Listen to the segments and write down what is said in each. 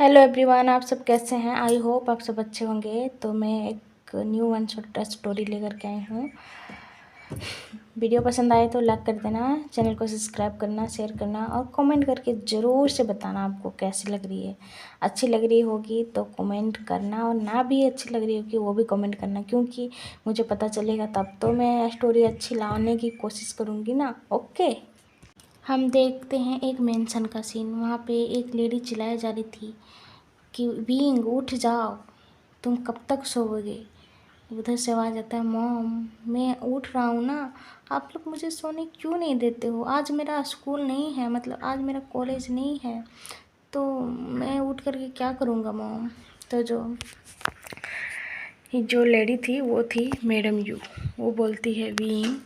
Hello everyone, आप सब कैसे हैं। आई होप आप सब अच्छे होंगे। तो मैं एक न्यू वन छोटा स्टोरी लेकर के आई हूँ। वीडियो पसंद आए तो लाइक कर देना, चैनल को सब्सक्राइब करना, शेयर करना और कमेंट करके ज़रूर से बताना आपको कैसी लग रही है। अच्छी लग रही होगी तो कमेंट करना, और ना भी अच्छी लग रही होगी वो भी कमेंट करना, क्योंकि मुझे पता चलेगा तब तो मैं स्टोरी अच्छी लाने की कोशिश करूँगी ना। ओके, हम देखते हैं एक मेंशन का सीन। वहाँ पे एक लेडी चिल्लाए जा रही थी कि विंग उठ जाओ, तुम कब तक सोओगे। उधर से आवाज़ आता है, मॉम मैं उठ रहा हूँ ना, आप लोग मुझे सोने क्यों नहीं देते हो। आज मेरा स्कूल नहीं है, मतलब आज मेरा कॉलेज नहीं है, तो मैं उठ करके क्या करूँगा मॉम। तो जो लेडी थी वो थी मैडम यू। वो बोलती है, विंग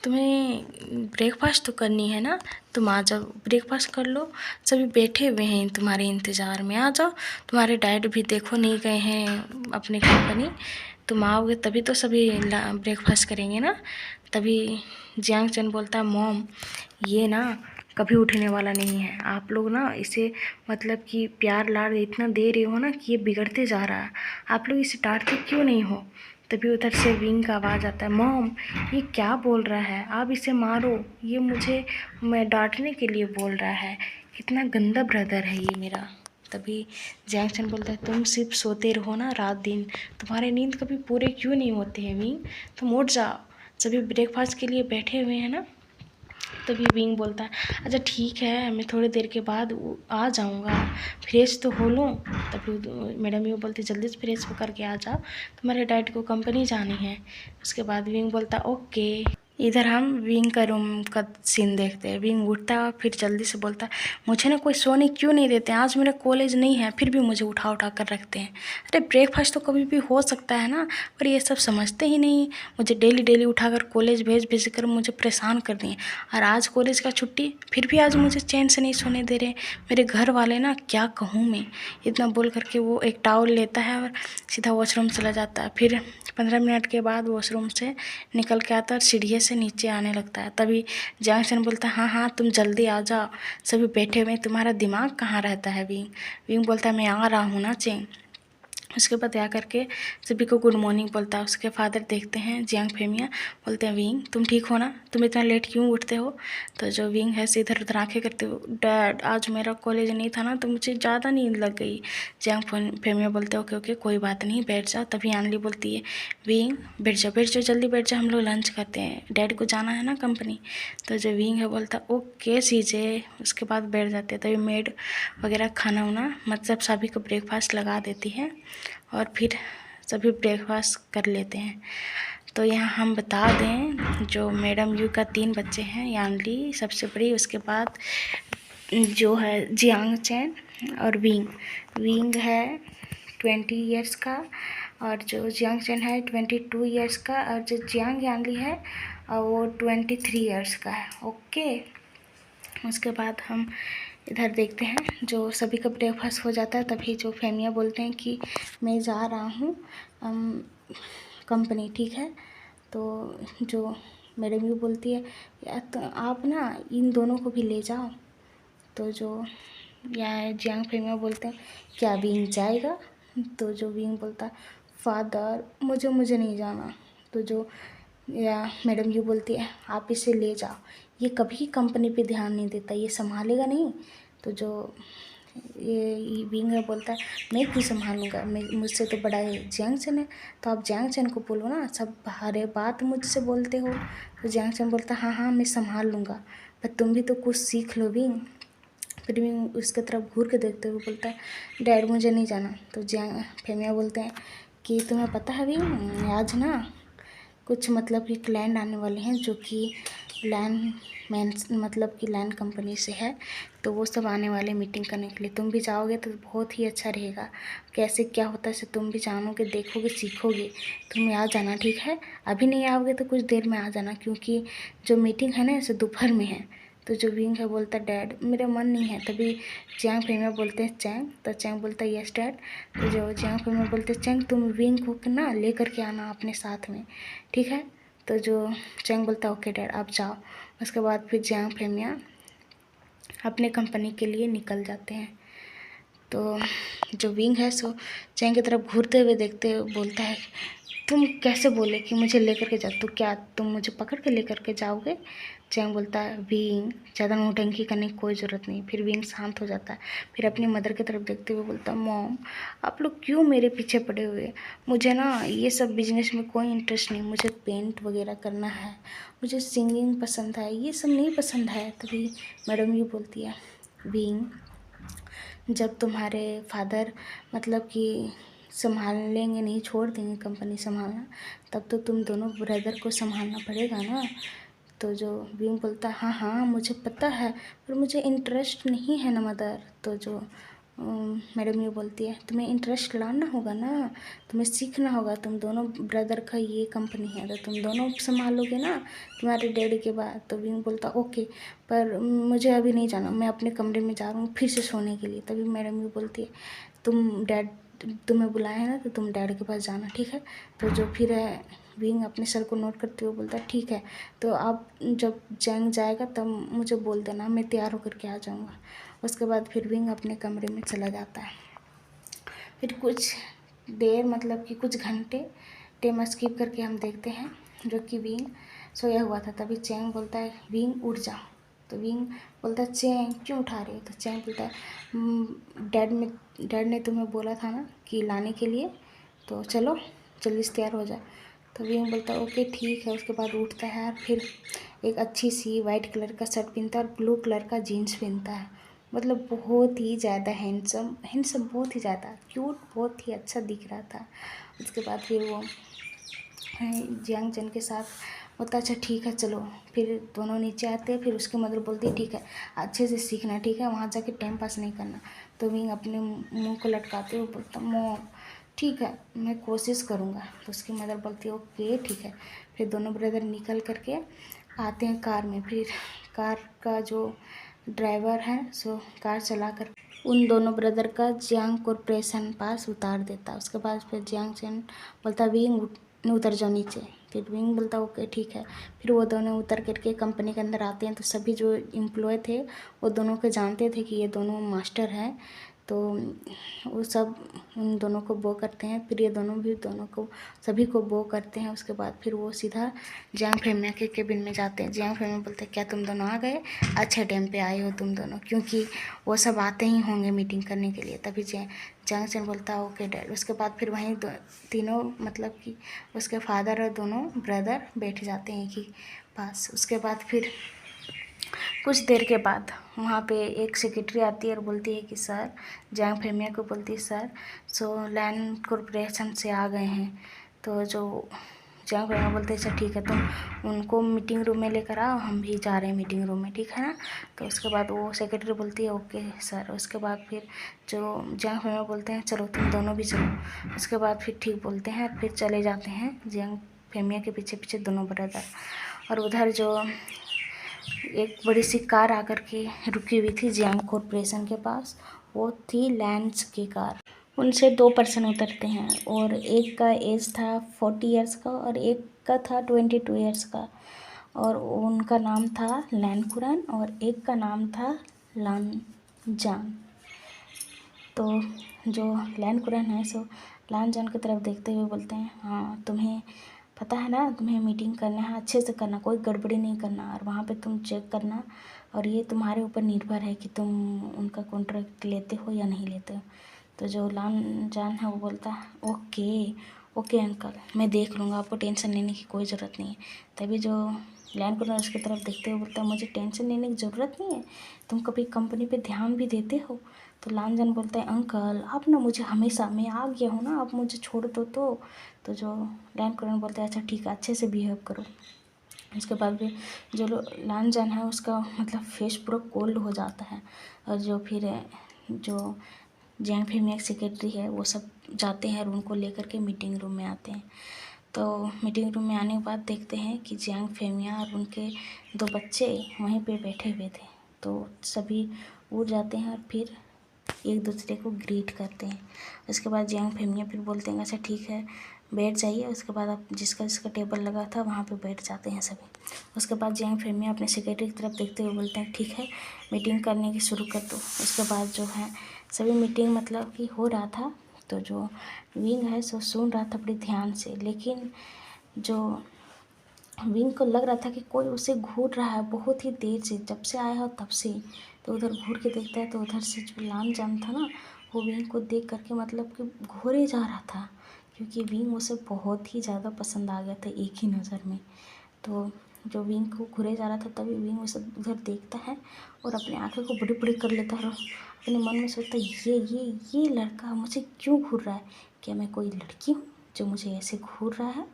तुम्हें ब्रेकफास्ट तो करनी है ना, तुम आ जाओ ब्रेकफास्ट कर लो। सभी बैठे हुए हैं तुम्हारे इंतज़ार में, आ जाओ। तुम्हारे डैड भी देखो नहीं गए हैं अपनी कंपनी, तुम आओगे तभी तो सभी ब्रेकफास्ट करेंगे ना। तभी जियांग चैन बोलता है, मॉम ये ना कभी उठने वाला नहीं है। आप लोग ना इसे मतलब कि प्यार लाड इतना दे रहे हो ना कि ये बिगड़ते जा रहा है, आप लोग इसे डांटते क्यों नहीं हो। तभी उधर से विंग का आवाज़ आता है, मॉम ये क्या बोल रहा है, आप इसे मारो, ये मुझे मैं डांटने के लिए बोल रहा है, कितना गंदा ब्रदर है ये मेरा। तभी जैक्सन बोलता है, तुम सिर्फ सोते रहो ना रात दिन, तुम्हारे नींद कभी पूरे क्यों नहीं होते हैं विंग, तुम उठ जाओ, सभी ब्रेकफास्ट के लिए बैठे हुए हैं ना। तभी विंग बोलता है, अच्छा ठीक है मैं थोड़ी देर के बाद आ जाऊँगा, फ्रेश तो हो लूँ। तभी मैडम ये बोलती, जल्दी से फ्रेश होकर के आ जाओ, तुम्हारे डैड को कंपनी जानी है। उसके बाद विंग बोलता ओके। इधर हम विंग का रूम का सीन देखते हैं। विंग उठता है, फिर जल्दी से बोलता है, मुझे ना कोई सोने क्यों नहीं देते, आज मेरा कॉलेज नहीं है फिर भी मुझे उठा उठा कर रखते हैं। अरे ब्रेकफास्ट तो कभी भी हो सकता है ना, पर ये सब समझते ही नहीं। मुझे डेली डेली उठाकर कॉलेज भेज भेज कर मुझे परेशान कर दिए, और आज कॉलेज का छुट्टी, फिर भी आज मुझे चैन से नहीं सोने दे रहे मेरे घर वाले ना, क्या कहूँ मैं। इतना बोल करके वो एक टावल लेता है और सीधा वॉशरूम चला जाता है। फिर 15 मिनट के बाद वॉशरूम से निकल के आता है और सीढ़ी से नीचे आने लगता है। तभी जैक्सन बोलता है, हाँ हाँ तुम जल्दी आ जाओ, सभी बैठे हुए, तुम्हारा दिमाग कहाँ रहता है विंग। विंग बोलता है, मैं आ रहा हूँ ना चेंग। उसके बाद आ करके सभी को गुड मॉर्निंग बोलता है। उसके फादर देखते हैं जियांग फेमिया, बोलते हैं, विंग तुम ठीक हो ना, तुम इतना लेट क्यों उठते हो। तो जो विंग है से इधर उधर आँखें करते हो, डैड आज मेरा कॉलेज नहीं था ना तो मुझे ज़्यादा नींद लग गई। जियांग फेमिया बोलते हैं, ओके ओके कोई बात नहीं बैठ जाओ। तभी आनली बोलती है, विंग बैठ जाओ जल्दी बैठ जाओ, हम लोग लंच करते हैं, डैड को जाना है ना कंपनी। तो जो विंग है बोलता ओके सीजे। उसके बाद बैठ जाते हैं। तभी मेड वगैरह खाना वाना मतलब सभी को ब्रेकफास्ट लगा देती है और फिर सभी ब्रेकफास्ट कर लेते हैं। तो यहाँ हम बता दें, जो मैडम यू का 3 बच्चे हैं, यानली सबसे बड़ी, उसके बाद जो है जियांग चैन और विंग। विंग है 20 ईयर्स का, और जो जियांग चैन है 22 ईयर्स का, और जो जियांग यानली है और वो 23 ईयर्स का है। ओके, उसके बाद हम इधर देखते हैं, जो सभी का ब्रेकफास्ट हो जाता है तभी जो फेमिया बोलते हैं कि मैं जा रहा हूँ कंपनी, ठीक है। तो जो मैडम यू बोलती है, या तो आप ना इन दोनों को भी ले जाओ। तो जो या जियांग फेमिया बोलते हैं, क्या विंग जाएगा। तो जो विंग बोलता है, फादर मुझे नहीं जाना। तो जो या मैडम यू बोलती है, आप इसे ले जाओ, ये कभी कंपनी पे ध्यान नहीं देता, ये संभालेगा नहीं। तो जो ये विंग है बोलता है, मैं क्यों संभालूंगा, मैं मुझसे तो बड़ा है जियांग चैन है, तो आप जियांग चैन को बोलो ना, सब हरे बात मुझसे बोलते हो। तो जियांग चैन बोलता है, हाँ हाँ मैं संभाल लूँगा, पर तुम भी तो कुछ सीख लो विंग। फिर विंग उसके तरफ घूर के देखते हुए बोलता है, डैड मुझे नहीं जाना। तो जियांग फेमिया बोलते हैं कि तुम्हें पता है विंग, आज ना कुछ मतलब कि क्लाइंट आने वाले हैं जो कि लैंड मैन मतलब कि लैंड कंपनी से है, तो वो सब आने वाले मीटिंग करने के लिए। तुम भी जाओगे तो बहुत ही अच्छा रहेगा, कैसे क्या होता है तुम भी जानोगे, देखोगे, सीखोगे। तुम आ जाना, ठीक है, अभी नहीं आओगे तो कुछ देर में आ जाना, क्योंकि जो मीटिंग है ना इसे दोपहर में है। तो जो विंग है बोलता है, डैड मेरा मन नहीं है। तभी चैंग फेमिया बोलते हैं, चैंग। तो चैंग बोलता है, यस डैड। तो जो चैंग फेमिया बोलते हैं, चैंग तुम विंग को ना ले करके आना अपने साथ में, ठीक है। तो जो चैंग बोलता है, ओके डैड आप जाओ। उसके बाद फिर चैंग फेमिया अपने कंपनी के लिए निकल जाते हैं। तो जो विंग है सो चैंग की तरफ घूरते हुए देखते हुए बोलता है, तुम कैसे बोले कि मुझे लेकर के जाओ, तो क्या तुम मुझे पकड़ के लेकर के जाओगे? चैंग बोलता है, विंग ज़्यादा नौटंकी करने की कोई ज़रूरत नहीं। फिर विंग शांत हो जाता है, फिर अपनी मदर की तरफ देखते हुए बोलता है, मॉम आप लोग क्यों मेरे पीछे पड़े हुए? मुझे ना ये सब बिजनेस में कोई इंटरेस्ट नहीं, मुझे पेंट वगैरह करना है, मुझे सिंगिंग पसंद है, ये सब नहीं पसंद है। तभी मैडम ये बोलती है, विंग जब तुम्हारे फादर मतलब कि संभाल लेंगे, नहीं छोड़ देंगे कंपनी संभालना, तब तो तुम दोनों ब्रदर को संभालना पड़ेगा ना। तो जो विंग बोलता है, हाँ हाँ मुझे पता है, पर मुझे इंटरेस्ट नहीं है ना मदर। तो जो मैडम ये बोलती है, तुम्हें इंटरेस्ट लाना होगा ना, तुम्हें सीखना होगा, तुम दोनों ब्रदर का ये कंपनी है तो तुम दोनों संभालोगे ना तुम्हारे डैडी के बाद। तो विंग बोलता ओके, पर मुझे अभी नहीं जाना, मैं अपने कमरे में जा रहा हूँ फिर से सोने के लिए। तभी मैडम ये बोलती है, तुम्हें बुलाया है ना तो तुम डैड के पास जाना, ठीक है। तो जो फिर विंग अपने सर को नोट करते हुए बोलता है, ठीक है, तो आप जब चैंग जाएगा तब मुझे बोल देना, मैं तैयार होकर के आ जाऊँगा। उसके बाद फिर विंग अपने कमरे में चला जाता है। फिर कुछ देर मतलब कि कुछ घंटे टाइम स्किप करके हम देखते हैं जो कि विंग सोया हुआ था। तभी चैंग बोलता है, विंग उठ जा। तो विंग बोलता है, चैंग क्यों उठा रही है? तो चैंग बोलता है, डैड ने तुम्हें बोला था ना कि लाने के लिए, तो चलो जल्दी से तैयार हो जा। तो विंग बोलता है ओके ठीक है। उसके बाद उठता है और फिर एक अच्छी सी वाइट कलर का शर्ट पहनता है और ब्लू कलर का जीन्स पहनता है। मतलब बहुत ही ज़्यादा हैंडसम बहुत ही ज़्यादा क्यूट, बहुत ही अच्छा दिख रहा था। उसके बाद फिर वो जियांग चैन के साथ बोलता अच्छा ठीक है चलो। फिर दोनों नीचे आते हैं। फिर उसकी मदर बोलती है, ठीक है अच्छे से सीखना, ठीक है, वहाँ जाके टाइम पास नहीं करना। तो विंग अपने मुंह को लटकाते हुए बोलता, मॉम ठीक है मैं कोशिश करूँगा। तो उसकी मदर बोलती है ओके ठीक है। फिर दोनों ब्रदर निकल करके आते हैं कार में। फिर कार का जो ड्राइवर है सो कार चला कर उन दोनों ब्रदर का जियांग कॉरपोरेशन पास उतार देता। उसके बाद फिर जियांग चैन बोलता विंग उतर जाओ नीचे। फिर विंग बोलता ओके ठीक है। फिर वो दोनों उतर करके कंपनी के अंदर आते हैं। तो सभी जो एम्प्लॉय थे वो दोनों को जानते थे कि ये दोनों मास्टर हैं। तो वो सब उन दोनों को बो करते हैं। फिर ये दोनों भी दोनों को सभी को बो करते हैं। उसके बाद फिर वो सीधा जियांग फेमिया के केबिन में जाते हैं। जियांग फेमिया बोलते हैं क्या तुम दोनों आ गए, अच्छे टाइम पे आए हो तुम दोनों, क्योंकि वो सब आते ही होंगे मीटिंग करने के लिए। तभी जियांग चैन बोलता है ओके डैड। उसके बाद फिर वहीं तीनों मतलब कि उसके फादर और दोनों ब्रदर बैठ जाते हैं एक ही पास। उसके बाद फिर कुछ देर के बाद वहाँ पे एक सेक्रेटरी आती है और बोलती है कि सर, जियांग फेमिया को बोलती है सर सो लैंड कॉरपोरेशन से आ गए हैं। तो जो जियांग फेमिया बोलते हैं अच्छा ठीक है, तुम उनको मीटिंग रूम में लेकर आओ, हम भी जा रहे हैं मीटिंग रूम में, ठीक है ना। तो उसके बाद वो सेक्रेटरी बोलती है ओके सर। उसके बाद फिर जो जियांग फेमिया बोलते हैं चलो तुम दोनों भी चलो। उसके बाद फिर ठीक बोलते हैं, फिर चले जाते हैं जियांग फेमिया के पीछे पीछे दोनों ब्रदर। और उधर जो एक बड़ी सी कार आकर के रुकी हुई थी जियांग कॉरपोरेशन के पास, वो थी लैंड्स की कार। उनसे 2 पर्सन उतरते हैं और एक का एज था 40 इयर्स का और एक का था 22 इयर्स का। और उनका नाम था लैनकुरन और एक का नाम था लानजान। तो जो लैनकुरन है सो लानजान की तरफ देखते हुए बोलते हैं, हाँ तुम्हें पता है ना, तुम्हें मीटिंग करना है, अच्छे से करना, कोई गड़बड़ी नहीं करना, और वहाँ पे तुम चेक करना, और ये तुम्हारे ऊपर निर्भर है कि तुम उनका कॉन्ट्रैक्ट लेते हो या नहीं लेते हो। तो जो लानजान है वो बोलता है ओके ओके अंकल, मैं देख लूँगा, आपको टेंशन लेने की कोई ज़रूरत नहीं है। तभी जो लैनकुरन उसकी तरफ देखते हुए बोलता है मुझे टेंशन लेने की ज़रूरत नहीं है, तुम कभी कंपनी पे ध्यान भी देते हो। तो लानजान बोलता है अंकल आप ना मुझे हमेशा, मैं आ गया हूँ ना, आप मुझे छोड़ दो। तो जो लैनकुरन बोलता है अच्छा ठीक है, अच्छे से बिहेव करो। उसके बाद भी जो लानजान है उसका मतलब फेस पूरा कोल्ड हो जाता है। और जो फिर जो जियांग फेमिया सेक्रेटरी है वो सब जाते हैं और उनको लेकर के मीटिंग रूम में आते हैं। तो मीटिंग रूम में आने के बाद देखते हैं कि जियांग फेमिया और उनके 2 बच्चे वहीं पे बैठे हुए थे। तो सभी उठ जाते हैं और फिर एक दूसरे को ग्रीट करते हैं। उसके बाद जियांग फेमिया फिर बोलते हैं अच्छा ठीक है बैठ जाइए। उसके बाद आप जिसका जिसका टेबल लगा था वहाँ पे बैठ जाते हैं सभी। उसके बाद जियांग फेमिया अपने सेक्रेटरी की तरफ देखते हुए बोलते हैं ठीक है मीटिंग करने की शुरू कर दो। उसके बाद जो है सभी मीटिंग मतलब कि हो रहा था। तो जो विंग है सो सुन रहा था बड़े ध्यान से, लेकिन जो विंग को लग रहा था कि कोई उसे घूर रहा है बहुत ही देर से, जब से आया हो तब से। तो उधर घूर के देखता है तो उधर से जो लान जान था ना, वो विंग को देख करके मतलब कि घूरे जा रहा था, क्योंकि विंग उसे बहुत ही ज़्यादा पसंद आ गया था एक ही नज़र में। तो जो विंग को घूरे जा रहा था तभी विंग उसे उधर देखता है और अपनी आँखें को बड़ी बड़ी कर लेता है और अपने मन में सोचता है ये लड़का मुझे क्यों घूर रहा है, क्या मैं कोई लड़की हूँ जो मुझे ऐसे घूर रहा है।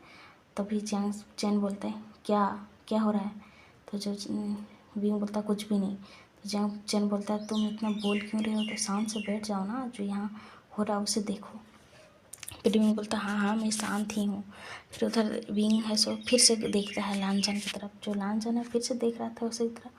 तभी चैन बोलता है क्या क्या हो रहा है। तो जो विंग बोलता है कुछ भी नहीं। तो चैन बोलता है तुम इतना बोल क्यों रहे हो, तो शांत से बैठ जाओ ना, जो यहाँ हो रहा है उसे देखो। फिर विंग बोलता है हाँ मैं शांत ही हूँ। फिर उधर विंग है सो फिर से देखता है लांछन की तरफ, जो लांछन है फिर से देख रहा था उसी तरफ।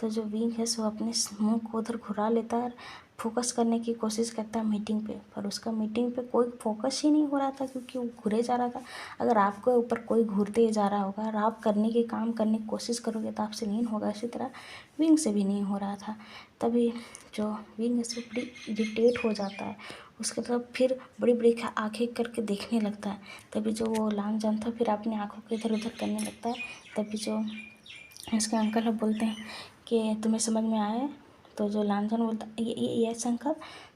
तो जो विंग है सो अपने मुंह को उधर घुरा लेता है और फोकस करने की कोशिश करता है मीटिंग पे, पर उसका मीटिंग पे कोई फोकस ही नहीं हो रहा था, क्योंकि वो घुरे जा रहा था। अगर आपके ऊपर कोई घूरते जा रहा होगा और आप काम करने की कोशिश करोगे तो आपसे नहीं होगा, इसी तरह विंग से भी नहीं हो रहा था। तभी जो विंग से बड़ी इरिटेट हो जाता है, उसके तरफ फिर बड़ी बड़ी आँखें करके देखने लगता है। तभी जो वो लान जान था फिर अपनी आँखों को इधर उधर करने लगता है। तभी जो इसके अंकल अब बोलते हैं कि तुम्हें समझ में आया है। तो जो लांछन बोलता ये यस अंकल।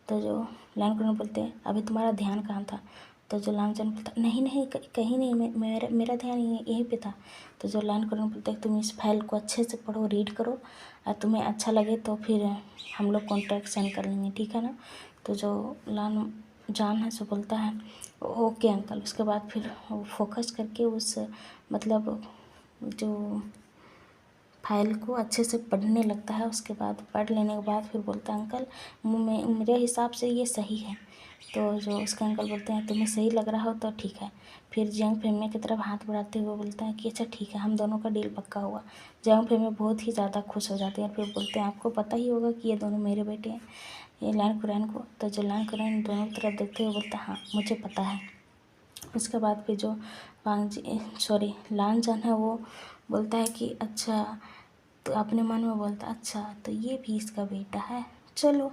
तो जो लाइन कुरन बोलते हैं अभी तुम्हारा ध्यान कहाँ था। तो जो लांछन बोलता नहीं नहीं कहीं नहीं, मेरा ध्यान यहीं पे था। तो जो लाइन कुरन बोलते हैं तुम इस फाइल को अच्छे से पढ़ो, रीड करो, और तुम्हें अच्छा लगे तो फिर हम लोग कॉन्ट्रैक्ट साइन कर लेंगे, ठीक है ना। तो जो लान जान है सो बोलता है ओके अंकल। उसके बाद फिर वो फोकस करके उस मतलब जो फाइल को अच्छे से पढ़ने लगता है। उसके बाद पढ़ लेने के बाद फिर बोलता है अंकल मेरे हिसाब से ये सही है। तो जो उसका अंकल बोलते हैं तुम्हें सही लग रहा हो तो ठीक है। फिर जंग फेमने की तरफ हाथ बढ़ाते हुए बोलता है कि अच्छा ठीक है, हम दोनों का डील पक्का हुआ। जंग फेमने बहुत ही ज़्यादा खुश हो जाते हैं और फिर बोलते हैं आपको पता ही होगा कि ये दोनों मेरे बेटे हैं, ये लैन कुरैन को। तो जो लैन कुरैन दोनों तरफ देखते हुए बोलता है हाँ मुझे पता है। उसके बाद फिर जो लान जान है वो बोलता है कि अच्छा, तो अपने मन में बोलता अच्छा तो ये भी इसका बेटा है, चलो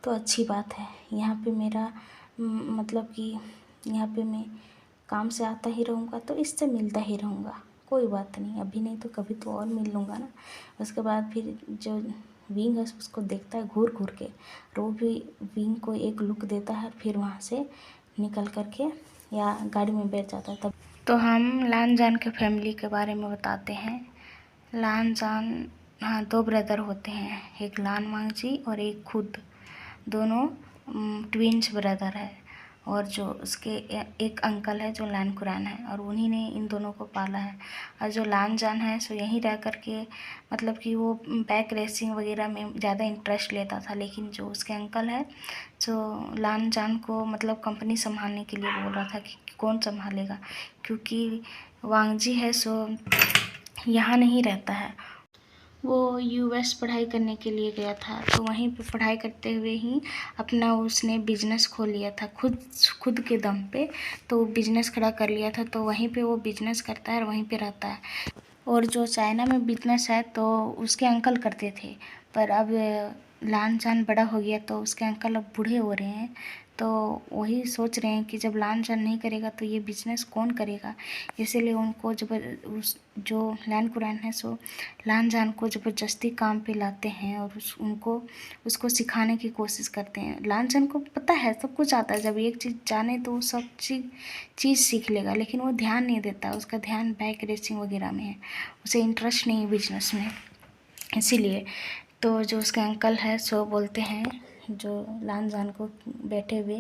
तो अच्छी बात है। यहाँ पे मेरा मतलब कि यहाँ पे मैं काम से आता ही रहूँगा तो इससे मिलता ही रहूँगा, कोई बात नहीं, अभी नहीं तो कभी तो और मिल लूँगा ना। उसके बाद फिर जो विंग है उसको देखता है घूर घूर के, और वो भी विंग को एक लुक देता है, फिर वहाँ से निकल करके या गाड़ी में बैठ जाता है। तब तो हम लान जान के फैमिली के बारे में बताते हैं। लान जान हाँ दो ब्रदर होते हैं, एक लान मांगजी और एक खुद, दोनों ट्विंस ब्रदर है। और जो उसके एक अंकल है जो लान कुरान है, और उन्हीं ने इन दोनों को पाला है। और जो लान जान है सो यहीं रह कर के मतलब कि वो बैक रेसिंग वगैरह में ज़्यादा इंटरेस्ट लेता था, लेकिन जो उसके अंकल है जो लान जान को मतलब कंपनी संभालने के लिए बोल रहा था कि कौन संभालेगा, क्योंकि वांगजी है सो यहाँ नहीं रहता है, वो यूएस पढ़ाई करने के लिए गया था। तो वहीं पे पढ़ाई करते हुए ही अपना उसने बिजनेस खोल लिया था खुद के दम पे। तो बिजनेस खड़ा कर लिया था, तो वहीं पे वो बिजनेस करता है और वहीं पे रहता है। और जो चाइना में बिजनेस है तो उसके अंकल करते थे, पर अब लान जान बड़ा हो गया तो उसके अंकल अब बूढ़े हो रहे हैं। तो वही सोच रहे हैं कि जब लान जान नहीं करेगा तो ये बिजनेस कौन करेगा। इसीलिए उनको जो लान कुरान है सो लान जान को ज़बरदस्ती काम पे लाते हैं और उसको सिखाने की कोशिश करते हैं। लान जान को पता है सब कुछ आता है, जब एक चीज़ जाने तो वो सब चीज़ सीख लेगा, लेकिन वो ध्यान नहीं देता, उसका ध्यान बाइक रेसिंग वगैरह में है, उसे इंटरेस्ट नहीं है बिजनेस में। इसीलिए तो जो उसके अंकल है सो बोलते हैं जो लान जान को बैठे हुए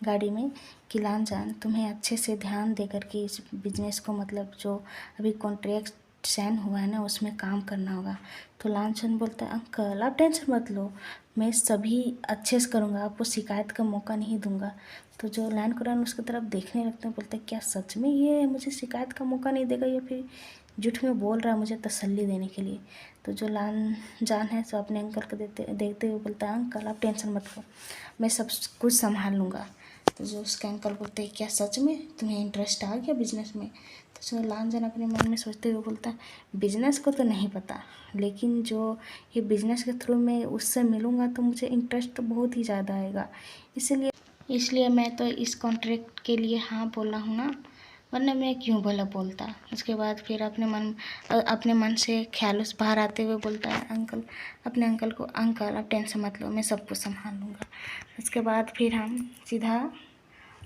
गाड़ी में कि लान जान तुम्हें अच्छे से ध्यान दे करके इस बिज़नेस को मतलब जो अभी कॉन्ट्रैक्ट साइन हुआ है ना उसमें काम करना होगा। तो लान जान बोलता है अंकल आप टेंशन मत लो, मैं सभी अच्छे से करूँगा, आपको शिकायत का मौका नहीं दूँगा। तो जो लान कुरान उसकी तरफ देखने लगते हैं, बोलते हैं क्या सच में ये मुझे शिकायत का मौका नहीं देगा या फिर झूठ में बोल रहा है मुझे तसल्ली देने के लिए। तो जो लान जान है सो अपने अंकल को देखते हुए बोलता है अंकल आप टेंशन मत लो, मैं सब कुछ संभाल लूँगा। तो जो उसके अंकल बोलते हैं क्या सच में तुम्हें इंटरेस्ट आ गया बिजनेस में। तो सो लांछन अपने मन में सोचते हुए बोलता है बिजनेस को तो नहीं पता, लेकिन जो ये बिजनेस के थ्रू मैं उससे मिलूँगा तो मुझे इंटरेस्ट तो बहुत ही ज़्यादा आएगा, इसलिए मैं तो इस कॉन्ट्रैक्ट के लिए हाँ बोला हूँ ना, वरना मैं क्यों भला बोलता। उसके बाद फिर अपने मन से ख्याल उस बाहर आते हुए बोलता है अपने अंकल को, अंकल आप टेंशन मत लो, मैं सब कुछ संभाल लूँगा। उसके बाद फिर हम सीधा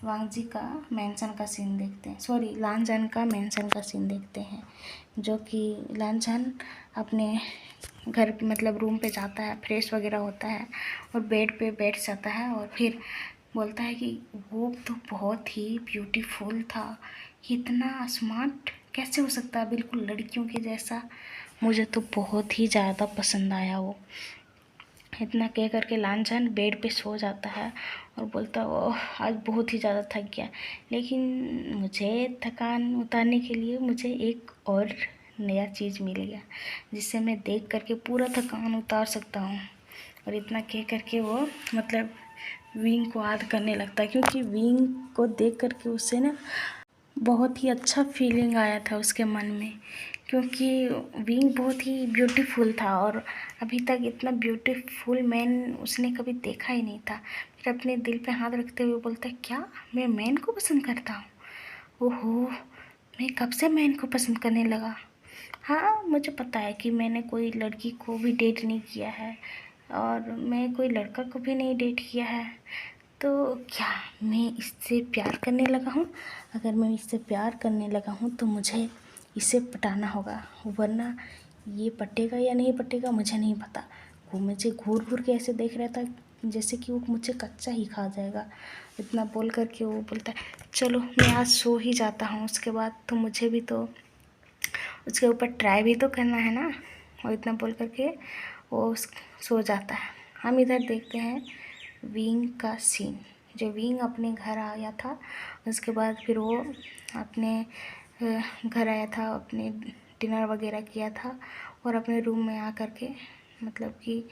वांगजी का मेंशन का सीन देखते हैं, सॉरी लांछन का मेंशन का सीन देखते हैं, जो कि लांछन अपने घर मतलब रूम पे जाता है, फ्रेश वगैरह होता है और बेड पे बैठ जाता है और फिर बोलता है कि वो तो बहुत ही ब्यूटीफुल था, इतना स्मार्ट कैसे हो सकता है, बिल्कुल लड़कियों के जैसा, मुझे तो बहुत ही ज़्यादा पसंद आया वो। इतना कह करके लांछन बेड पे सो जाता है और बोलता है ओह आज बहुत ही ज़्यादा थक गया, लेकिन मुझे थकान उतारने के लिए मुझे एक और नया चीज़ मिल गया जिससे मैं देख करके पूरा थकान उतार सकता हूँ। और इतना कह करके वो मतलब विंग को याद करने लगता है, क्योंकि विंग को देख करके उससे ना बहुत ही अच्छा फीलिंग आया था उसके मन में, क्योंकि विंग बहुत ही ब्यूटीफुल था और अभी तक इतना ब्यूटीफुल मैन उसने कभी देखा ही नहीं था। फिर अपने दिल पे हाथ रखते हुए बोलता है क्या मैं मैन को पसंद करता हूँ, ओहो मैं कब से मैन को पसंद करने लगा। हाँ मुझे पता है कि मैंने कोई लड़की को भी डेट नहीं किया है और मैं कोई लड़का को भी नहीं डेट किया है, तो क्या मैं इससे प्यार करने लगा हूँ। अगर मैं इससे प्यार करने लगा हूँ तो मुझे इसे पटाना होगा, वरना ये पटेगा या नहीं पटेगा मुझे नहीं पता। वो मुझे घूर घूर के ऐसे देख रहा था जैसे कि वो मुझे कच्चा ही खा जाएगा। इतना बोल करके वो बोलता है चलो मैं आज सो ही जाता हूँ, उसके बाद तो मुझे भी तो उसके ऊपर ट्राई भी तो करना है ना। और इतना बोल करके वो सो जाता है। हम इधर देखते हैं विंग का सीन, जो विंग अपने घर आया था, उसके बाद फिर वो अपने घर आया था, अपने डिनर वगैरह किया था और अपने रूम में आ करके मतलब कि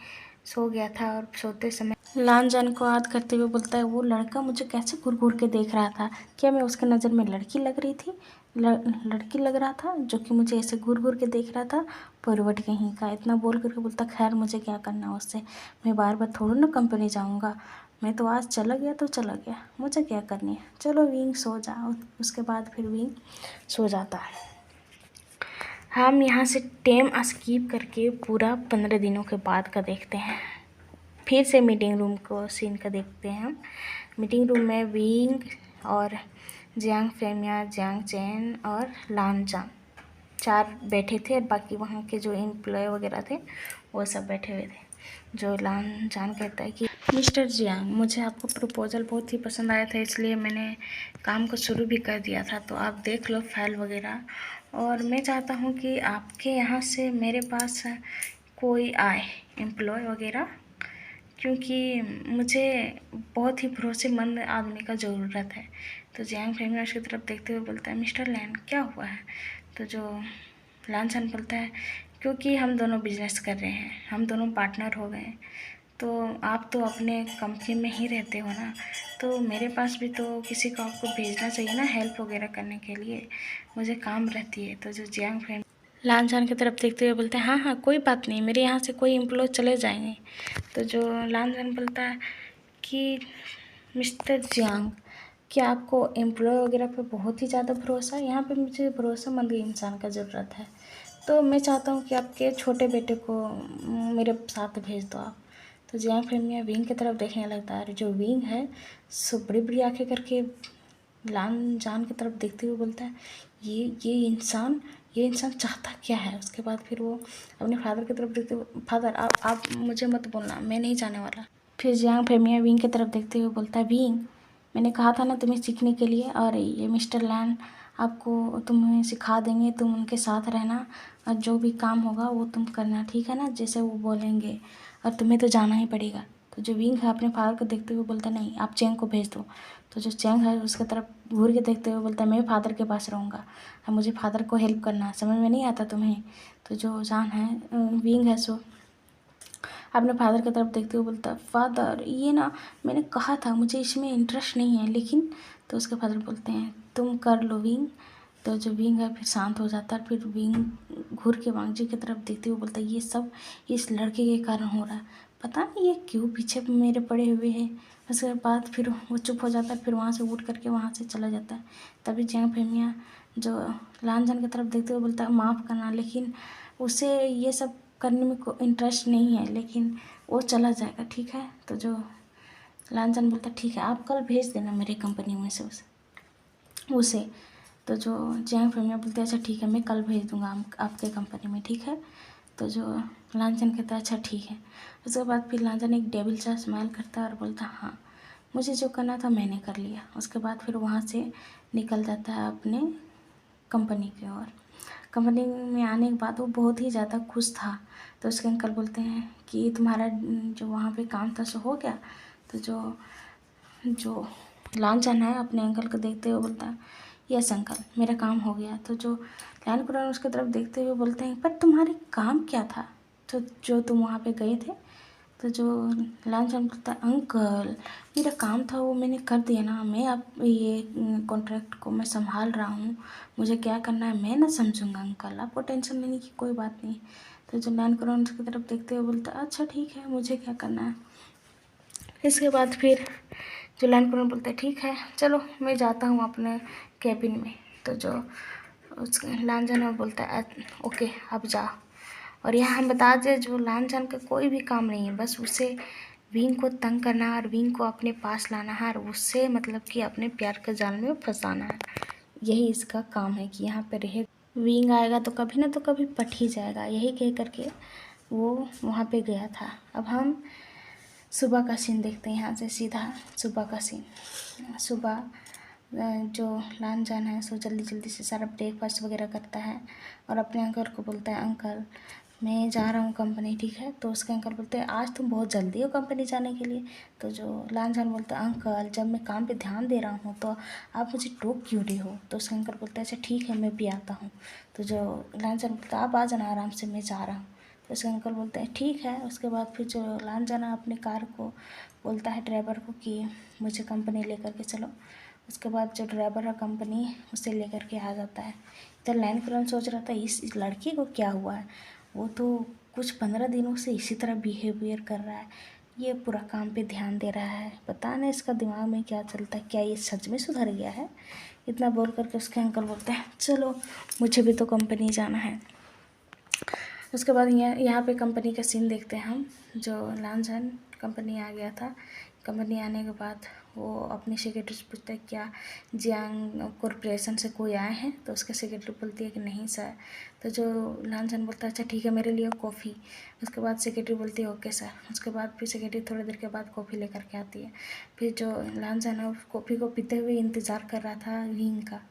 सो गया था। और सोते समय लांछन को याद करते हुए बोलता है वो लड़का मुझे कैसे घूर घूर के देख रहा था, क्या मैं उसके नज़र में लड़की लग रही थी, लड़की लग रहा था जो कि मुझे ऐसे घूर घूर के देख रहा था, परवट कहीं का। इतना बोल करके बोलता खैर मुझे क्या करना उससे, मैं बार बार थोड़ी ना कंपनी जाऊँगा, मैं तो आज चला गया तो चला गया, मुझे क्या करनी है, चलो विंग सो जाओ। उसके बाद फिर विंग सो जाता है। हम यहाँ से टाइम स्किप करके पूरा 15 दिनों के बाद का देखते हैं। फिर से मीटिंग रूम को सीन का देखते हैं हम। मीटिंग रूम में विंग और जियांग फेमिया, जियांग चैन और लांछन 4 बैठे थे और बाकी वहाँ के जो एम्प्लॉय वगैरह थे वो सब बैठे हुए थे। जो लांछन कहता है कि मिस्टर जियांग मुझे आपका प्रपोज़ल बहुत ही पसंद आया था, इसलिए मैंने काम को शुरू भी कर दिया था, तो आप देख लो फाइल वगैरह, और मैं चाहता हूँ कि आपके यहाँ से मेरे पास कोई आए एम्प्लॉय वगैरह, क्योंकि मुझे बहुत ही भरोसेमंद आदमी का ज़रूरत है। तो जियांग फेमिया उसकी तरफ देखते हुए बोलता है मिस्टर लैन क्या हुआ है। तो जो लांछन बोलता है क्योंकि हम दोनों बिजनेस कर रहे हैं, हम दोनों पार्टनर हो गए, तो आप तो अपने कंपनी में ही रहते हो ना, तो मेरे पास भी तो किसी को आपको भेजना चाहिए ना हेल्प वगैरह करने के लिए, मुझे काम रहती है। तो जो जियांग फेमिया लांछन की तरफ देखते हुए बोलते हैं हाँ हाँ कोई बात नहीं, मेरे यहाँ से कोई एम्प्लॉय चले जाएंगे। तो जो लांछन बोलता है कि मिस्टर जियांग क्या आपको एम्प्लॉय वगैरह पे बहुत ही ज़्यादा भरोसा है, यहाँ पे मुझे भरोसेमंद इंसान का ज़रूरत है, तो मैं चाहता हूँ कि आपके छोटे बेटे को मेरे साथ भेज दो आप। तो जियांग फेमिया विंग की तरफ देखने लगता है, जो विंग है सो बड़ी बड़ी आँखें करके लांछन की तरफ देखते हुए बोलता है ये इंसान चाहता क्या है। उसके बाद फिर वो अपने फादर की तरफ देखते हुए फादर आप मुझे मत बोलना, मैं नहीं जाने वाला। फिर जियांग फेमिया विंग की तरफ देखते हुए बोलता है विंग मैंने कहा था ना तुम्हें सीखने के लिए, और ये मिस्टर लैन आपको तुम्हें सिखा देंगे, तुम उनके साथ रहना और जो भी काम होगा वो तुम करना, ठीक है ना, जैसे वो बोलेंगे, और तुम्हें तो जाना ही पड़ेगा। तो जो विंग है अपने फादर को देखते हुए बोलता नहीं आप चैंग को भेज दो। तो जो चैंग है उसकी तरफ घूर के देखते हुए बोलता है मैं फादर के पास रहूँगा, अब मुझे फादर को हेल्प करना है, समझ में नहीं आता तुम्हें। तो जो जान है विंग है सो अपने फादर की तरफ देखते हुए बोलता है फादर ये ना मैंने कहा था मुझे इसमें इंटरेस्ट नहीं है, लेकिन तो उसके फादर बोलते हैं तुम कर लो विंग, तो जो विंग है फिर शांत हो जाता है। फिर विंग घूर के वांगजी की तरफ देखते हुए बोलता है ये सब इस लड़के के कारण हो रहा है, पता नहीं ये क्यों पीछे मेरे पड़े हुए हैं। उसके बाद फिर वो चुप हो जाता है, फिर वहाँ से उठ करके वहाँ से चला जाता है। तभी जैंग फेमिया जो लांछन की तरफ देखते हुए बोलता है माफ़ करना, लेकिन उसे ये सब करने में कोई इंटरेस्ट नहीं है, लेकिन वो चला जाएगा, ठीक है। तो जो लांछन बोलता है ठीक है, आप कल भेज देना मेरे कंपनी में से उसे। तो जो जैंग फेमिया बोलते हैं अच्छा ठीक है, मैं कल भेज दूँगा आपके कंपनी में, ठीक है। तो जो लांछन कहता है अच्छा ठीक है। उसके बाद फिर लांछन एक डेविल सा स्माइल करता है और बोलता है हाँ, मुझे जो करना था मैंने कर लिया। उसके बाद फिर वहाँ से निकल जाता है अपने कंपनी की ओर। कंपनी में आने के बाद वो बहुत ही ज़्यादा खुश था। तो उसके अंकल बोलते हैं कि तुम्हारा जो वहाँ पे काम था सो हो गया। तो जो लांछन है अपने अंकल को देखते हुए बोलता है यस अंकल, मेरा काम हो गया। तो जो लायन कुरान उसकी तरफ देखते हुए बोलते हैं पर तुम्हारे काम क्या था, तो जो तुम वहाँ पे गए थे। तो जो लांछन बोलता है अंकल मेरा काम था वो मैंने कर दिया ना, मैं अब ये कॉन्ट्रैक्ट को मैं संभाल रहा हूँ, मुझे क्या करना है मैं ना समझूंगा अंकल, आपको टेंशन लेने की कोई बात नहीं। तो जो लायन कुरान उसकी तरफ देखते हुए बोलता है अच्छा ठीक है, मुझे क्या करना है। इसके बाद फिर जो लाइन कुरन बोलता है ठीक है चलो मैं जाता हूँ अपने कैबिन में। तो जो उस लांछन है वो बोलता है ओके अब जा। और यहाँ हम बता दें जो लांछन का कोई भी काम नहीं है, बस उसे विंग को तंग करना है और विंग को अपने पास लाना है और उससे मतलब कि अपने प्यार के जाल में फंसाना है। यही इसका काम है कि यहाँ पे रहे, विंग आएगा तो कभी ना तो कभी पट ही जाएगा। यही कह करके वो वहाँ पे गया था। अब हम सुबह का सीन देखते हैं, यहाँ से सीधा सुबह का सीन। सुबह जो लांछन है सो जल्दी जल्दी से सारा ब्रेकफास्ट वगैरह करता है और अपने अंकल को बोलता है अंकल मैं जा रहा हूँ कंपनी, ठीक है। तो उसके अंकल बोलते हैं आज तुम बहुत जल्दी हो कंपनी जाने के लिए। तो जो लांछन बोलता है अंकल जब मैं काम पे ध्यान दे रहा हूँ तो आप मुझे टोक क्यों रहे हो। तो उसके अंकल बोलते हैं अच्छा ठीक है मैं भी आता हूँ। तो जो लांछन बोलता है आप आ जाना आराम से, मैं जा रहा हूँ। तो उसके अंकल बोलते हैं ठीक है। उसके बाद फिर जो लांछन अपने कार को बोलता है ड्राइवर को कि मुझे कंपनी लेकर के चलो। उसके बाद जो ड्राइवर है कंपनी उसे लेकर के आ जाता है। तो लाइन कुरन सोच रहा था इस लड़की को क्या हुआ है, वो तो कुछ 15 दिनों से इसी तरह बिहेवियर कर रहा है, ये पूरा काम पे ध्यान दे रहा है, पता नहीं इसका दिमाग में क्या चलता है, क्या ये सच में सुधर गया है। इतना बोल करके उसके अंकल बोलते हैं चलो मुझे भी तो कंपनी जाना है। उसके बाद यहाँ पे कंपनी का सीन देखते हैं हम। जो लांछन कंपनी आ गया था, कंपनी आने के बाद वो अपनी सेक्रेटरी से पूछता है क्या जियांग कॉरपोरेशन से कोई आए हैं। तो उसके सेक्रेटरी बोलती है कि नहीं सर। तो जो लांछन बोलता है अच्छा ठीक है मेरे लिए कॉफ़ी। उसके बाद सेक्रेटरी बोलती है ओके सर। उसके बाद फिर सेक्रेटरी थोड़ी देर के बाद कॉफ़ी लेकर के आती है। फिर जो लांछन है कॉफ़ी को पीते हुए इंतज़ार कर रहा था विंग का।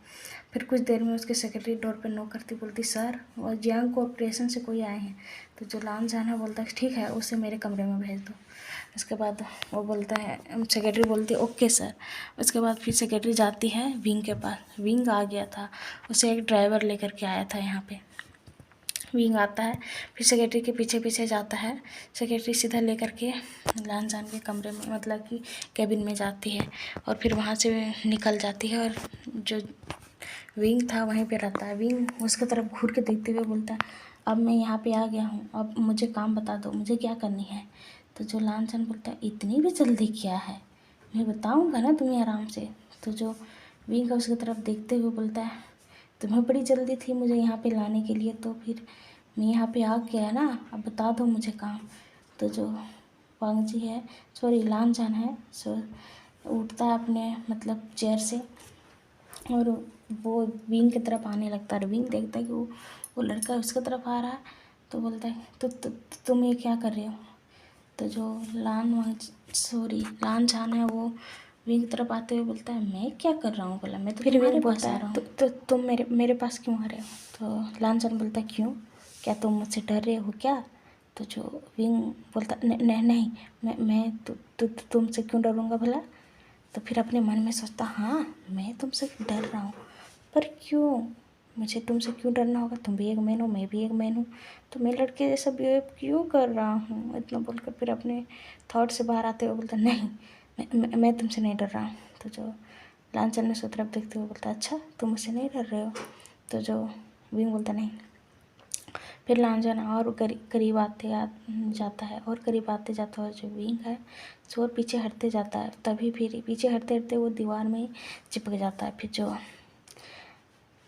फिर कुछ देर में उसके सेक्रेटरी डोर पर नॉक करती बोलती सर वो जियांग कॉरपोरेशन से कोई आए हैं। तो जो लांछन है बोलता है ठीक है उसे मेरे कमरे में भेज दो। उसके बाद वो बोलता है सेक्रेटरी बोलती है ओके सर। उसके बाद फिर सेक्रेटरी जाती है विंग के पास। विंग आ गया था, उसे एक ड्राइवर लेकर के आया था यहाँ पे। विंग आता है फिर सेक्रेटरी के पीछे पीछे जाता है। सेक्रेटरी सीधा लेकर के लांछन के कमरे में मतलब कि कैबिन में जाती है और फिर वहाँ से निकल जाती है। और जो विंग था वहीं पे रहता है। विंग उसकी तरफ घूर के देखते हुए बोलता है अब मैं यहाँ पे आ गया हूँ, अब मुझे काम बता दो, मुझे क्या करनी है। तो जो लांछन बोलता है इतनी भी जल्दी क्या है, मैं बताऊँगा ना तुम्हें आराम से। तो जो विंग है उसकी तरफ देखते हुए बोलता है तुम्हें बड़ी जल्दी थी मुझे यहाँ पे लाने के लिए, तो फिर मैं यहाँ पे आ गया ना, अब बता दो मुझे काम। तो जो वांगजी है सॉरी लांछन है सो उठता है अपने मतलब चेयर से और वो विंग की तरफ आने लगता है। विंग देखता है कि वो लड़का उसकी तरफ आ रहा है। तो बोलता है तो तुम ये क्या कर रहे हो। तो जो लांछन है वो विंग की तरफ आते हुए बोलता है मैं क्या कर रहा हूँ बोला, मैं तो फिर तुम्हारे पास आ रहा हूँ। तो तुम मेरे पास क्यों आ रहे हो। तो लांछन बोलता है क्यों, क्या तुम मुझसे डर रहे हो क्या। तो जो विंग बोलता नहीं मैं तुमसे क्यों डरूँगा भला। तो फिर अपने मन में सोचता हाँ मैं तुमसे डर रहा हूँ, पर क्यों, मुझे तुमसे क्यों डरना होगा, तुम भी एक मैन हो मैं भी एक मैन हूँ, तो मैं लड़के जैसा बिहेव क्यों कर रहा हूँ। इतना बोलकर फिर अपने थॉट से बाहर आते हुए बोलता नहीं मैं तुमसे नहीं डर रहा हूँ। तो जो लांछन उसकी तरफ देखते हुए बोलता अच्छा तुम मुझसे नहीं डर रहे हो? तो जो विंग बोलता नहीं। फिर लांछन और करीब आते जाता है और करीब आते जाता है। जो विंग है सो और पीछे हटते जाता है। तभी फिर पीछे हटते हटते वो दीवार में चिपक जाता है। फिर जो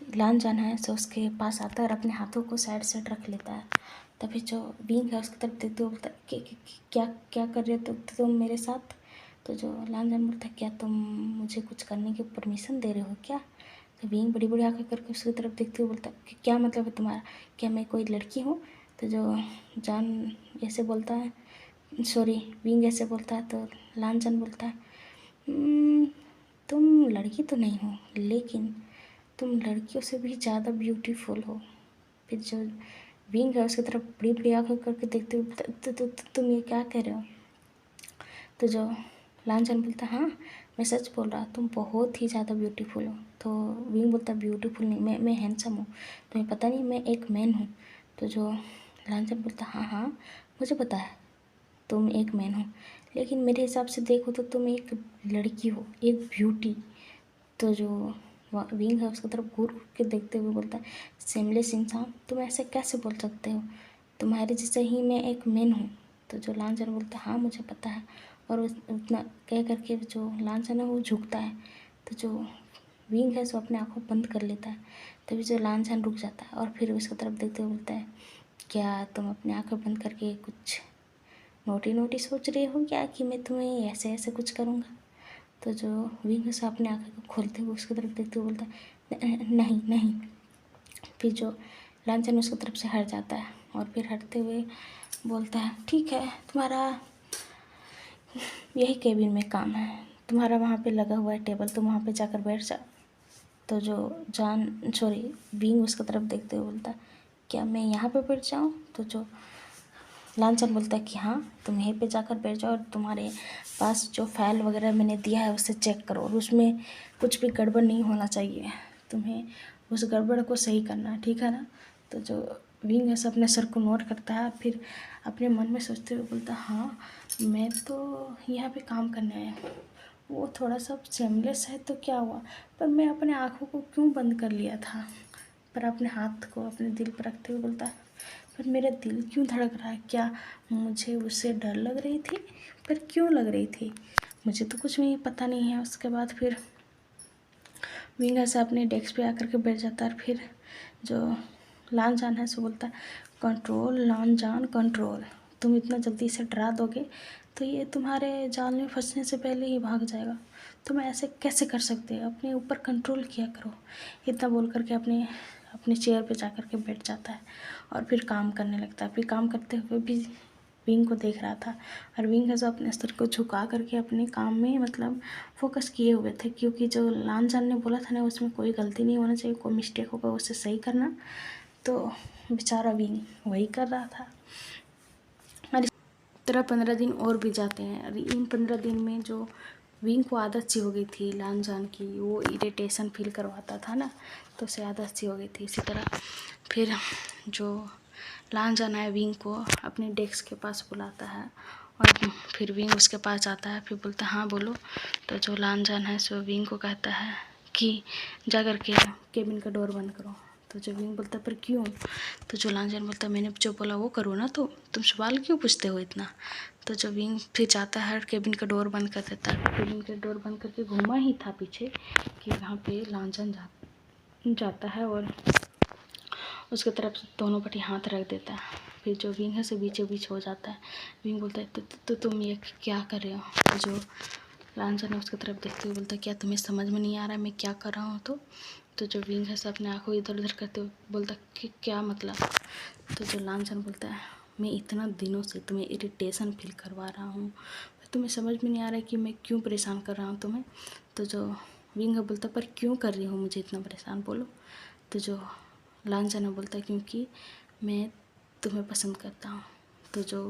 लांछन है सो उसके पास आता है और अपने हाथों को साइड साइड रख लेता है। तभी जो विंग है उसकी तरफ देखते हुए बोलता है क्या क्या कर रहे हो तुम मेरे साथ? तो जो लांछन बोलता है क्या तुम मुझे कुछ करने की परमिशन दे रहे हो क्या? तो विंग बड़ी बड़ी आंखें करके उसकी तरफ देखते हुए बोलता है कि क्या मतलब है तुम्हारा? क्या मैं कोई लड़की हूँ? तो जो जान ऐसे बोलता है, सॉरी विंग ऐसे बोलता है। तो लांछन बोलता है तुम लड़की तो नहीं हो लेकिन तुम लड़कियों से भी ज़्यादा ब्यूटीफुल हो। फिर जो विंग है उसकी तरफ बड़ी बड़ी आंखें करके देखते हुए तुम ये क्या कह रहे हो? तो जो लांछन बोलता हाँ मैं सच बोल रहा, तुम बहुत ही ज़्यादा ब्यूटीफुल हो। तो विंग बोलता ब्यूटीफुल नहीं, मैं हैंडसम हूँ, तुम्हें पता नहीं मैं एक मैन हूँ। तो जो लांछन बोलता हाँ हाँ मुझे पता है तुम एक मैन हो, लेकिन मेरे हिसाब से देखो तो तुम एक लड़की हो, एक ब्यूटी। तो जो विंग है उसकी तरफ घूर के देखते हुए बोलता है सेमलेस इंसान तुम ऐसे कैसे बोल सकते हो, तुम्हारे जैसे ही मैं एक मैन हूँ। तो जो लांछन बोलता है हाँ मुझे पता है। और उतना कह करके जो लांछन है वो झुकता है। तो जो विंग है सो अपने आँखों बंद कर लेता है। तभी जो लांछन रुक जाता है और फिर उसकी तरफ देखते हुए बोलता है क्या तुम अपने आँखें बंद करके कुछ नोटी नोटी सोच रहे हो क्या कि मैं तुम्हें ऐसे ऐसे कुछ करूँगा? तो जो विंग से अपने आँखें को खोलते हुए उसकी तरफ देखते हुए बोलता है नहीं नहीं। फिर जो लांछन उसकी तरफ से हट जाता है और फिर हटते हुए बोलता है ठीक है तुम्हारा यही केबिन में काम है, तुम्हारा वहाँ पे लगा हुआ है टेबल, तुम वहाँ पे जाकर बैठ जाओ। तो जो विंग उसकी तरफ देखते हुए बोलता है क्या मैं यहाँ पे बैठ जाऊँ? तो जो लांछन बोलता है कि हाँ तुम यहीं पे जाकर बैठ जाओ और तुम्हारे पास जो फाइल वगैरह मैंने दिया है उसे चेक करो और उसमें कुछ भी गड़बड़ नहीं होना चाहिए, तुम्हें उस गड़बड़ को सही करना है, ठीक है ना? तो जो विंग है अपने सर को नोट करता है, फिर अपने मन में सोचते हुए बोलता हाँ मैं तो यहाँ पे काम करने आया हूँ, वो थोड़ा सा सेमलेस है तो क्या हुआ, पर मैं अपने आँखों को क्यों बंद कर लिया था? पर अपने हाथ को अपने दिल पर रखते हुए बोलता है पर मेरा दिल क्यों धड़क रहा है? क्या मुझे उससे डर लग रही थी? पर क्यों लग रही थी? मुझे तो कुछ भी पता नहीं है। उसके बाद फिर विंग ऐसे अपने डेस्क पे आकर के बैठ जाता है और फिर जो लांछन है सो बोलता है कंट्रोल लांछन कंट्रोल, तुम इतना जल्दी से डरा दोगे तो ये तुम्हारे जाल में फंसने से पहले ही भाग जाएगा, तुम ऐसे कैसे कर सकते हो? अपने ऊपर कंट्रोल किया करो। इतना बोल करके अपने अपने चेयर पे जा कर के बैठ जाता है और फिर काम करने लगता है। फिर काम करते हुए भी विंग को देख रहा था और विंग है जो अपने सर को झुका करके अपने काम में मतलब फोकस किए हुए थे, क्योंकि जो लांछन ने बोला था ना उसमें कोई गलती नहीं होना चाहिए, कोई मिस्टेक होगा उसे सही करना। तो बेचारा विंग वही कर रहा था। और इस तरह 15 दिन और भी जाते हैं और इन 15 दिन में जो विंग को आदत सी हो गई थी लांछन की, वो इरिटेशन फील करवाता था ना, तो उसे आदत सी हो गई थी। इसी तरह फिर जो लांछन है विंग को अपने डेस्क के पास बुलाता है और फिर विंग उसके पास आता है, फिर बोलता है हाँ बोलो। तो जो लांछन है सो विंग को कहता है कि जा कर के केबिन का डोर बंद करो। तो जो विंग बोलता है पर क्यों? तो जो लांछन बोलता है मैंने जो बोला वो करो ना, तो तुम सवाल क्यों पूछते हो इतना? तो जो विंग फिर जाता है केबिन का डोर बंद कर देता है। केबिन का डोर बंद करके घूमा ही था पीछे कि वहाँ पे लांछन जाता है और उसके तरफ दोनों पट्टी हाथ रख देता है। फिर जो विंग है से बीचों बीच हो जाता है। विंग बोलता है तो तुम ये क्या कर रहे हो? तो जो लांछन है उसकी तरफ देखते हुए बोलता है क्या तुम्हें समझ में नहीं आ रहा मैं क्या कर रहा हूँ? तो जो विंग है से अपने आँखों इधर उधर करते हुए बोलता कि क्या मतलब? तो जो लांछन बोलता है मैं इतना दिनों से तुम्हें इरिटेशन फील करवा रहा हूँ, तुम्हें समझ में नहीं आ रहा है कि मैं क्यों परेशान कर रहा हूँ तुम्हें? तो जो विंग है बोलता पर क्यों कर रही हूँ मुझे इतना परेशान, बोलो। तो जो लांछन बोलता है क्योंकि मैं तुम्हें पसंद करता हूँ। तो जो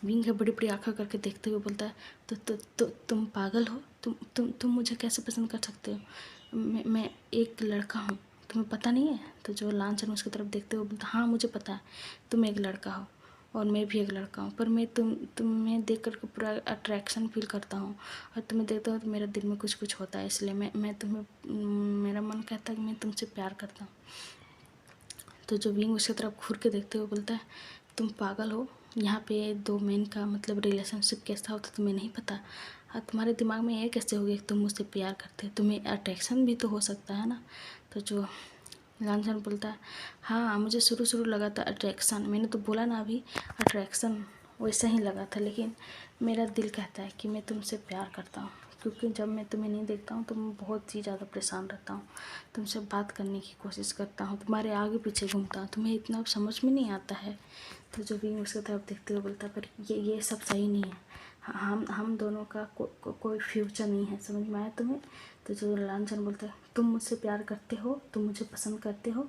विंग है बड़ी बड़ी आँखें करके देखते हुए बोलता है तो तुम पागल हो, तुम मुझे कैसे पसंद कर सकते हो? मैं एक लड़का हूँ, तुम्हें पता नहीं है? तो जो लांछन उसकी तरफ देखते हुए बोलता हाँ मुझे पता है तुम एक लड़का हो और मैं भी एक लड़का हूँ, पर मैं तुम्हें देख कर के पूरा अट्रैक्शन फील करता हूँ, और तुम्हें देखता हूँ तो मेरा दिल में कुछ कुछ होता है, इसलिए मैं तुम्हें, मेरा मन कहता है कि मैं तुमसे प्यार करता हूँ। तो जो विंग उसकी तरफ घूर के देखते हुए बोलता है, तुम पागल हो, यहाँ पे दो मैन का मतलब रिलेशनशिप कैसा होता है तुम्हें नहीं पता? तुम्हारे दिमाग में ये कैसे हो गया कि तुम मुझसे प्यार करते हो? तुम्हें अट्रैक्शन भी तो हो सकता है ना। तो जो लांछन बोलता है, हाँ मुझे शुरू शुरू लगा था अट्रैक्शन, मैंने तो बोला ना अभी, अट्रैक्शन वैसा ही लगा था, लेकिन मेरा दिल कहता है कि मैं तुमसे प्यार करता हूँ, क्योंकि जब मैं तुम्हें नहीं देखता हूँ तो मैं बहुत ही ज़्यादा परेशान रहता हूँ। तुमसे बात करने की कोशिश करता हूँ, तुम्हारे आगे पीछे घूमता हूँ, तुम्हें इतना समझ में नहीं आता है। तो जो भी उसकी तरफ देखते हुए बोलता है, पर ये सब सही नहीं है, हम दोनों का कोई फ्यूचर नहीं है, समझ में आया तुम्हें? तो जो लांछन बोलता है, तुम मुझसे प्यार करते हो, तुम मुझे पसंद करते हो?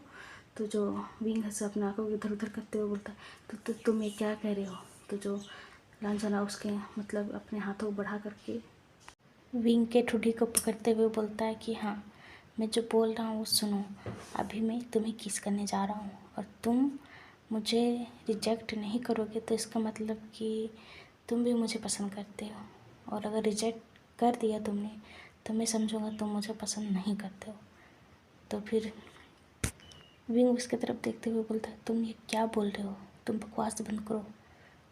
तो जो विंग से अपने आँखों को इधर उधर करते हुए बोलता है, तो तुम ये क्या कह रहे हो? तो जो लांछना उसके मतलब अपने हाथों को बढ़ा करके विंग के ठुड्डी को पकड़ते हुए बोलता है कि हाँ, मैं जो बोल रहा हूँ वो सुनो, अभी मैं तुम्हें किस करने जा रहा हूँ, और तुम मुझे रिजेक्ट नहीं करोगे तो इसका मतलब कि तुम भी मुझे पसंद करते हो, और अगर रिजेक्ट कर दिया तुमने तो मैं समझूंगा तुम मुझे पसंद नहीं करते हो। तो फिर विंग उसकी तरफ देखते हुए बोलता है, तुम ये क्या बोल रहे हो, तुम बकवास बंद करो।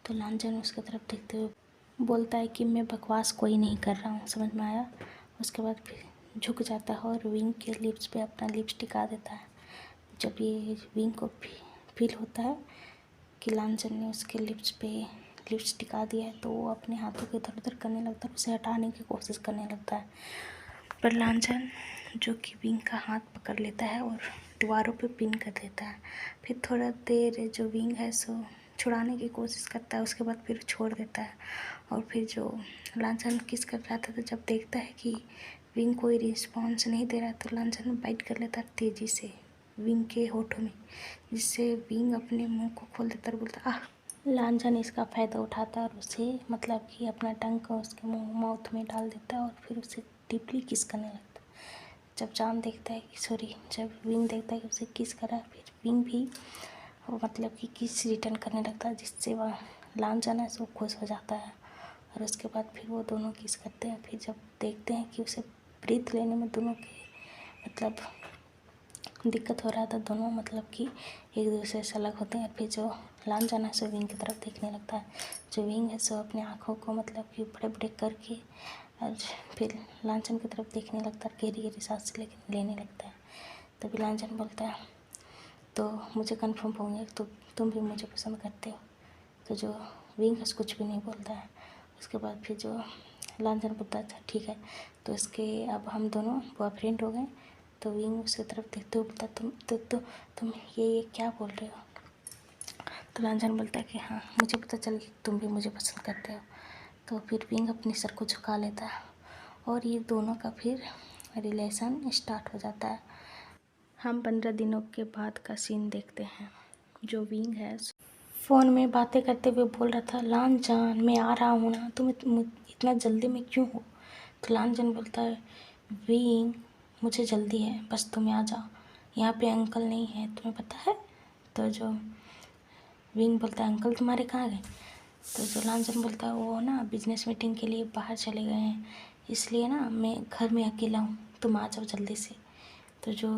तो लांछन उसकी तरफ देखते हुए बोलता है कि मैं बकवास कोई नहीं कर रहा हूँ, समझ में आया? उसके बाद फिर झुक जाता है और विंग के लिप्स पे अपना लिप्स टिका देता है। जब ये विंग को फील होता है कि लांछन ने उसके लिप्स पे लिप्स टिका दिया है, तो वो अपने हाथों को इधर उधर करने लगता है, उसे हटाने की कोशिश करने लगता है, पर लांछन जो कि विंग का हाथ पकड़ लेता है और दीवारों पे पिन कर देता है। फिर थोड़ा देर जो विंग है सो छुड़ाने की कोशिश करता है, उसके बाद फिर छोड़ देता है। और फिर जो लांछन किस कर रहा था, तो जब देखता है कि विंग कोई रिस्पॉन्स नहीं दे रहा, तो लांछन बाइट कर लेता है तेज़ी से विंग के होठों में, जिससे विंग अपने मुंह को खोल देता है और बोलता आह। लांछन इसका फ़ायदा उठाता है और उसे मतलब कि अपना टंग को उसके मुंह माउथ में डाल देता है और फिर उसे डीपली किस करने लगता है। जब जान देखता है कि जब विंग देखता है कि उसे किस करा, फिर विंग भी मतलब कि किस रिटर्न करने लगता है, जिससे वह लांछन है सो खुश हो जाता है। और उसके बाद फिर वो दोनों किस करते हैं। फिर जब देखते हैं कि उसे ब्रीथ लेने में दोनों के मतलब दिक्कत हो रहा था, दोनों मतलब कि एक दूसरे से अलग होते हैं। फिर जो लांछन है सो विंग की तरफ देखने लगता है, जो विंग है सो अपने आँखों को मतलब कि बड़े बड़े करके और फिर लांछन की तरफ देखने लगता है, गहरी गहरी सांस लेने लगता है। तभी लांछन बोलता है, तो मुझे कंफर्म हो गया तो तुम भी मुझे पसंद करते हो। तो जो विंग है कुछ भी नहीं बोलता है। उसके बाद फिर जो लांछन बोलता है, अच्छा ठीक है, तो इसके अब हम दोनों बॉयफ्रेंड हो गए। तो विंग उसकी तरफ देखते हुए बोलता, तुम ये क्या बोल रहे हो? तो लांछन बोलता है कि हाँ, मुझे पता चल गया तुम भी मुझे पसंद करते हो। तो फिर विंग अपने सर को झुका लेता है और ये दोनों का फिर रिलेशन स्टार्ट हो जाता है। हम 15 दिनों के बाद का सीन देखते हैं। जो विंग है फ़ोन में बातें करते हुए बोल रहा था, लांछन मैं आ रहा हूँ ना, तुम इतना जल्दी में क्यों हो? तो लांछन बोलता है, विंग मुझे जल्दी है, बस तुम आ जाओ, यहाँ पे अंकल नहीं है, तुम्हें पता है? तो जो विंग बोलता है, अंकल तुम्हारे कहाँ गए? तो जो लांछन बोलता है, वो ना बिजनेस मीटिंग के लिए बाहर चले गए हैं, इसलिए ना मैं घर में अकेला हूँ, तुम आ जाओ जल्दी से। तो जो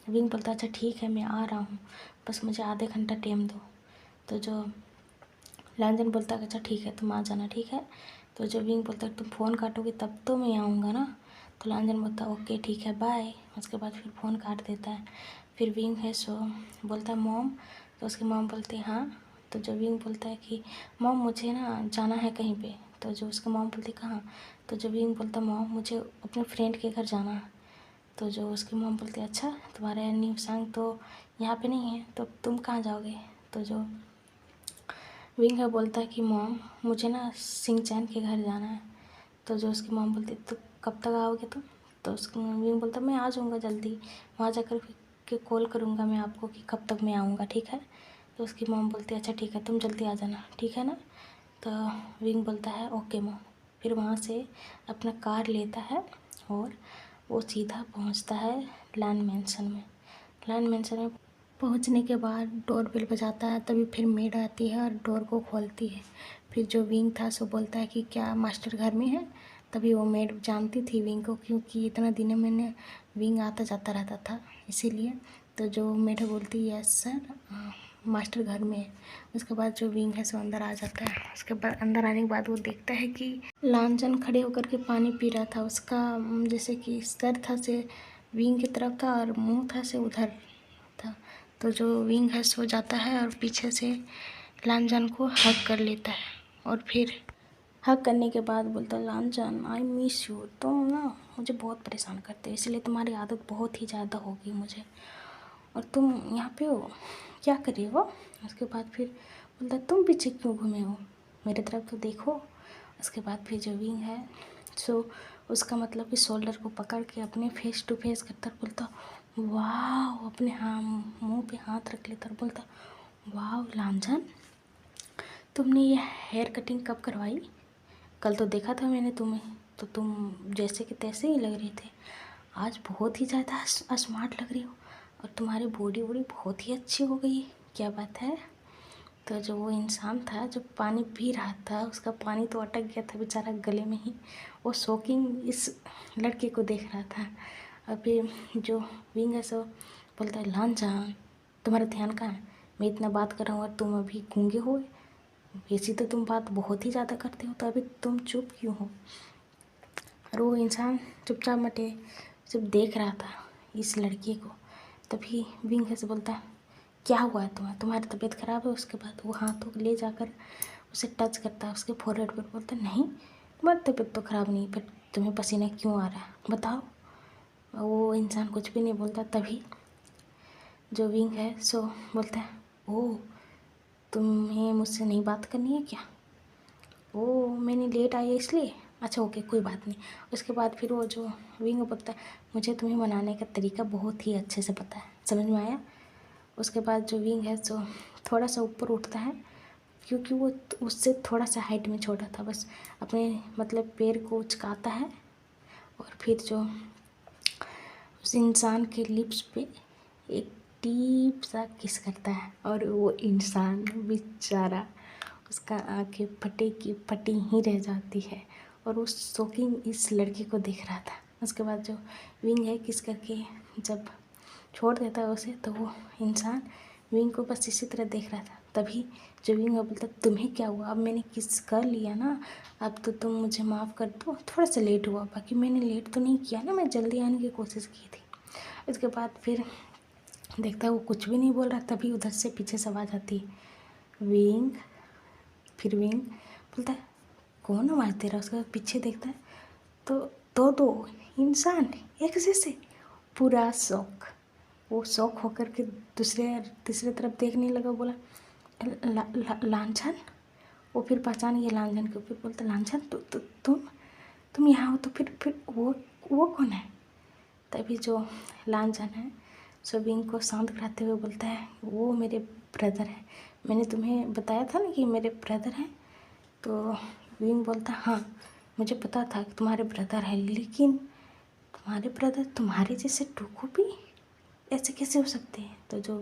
विंग बोलता है, अच्छा ठीक है मैं आ रहा हूँ, बस मुझे आधे घंटा टाइम दो। तो जो लांछन बोलता है, अच्छा ठीक है तुम आ जाना, ठीक है। तो जो विंग बोलता है, तुम फ़ोन काटोगे तब तो मैं आऊँगा ना। तो लांछन बोलता है, ओके ठीक है बाय। उसके बाद फिर फ़ोन काट देता है। फिर विंग है सो बोलता है, मॉम। तो उसकी मॉम बोलती है हाँ। तो जो विंग बोलता है कि मॉम मुझे ना जाना है कहीं पे। तो जो उसकी मॉम बोलती है कहाँ? तो जो विंग बोलता है, मॉम मुझे अपने फ्रेंड के घर जाना है। तो जो उसकी मॉम बोलती है, अच्छा तुम्हारे न्यू सॉन्ग तो यहाँ पे नहीं है, तो तुम कहाँ जाओगे? तो जो विंग है बोलता है कि मॉम मुझे ना सिंचैन के घर जाना है। तो जो उसकी मॉम बोलती है, तो कब तक आओगे तुम? तो उसकी विंग बोलता है, मैं आ जाऊँगा जल्दी, वहाँ जाकर के कॉल करूँगा मैं आपको कि कब तक मैं आऊँगा, ठीक है। तो उसकी मॉम बोलती है, अच्छा ठीक है तुम जल्दी आ जाना, ठीक है ना। तो विंग बोलता है, ओके मॉम। फिर वहाँ से अपना कार लेता है और वो सीधा पहुँचता है लैंड मैंसन में। लैंड मैंसन में पहुंचने के बाद डोर बेल बजाता है, तभी फिर मेड आती है और डोर को खोलती है। फिर जो विंग था सो बोलता है कि क्या मास्टर घर में है। तभी वो मेड जानती थी विंग को, क्योंकि इतना दिन मैंने विंग आता जाता रहता था इसीलिए। तो जो मेड बोलती है यस सर, मास्टर घर में है। उसके बाद जो विंग है सो अंदर आ जाता है। उसके बाद अंदर आने के बाद वो देखता है कि लांछन खड़े होकर के पानी पी रहा था। उसका जैसे कि सर था से विंग की तरफ था और मुंह था से उधर था। तो जो विंग है सो जाता है और पीछे से लांछन को हग कर लेता है। और फिर हग करने के बाद बोलता है, लांछन आई मिस यू, तुम ना मुझे बहुत परेशान करते हो, इसलिए तुम्हारी आदत बहुत ही ज़्यादा होगी मुझे, और तुम यहाँ पे हो क्या कर रही हो। उसके बाद फिर बोलता है, तुम पीछे क्यों घूमे हो, मेरे तरफ तो देखो। उसके बाद फिर जो विंग है सो उसका मतलब कि शोल्डर को पकड़ के अपने फेस टू फेस करता बोलता, वाह, अपने मुंह पे हाथ रख लेता और बोलता, वाह लांछन, तुमने ये हेयर कटिंग कब करवाई। कल तो देखा था मैंने तुम्हें, तो तुम जैसे कि तैसे ही लग रहे थे। आज बहुत ही ज़्यादा स्मार्ट लग रही हो और तुम्हारी बॉडी वॉडी बहुत ही अच्छी हो गई। क्या बात है। तो जो वो इंसान था जो पानी पी रहा था, उसका पानी तो अटक गया था बेचारा गले में ही। वो शॉकिंग इस लड़के को देख रहा था। अभी जो विंग है सो बोलता है, लांछन तुम्हारा ध्यान कहाँ है, मैं इतना बात कर रहा हूँ और तुम अभी गूंगे हो। वैसी तो तुम बात बहुत ही ज़्यादा करते हो, तो अभी तुम चुप क्यों हो। और वो इंसान चुपचाप मटे जब देख रहा था इस लड़के को। तभी विंग से बोलता है, क्या हुआ है तुम्हें, तुम्हारी तबीयत ख़राब है। उसके बाद वो हाथों को ले जाकर उसे टच करता है उसके फोrehead पर। बोलता है, नहीं तुम्हारी तबीयत तो ख़राब नहीं, पर तुम्हें पसीना क्यों आ रहा है बताओ। वो इंसान कुछ भी नहीं बोलता। तभी जो विंग है सो बोलता है, ओह तुम्हें मुझसे नहीं बात करनी है क्या। ओ मैंने लेट आई है इसलिए, अच्छा ओके कोई बात नहीं। उसके बाद फिर वो जो विंग बोलता है, मुझे तुम्हें मनाने का तरीका बहुत ही अच्छे से पता है, समझ में आया। उसके बाद जो विंग है जो थोड़ा सा ऊपर उठता है, क्योंकि वो उससे थोड़ा सा हाइट में छोटा था, बस अपने मतलब पैर को उचकाता है और फिर जो उस इंसान के लिप्स पे एक डीप सा किस करता है। और वो इंसान बेचारा, उसका आंखें फटे की फटी ही रह जाती है और वो शॉकिंग इस लड़के को देख रहा था। उसके बाद जो विंग है किस करके जब छोड़ देता है उसे, तो वो इंसान विंग को बस इसी तरह देख रहा था। तभी जो विंग बोलता, तुम्हें क्या हुआ, अब मैंने किस कर लिया ना, अब तो तुम मुझे माफ़ कर दो, थोड़ा सा लेट हुआ, बाकी मैंने लेट तो नहीं किया ना, मैं जल्दी आने की कोशिश की थी। इसके बाद फिर देखता है वो कुछ भी नहीं बोल रहा। तभी उधर से पीछे से आवाज़ आती है, विंग। फिर विंग बोलता है, कौन आवाज़ दे रहा है। उसके बाद पीछे देखता है तो दो इंसान एक जैसे। पूरा शौक, वो शौक होकर के तीसरे तरफ देखने लगा। बोला, लांछन। वो फिर पहचान गया लांछन को। फिर बोलता, लांछन तुम यहाँ हो, तो फिर वो कौन है। तभी जो लांछन है सो विंग को शांत कराते हुए बोलता है, वो मेरे ब्रदर है, मैंने तुम्हें बताया था ना कि मेरे ब्रदर हैं। तो विंग बोलता, हाँ मुझे पता था कि तुम्हारे ब्रदर है, लेकिन तुम्हारे ब्रदर तुम्हारे जैसे टूकू भी ऐसे कैसे हो सकते हैं। तो जो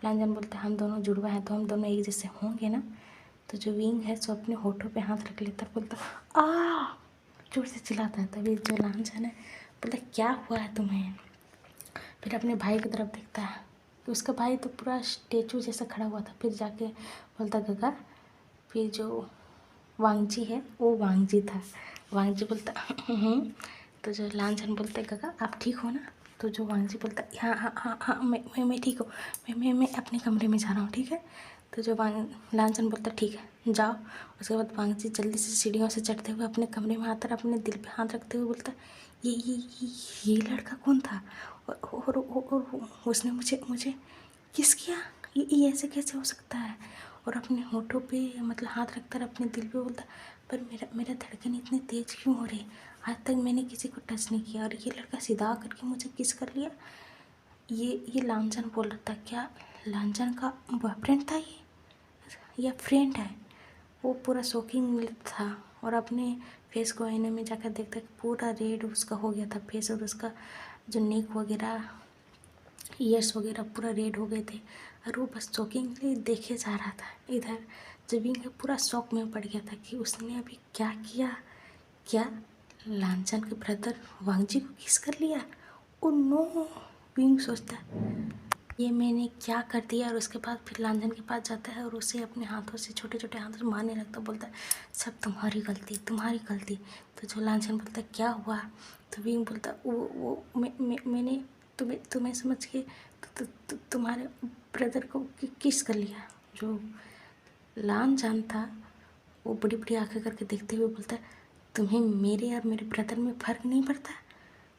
लांछन बोलता है, हम दोनों जुड़वा हैं तो हम दोनों एक जैसे होंगे ना। तो जो विंग है सो अपने होठों पे हाथ रख लेता, बोलता आ, जोर से चिल्लाता है। तभी जो लांछन है बोलता, क्या हुआ है तुम्हें। फिर अपने भाई की तरफ देखता है कि उसका भाई तो पूरा स्टेचू जैसा खड़ा हुआ था। फिर जाके बोलता, गगा। फिर जो वांगजी है वो वांगजी था। वांगजी बोलता, तो जो लांछन बोलते, गगा आप ठीक हो ना। तो जो वांगजी बोलता, हाँ हाँ हाँ हाँ मैं ठीक हूँ, मैं अपने कमरे में जा रहा हूँ, ठीक है। तो जो लांछन बोलता, ठीक है जाओ। उसके बाद वांगजी जल्दी से सीढ़ियों से चढ़ते हुए अपने कमरे में आता और अपने दिल पे हाथ रखते हुए बोलता, ये लड़का कौन था, और उसने मुझे किस किया, ये ऐसे कैसे हो सकता है। और अपने होठों पे मतलब हाथ रखता अपने दिल पे बोलता, पर मेरा धड़कन इतनी तेज क्यों हो रही, आज तक मैंने किसी को टच नहीं किया और ये लड़का सीधा करके मुझे किस कर लिया। ये लांछन बोल रहा था। क्या लांछन का बॉयफ्रेंड था ये या फ्रेंड है। वो पूरा शॉकिंग था और अपने फेस को आईने में जाकर देखता कि पूरा रेड उसका हो गया था फेस, और उसका जो नेक वगैरह ईयर्स वगैरह पूरा रेड हो गए थे और वो बस शॉकिंगली देखे जा रहा था इधर। जब विंग पूरा शॉक में पड़ गया था कि उसने अभी क्या किया, क्या लांचन के ब्रदर वांगजी को किस कर लिया। ओ नो, विंग सोचता है ये मैंने क्या कर दिया। और उसके बाद फिर लांचन के पास जाता है और उसे अपने हाथों से, छोटे छोटे हाथों से मारने लगता, बोलता है सब तुम्हारी गलती, तुम्हारी गलती। तो जो लांचन बोलता है क्या हुआ, तो विंग बोलता वो मैंने तुम्हें समझ के तुम्हारे ब्रदर को किस कर लिया। जो लांचन था वो बड़ी बड़ी आंखें करके देखते हुए बोलता है तुम्हें मेरे और मेरे ब्रदर में फ़र्क नहीं पड़ता।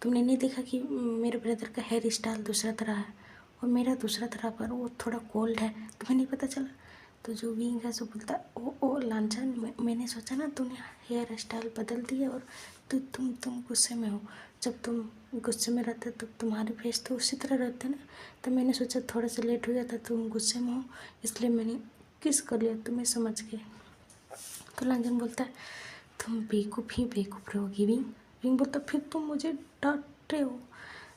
तुमने नहीं देखा कि मेरे ब्रदर का हेयर स्टाइल दूसरा तरह है और मेरा दूसरा तरह, पर वो थोड़ा कोल्ड है, तुम्हें नहीं पता चला। तो जो विंग है सो बोलता ओ लांछन, मैंने सोचा ना तूने हेयर स्टाइल बदल दिया और तुम गुस्से में हो। जब तुम गुस्से में रहते तो तुम्हारे फेस तो उसी तरह रहते ना, तो मैंने सोचा थोड़ा सा लेट हो जाता, तुम गुस्से में हो इसलिए मैंने किस कर लिया तुम्हें समझ के। तो लांछन बोलता है तुम बेवकूफ़ ही बेवकूफ़ रहोगी विंग। विंग बोलता फिर तुम मुझे डांट रहे हो।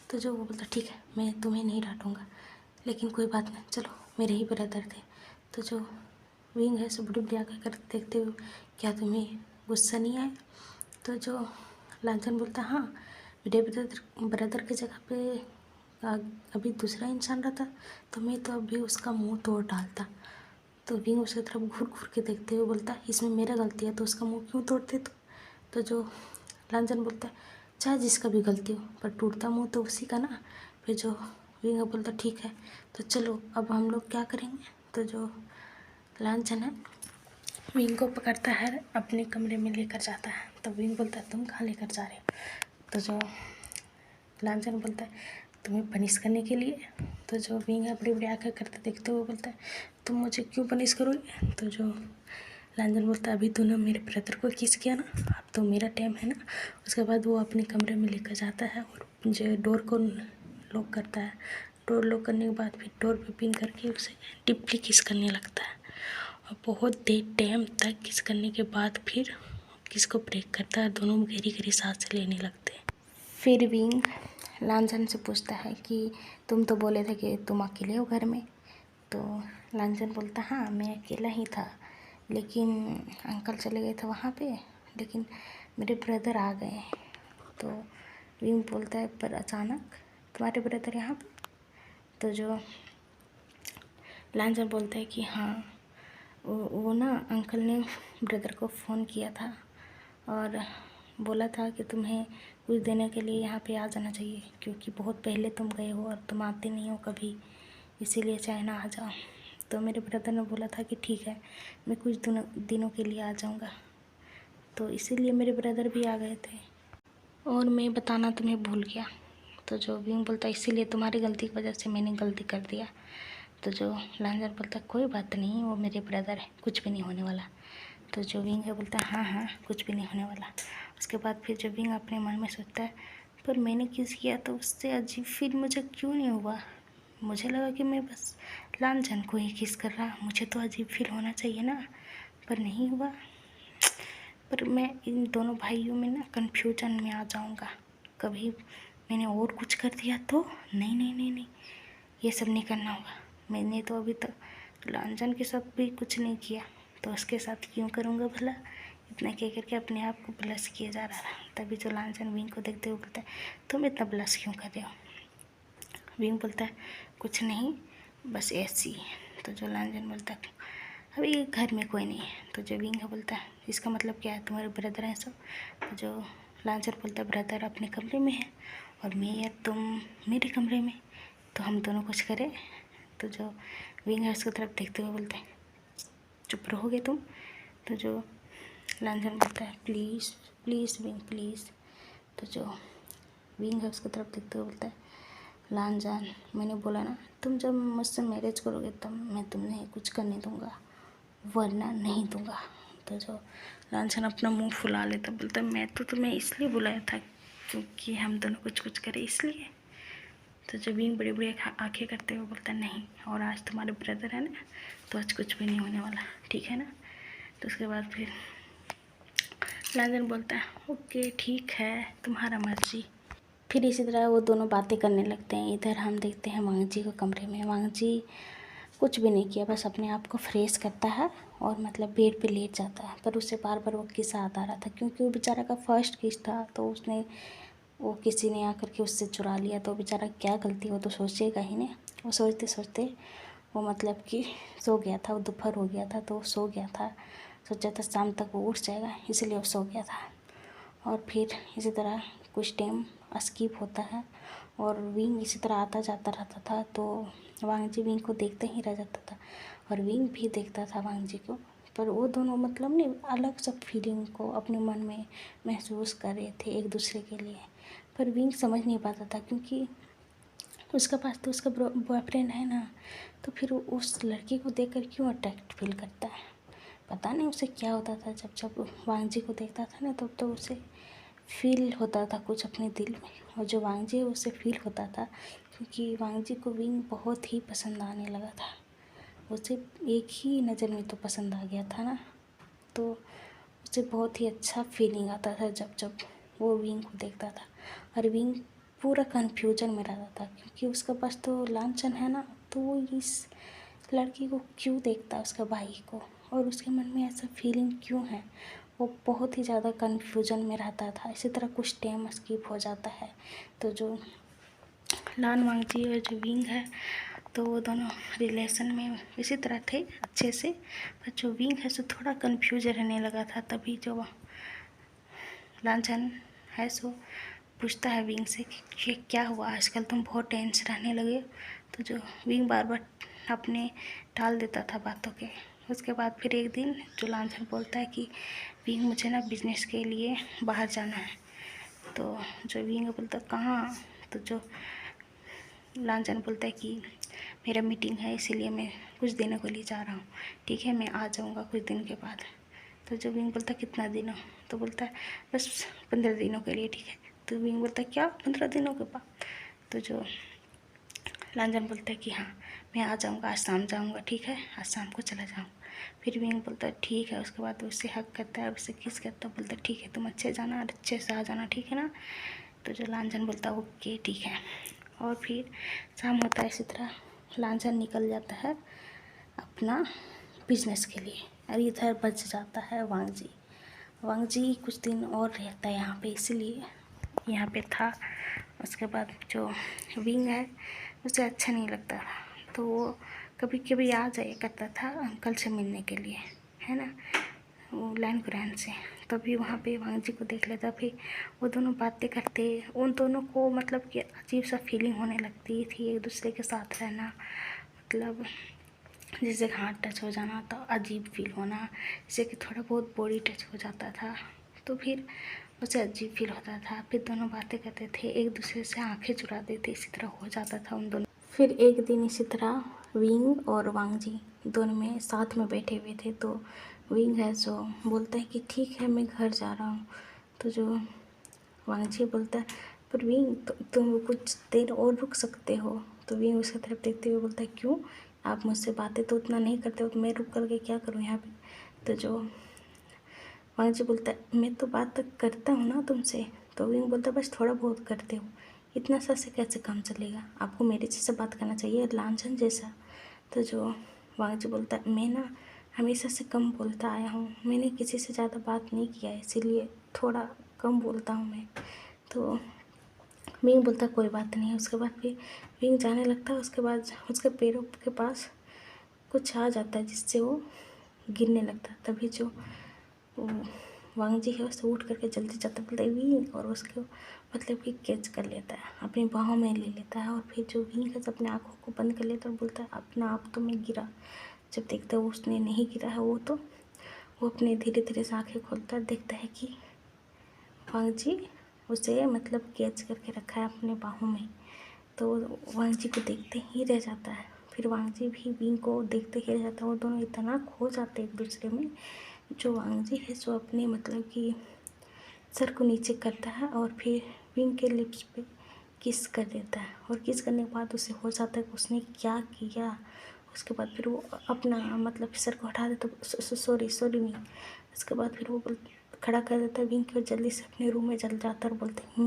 तो जो वो बोलता ठीक है मैं तुम्हें नहीं डांटूंगा, लेकिन कोई बात नहीं, चलो मेरे ही ब्रदर थे। तो जो विंग है सब बड़ी बड़ी आंखें कर देखते हुए क्या तुम्हें गुस्सा नहीं आया। तो जो लांछन बोलता हाँ, मेरे ब्रदर की जगह पे अभी दूसरा इंसान रहता तो मैं तो अभी उसका मुंह तोड़ डालता। तो विंग उसकी तरफ घूर घूर के देखते हुए बोलता इसमें मेरा गलती है तो उसका मुंह क्यों तोड़ते तुम। तो जो लांछन बोलता है चाहे जिसका भी गलती हो पर टूटता मुंह तो उसी का ना। फिर जो विंग बोलता ठीक है तो चलो अब हम लोग क्या करेंगे। तो जो लांछन है विंग को पकड़ता है अपने कमरे में लेकर जाता है। तो विंग बोलता है तुम कहाँ लेकर जा रहे हो। तो जो लांछन बोलता है तुम्हें पनिश करने के लिए। तो जो विंग है बड़ी बड़ी आंखें करते देखते हुए बोलता है तुम मुझे क्यों पनिश करोगे। तो जो लांछन बोलता है अभी तूने मेरे ब्रदर को किस किया ना, अब तो मेरा टाइम है ना। उसके बाद वो अपने कमरे में लेकर जाता है और जो डोर को लॉक करता है। डोर लॉक करने के बाद फिर डोर पे पिन करके उसे डीपली किस करने लगता है और बहुत देर टाइम तक किस करने के बाद फिर किस को ब्रेक करता है। दोनों गहरी गहरी सांसें लेने लगते हैं। फिर विंग लांछन से पूछता है कि तुम तो बोले थे कि तुम अकेले हो घर में। तो लांछन बोलता हाँ मैं अकेला ही था, लेकिन अंकल चले गए थे वहाँ पे, लेकिन मेरे ब्रदर आ गए। तो विंग बोलता है पर अचानक तुम्हारे ब्रदर यहाँ पे। तो जो लांछन बोलता है कि हाँ वो ना अंकल ने ब्रदर को फ़ोन किया था और बोला था कि तुम्हें कुछ देने के लिए यहाँ पे आ जाना चाहिए, क्योंकि बहुत पहले तुम गए हो और तुम आते नहीं हो कभी, इसीलिए चाइना आ जाओ। तो मेरे ब्रदर ने बोला था कि ठीक है मैं कुछ दिनों के लिए आ जाऊँगा, तो इसीलिए मेरे ब्रदर भी आ गए थे और मैं बताना तुम्हें भूल गया। तो जो विंग बोलता इसीलिए तुम्हारी गलती की वजह से मैंने गलती कर दिया। तो जो लांछन बोलता कोई बात नहीं, वो मेरे ब्रदर है, कुछ भी नहीं होने वाला। तो जो विंग है बोलता हाँ हाँ कुछ भी नहीं होने वाला। उसके बाद फिर जो विंग अपने मन में सोचता है पर मैंने किस किया तो उससे अजीब फील मुझे क्यों नहीं हुआ। मुझे लगा कि मैं बस लांछन को ही किस कर रहा, मुझे तो अजीब फील होना चाहिए ना, पर नहीं हुआ। पर मैं इन दोनों भाइयों में ना कन्फ्यूजन में आ जाऊंगा, कभी मैंने और कुछ कर दिया तो नहीं नहीं नहीं नहीं, ये सब नहीं करना होगा। मैंने तो अभी तक लांछन के साथ भी कुछ नहीं किया, तो उसके साथ क्यों करूँगा भला। इतना कह करके अपने आप को ब्लश किए जा रहा था। तभी जो लांछन विंग को देखते हुए बोलता है तुम इतना ब्लश क्यों कर रहे हो। विंग बोलता है कुछ नहीं बस ऐसी ही। तो जो लांछन बोलता है अभी घर में कोई नहीं है। तो जो विंग बोलता है इसका मतलब क्या है, तुम्हारे ब्रदर हैं सब। तो जो लांछन बोलता है ब्रदर अपने कमरे में है और मैं या तुम मेरे कमरे में, तो हम दोनों कुछ करें। तो जो विंग है उसकी तरफ देखते हुए बोलता है चुप रहोगे तुम। तो जो लांछन बोलता है प्लीज़ प्लीज़ विंग प्लीज़। तो जो विंग है उसकी तरफ देखते हुए बोलता है लांछन मैंने बोला ना तुम जब मुझसे मैरिज करोगे तब मैं तुम्हें कुछ करने दूँगा, वरना नहीं दूँगा। तो जो लांछन अपना मुंह फुला लेता बोलता मैं तो तुम्हें इसलिए बुलाया था क्योंकि हम दोनों कुछ कुछ करें इसलिए। तो जब विंग बड़ी बड़ी आंखें करते हुए बोलता नहीं, और आज तुम्हारे ब्रदर है ना तो आज कुछ भी नहीं होने वाला, ठीक है ना। तो उसके बाद फिर लांछन बोलता है ओके ठीक है तुम्हारा मर्जी। फिर इसी तरह वो दोनों बातें करने लगते हैं। इधर हम देखते हैं वांगजी को कमरे में। वांगजी कुछ भी नहीं किया, बस अपने आप को फ्रेश करता है और मतलब बेड पे लेट जाता है। पर उसे बार बार वो किस्सा आता रहा था, क्योंकि वो बेचारा का फर्स्ट किस था, तो उसने वो किसी ने आकर के उससे चुरा लिया, तो बेचारा क्या गलती हो तो सोचेगा ही नहीं। वो सोचते सोचते वो मतलब कि सो गया था। वो दोपहर हो गया था तो वो सो गया था। सोचा था शाम तक वो उठ जाएगा, इसलिए वो सो गया था। और फिर इसी तरह कुछ टाइम स्किप होता है और विंग इसी तरह आता जाता रहता था। तो वांगजी विंग को देखते ही रह जाता था और विंग भी देखता था वांगजी को। पर वो दोनों मतलब नहीं, अलग सब फीलिंग को अपने मन में महसूस कर रहे थे एक दूसरे के लिए। पर विंग समझ नहीं पाता था, क्योंकि उसके पास तो उसका बॉयफ्रेंड है ना, तो फिर वो उस लड़की को देखकर क्यों अट्रैक्ट फील करता है, पता नहीं उसे क्या होता था। जब जब वांगजी को देखता था ना, तब तो उसे फील होता था कुछ अपने दिल में। और जो वांगजी है उसे फील होता था, क्योंकि वांगजी को विंग बहुत ही पसंद आने लगा था। उसे एक ही नज़र में तो पसंद आ गया था ना, तो उसे बहुत ही अच्छा फीलिंग आता था जब जब वो विंग को देखता था। और विंग पूरा कन्फ्यूजन में रहता था, क्योंकि उसका पास तो लांछन है ना, तो वो इस लड़की को क्यों देखता है, उसका भाई को, और उसके मन में ऐसा फीलिंग क्यों है। वो बहुत ही ज़्यादा कन्फ्यूजन में रहता था। इसी तरह कुछ टाइम स्किप हो जाता है। तो जो लान वांगजी और जो विंग है, तो वो दोनों रिलेशन में इसी तरह थे अच्छे से। पर जो विंग है सो थोड़ा कन्फ्यूज रहने लगा था। तभी जो लांछन है सो पूछता है विंग से कि ये क्या हुआ, आजकल तुम बहुत टेंस रहने लगे। तो जो विंग बार बार अपने टाल देता था बातों के। उसके बाद फिर एक दिन जो लांछन बोलता है कि विंग मुझे ना बिजनेस के लिए बाहर जाना है। तो जो विंग बोलता कहाँ, तो जो लांछन बोलता है कि मेरा मीटिंग है, इसीलिए मैं कुछ दिनों के लिए जा रहा हूँ, ठीक है मैं आ जाऊँगा कुछ दिन के बाद। तो जो विंग बोलता है कितना दिनों, तो बोलता है बस 15 दिनों के लिए, ठीक है। तो विंग बोलता है क्या 15 दिनों के बाद। तो जो लांछन बोलता है कि हाँ मैं आ जाऊँगा, आज शाम जाऊँगा, ठीक है आज शाम को चला जाऊँगा। फिर विंग बोलता है ठीक है। उसके बाद उससे हक करता है, उससे किस करता है, बोलता है ठीक है तुम अच्छे जाना और अच्छे से आ जाना, ठीक है ना। तो जो लांछन बोलता है ओके ठीक है। और फिर शाम होता है। इसी तरह लांछन निकल जाता है अपना बिजनेस के लिए, और इधर बच जाता है वांगजी। वांगजी कुछ दिन और रहता है यहाँ पे, इसलिए यहाँ पे था। उसके बाद जो विंग है उसे अच्छा नहीं लगता था, तो वो कभी कभी आ जाया करता था अंकल से मिलने के लिए, है ना, वो लाइन कुरान से। तभी वहाँ पे वांगजी को देख लेता। फिर वो दोनों बातें करते, उन दोनों को मतलब कि अजीब सा फीलिंग होने लगती थी एक दूसरे के साथ रहना। मतलब जैसे हाथ टच हो जाना तो अजीब फील होना, जैसे कि थोड़ा बहुत बॉडी टच हो जाता था तो फिर उसे अजीब फील होता था। फिर दोनों बातें करते थे, एक दूसरे से आंखें चुराते थे, इसी तरह हो जाता था उन दोनों। फिर एक दिन इसी तरह विंग और वांगजी दोनों में साथ में बैठे हुए थे। तो विंग है जो बोलता है कि ठीक है मैं घर जा रहा हूँ। तो जो वांगजी बोलता है पर विंग तुम कुछ देर और रुक सकते हो। तो विंग उसकी तरफ देखते हुए बोलता है क्यों, आप मुझसे बातें तो उतना नहीं करते हो, तो मैं रुक करके क्या करूँ यहाँ पे। तो जो वांगजी बोलता है मैं तो बात तक करता हूँ ना तुमसे। तो विंग बोलता है बस थोड़ा बहुत करते हो, इतना सा से कैसे काम चलेगा, आपको मेरे जैसे बात करना चाहिए लांछन जैसा। तो जो वांगजी बोलता है मैं ना हमेशा से कम बोलता आया हूँ, मैंने किसी से ज़्यादा बात नहीं किया है, इसीलिए थोड़ा कम बोलता हूँ मैं। तो विंग बोलता कोई बात नहीं है। उसके बाद फिर विंग जाने लगता है। उसके बाद उसके पैरों के पास कुछ आ जाता है जिससे वो गिरने लगता है। तभी जो वांगजी है उससे उठ करके जल्दी जाता बोलता है विंग, और उसको मतलब कि कैच कर लेता है, अपनी बाहों में ले लेता है। और फिर जो विंग है अपने आँखों को बंद कर लेता है और बोलता है अपना आप तो मैं गिरा। जब देखता है उसने नहीं गिरा है तो वो अपने धीरे धीरे से आँखें खोलता है, देखता है कि वांगजी उसे मतलब कैच करके रखा है अपने बाहों में। तो वांगजी को देखते ही रह जाता है। फिर वांगजी भी विंग को देखते ही रह जाता है। वो दोनों इतना खो जाते हैं एक दूसरे में। जो वांगजी है जो अपने मतलब कि सर को नीचे करता है और फिर विंग के लिप्स पे किस कर देता है। और किस करने के बाद उसे हो जाता है कि उसने क्या किया। उसके बाद फिर वो अपना मतलब सर को हटा देता, सॉरी सॉरी विंग। उसके बाद फिर वो खड़ा कर देता है विंग को, जल्दी से अपने रूम में चल जाता है और बोलते हैं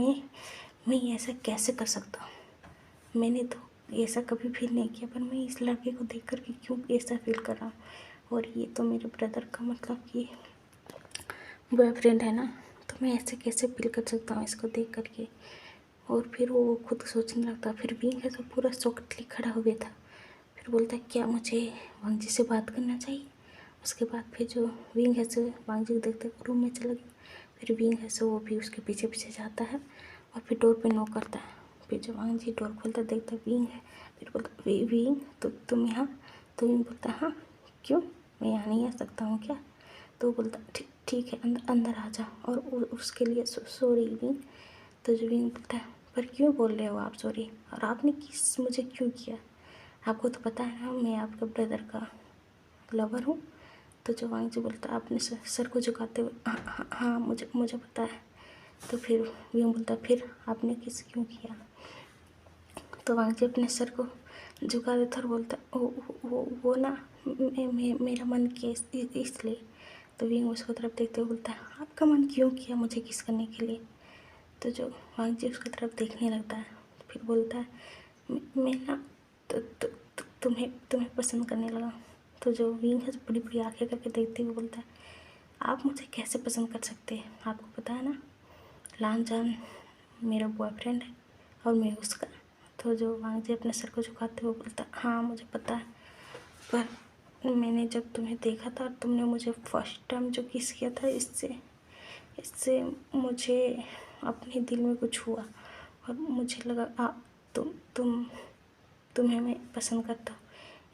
मैं ऐसा कैसे कर सकता हूँ, मैंने तो ऐसा कभी फील नहीं किया, पर मैं इस लड़के को देख कर के क्यों ऐसा फील कर रहा हूँ। और ये तो मेरे ब्रदर का मतलब कि बॉयफ्रेंड है ना, तो मैं ऐसे कैसे फील कर सकता हूँ इसको देख कर के। और फिर वो खुद सोचने लगता, फिर भी ऐसा पूरा शॉक्डली खड़ा हुआ था। फिर बोलता है क्या मुझे वांग जी से बात करना चाहिए। उसके बाद फिर जो विंग है सो वांग जी को देखते रूम में चला गया। फिर विंग है सो वो भी उसके पीछे पीछे जाता है और फिर डोर पे नॉक करता है। फिर जब वांग जी डोर खोलता देखता विंग है। फिर बोलता विंग तुम यहाँ। तो विंग बोलता हाँ क्यों, मैं यहाँ नहीं आ सकता हूँ क्या। तो वो बोलता ठीक ठीक है अंदर अंदर आ जा। और उसके लिए सॉरी विंग। तो जो विंग बोलता है पर क्यों बोल रहे हो आप सॉरी, और आपने किस मुझे क्यों किया, आपको तो पता है ना मैं आपके ब्रदर का लवर हूँ। तो जो वांग जी बोलता आपने सर को झुकाते हुए हाँ हाँ हाँ मुझे पता है। तो फिर विंग बोलता फिर आपने किस क्यों किया। तो वांग जी अपने सर को झुका देता और बोलता वो ना मेरा मन किया इसलिए। तो विंग उसको तरफ देखते हुए बोलता है आपका मन क्यों किया मुझे किस करने के लिए। तो जो वांग जी उसकी तरफ देखने लगता है, फिर बोलता है मैं ना तुम्हें पसंद करने लगा। तो जो विंग है बड़ी बड़ी आंखें करके देखते हुए बोलता है आप मुझे कैसे पसंद कर सकते हैं, आपको पता है ना लान जान मेरा बॉयफ्रेंड है और मैं उसका। तो जो वांग जी अपने सर को झुकाते हुए बोलता हाँ मुझे पता है, पर मैंने जब तुम्हें देखा था और तुमने मुझे फर्स्ट टाइम जो किस किया था इससे मुझे अपने दिल में कुछ हुआ और मुझे लगा तुम्हें मैं पसंद करता हूँ,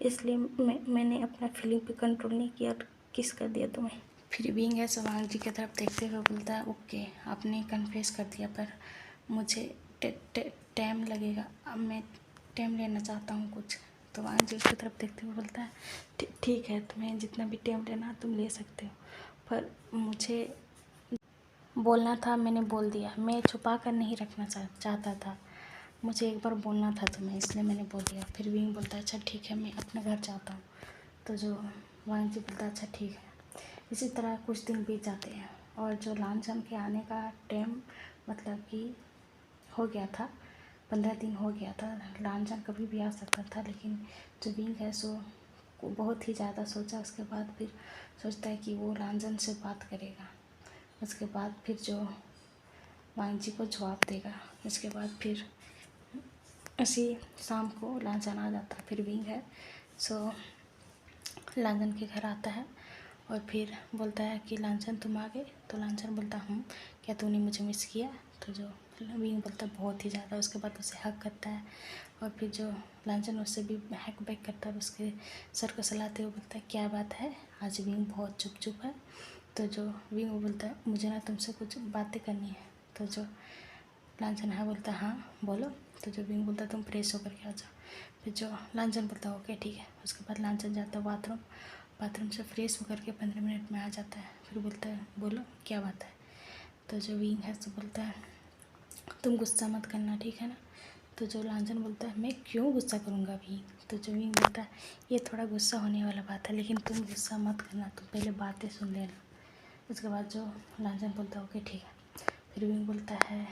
इसलिए मैंने अपना फीलिंग पे कंट्रोल नहीं किया और किस कर दिया तुम्हें। फिर विंग है वांग जी की तरफ देखते हुए बोलता है ओके आपने कन्फेस कर दिया, पर मुझे टाइम लगेगा, अब मैं टाइम लेना चाहता हूँ कुछ। तो वांग जी उसकी तरफ देखते हुए बोलता है ठीक है तुम्हें जितना भी टाइम लेना तुम ले सकते हो, पर मुझे बोलना था मैंने बोल दिया, मैं छुपा कर नहीं रखना चाहता था, मुझे एक बार बोलना था तुम्हें इसलिए मैंने बोल दिया। फिर विंग बोलता है अच्छा ठीक है मैं अपने घर जाता हूँ। तो जो वांग जी बोलता है अच्छा ठीक है। इसी तरह कुछ दिन बीत जाते हैं और जो लांछन के आने का टाइम मतलब कि हो गया था, 15 दिन हो गया था। लांछन कभी भी आ सकता था, लेकिन जो विंग है सो बहुत ही ज़्यादा सोचा, उसके बाद फिर सोचता है कि वो लांछन से बात करेगा। उसके बाद फिर जो वांग जी को जवाब देगा। उसके बाद फिर उसी शाम को लांछन आ जाता है। फिर विंग है सो लांछन के घर आता है और फिर बोलता है कि लांछन तुम आ गए। तो लांछन बोलता हूँ क्या तूने मुझे मिस किया। तो जो विंग बोलता बहुत ही ज़्यादा। उसके बाद उसे हक करता है और फिर जो लांछन उससे भी हैक बैक करता है, उसके सर को सलाते हुए बोलता है क्या बात है आज विंग बहुत चुप है। तो जो विंग बोलता है मुझे ना तुमसे कुछ बातें करनी है। तो जो लांछन है बोलता हाँ बोलो। तो जो विंग बोलता तुम फ्रेश होकर के आ जाओ। फिर जो लांछन बोलता ओके ठीक है। उसके बाद लांछन जाता है बाथरूम से फ्रेश होकर के 15 मिनट में आ जाता है। फिर बोलता है बोलो क्या बात है। तो जो विंग है तो बोलता है तुम गुस्सा मत करना ठीक है ना। तो जो लांछन बोलता है मैं क्यों गुस्सा करूँगा विंग। तो जो विंग बोलता है ये थोड़ा गुस्सा होने वाला बात है, लेकिन तुम गुस्सा मत करना, तुम पहले बातें सुन लेना। उसके बाद जो लांछन बोलता है ओके ठीक है। फिर विंग बोलता है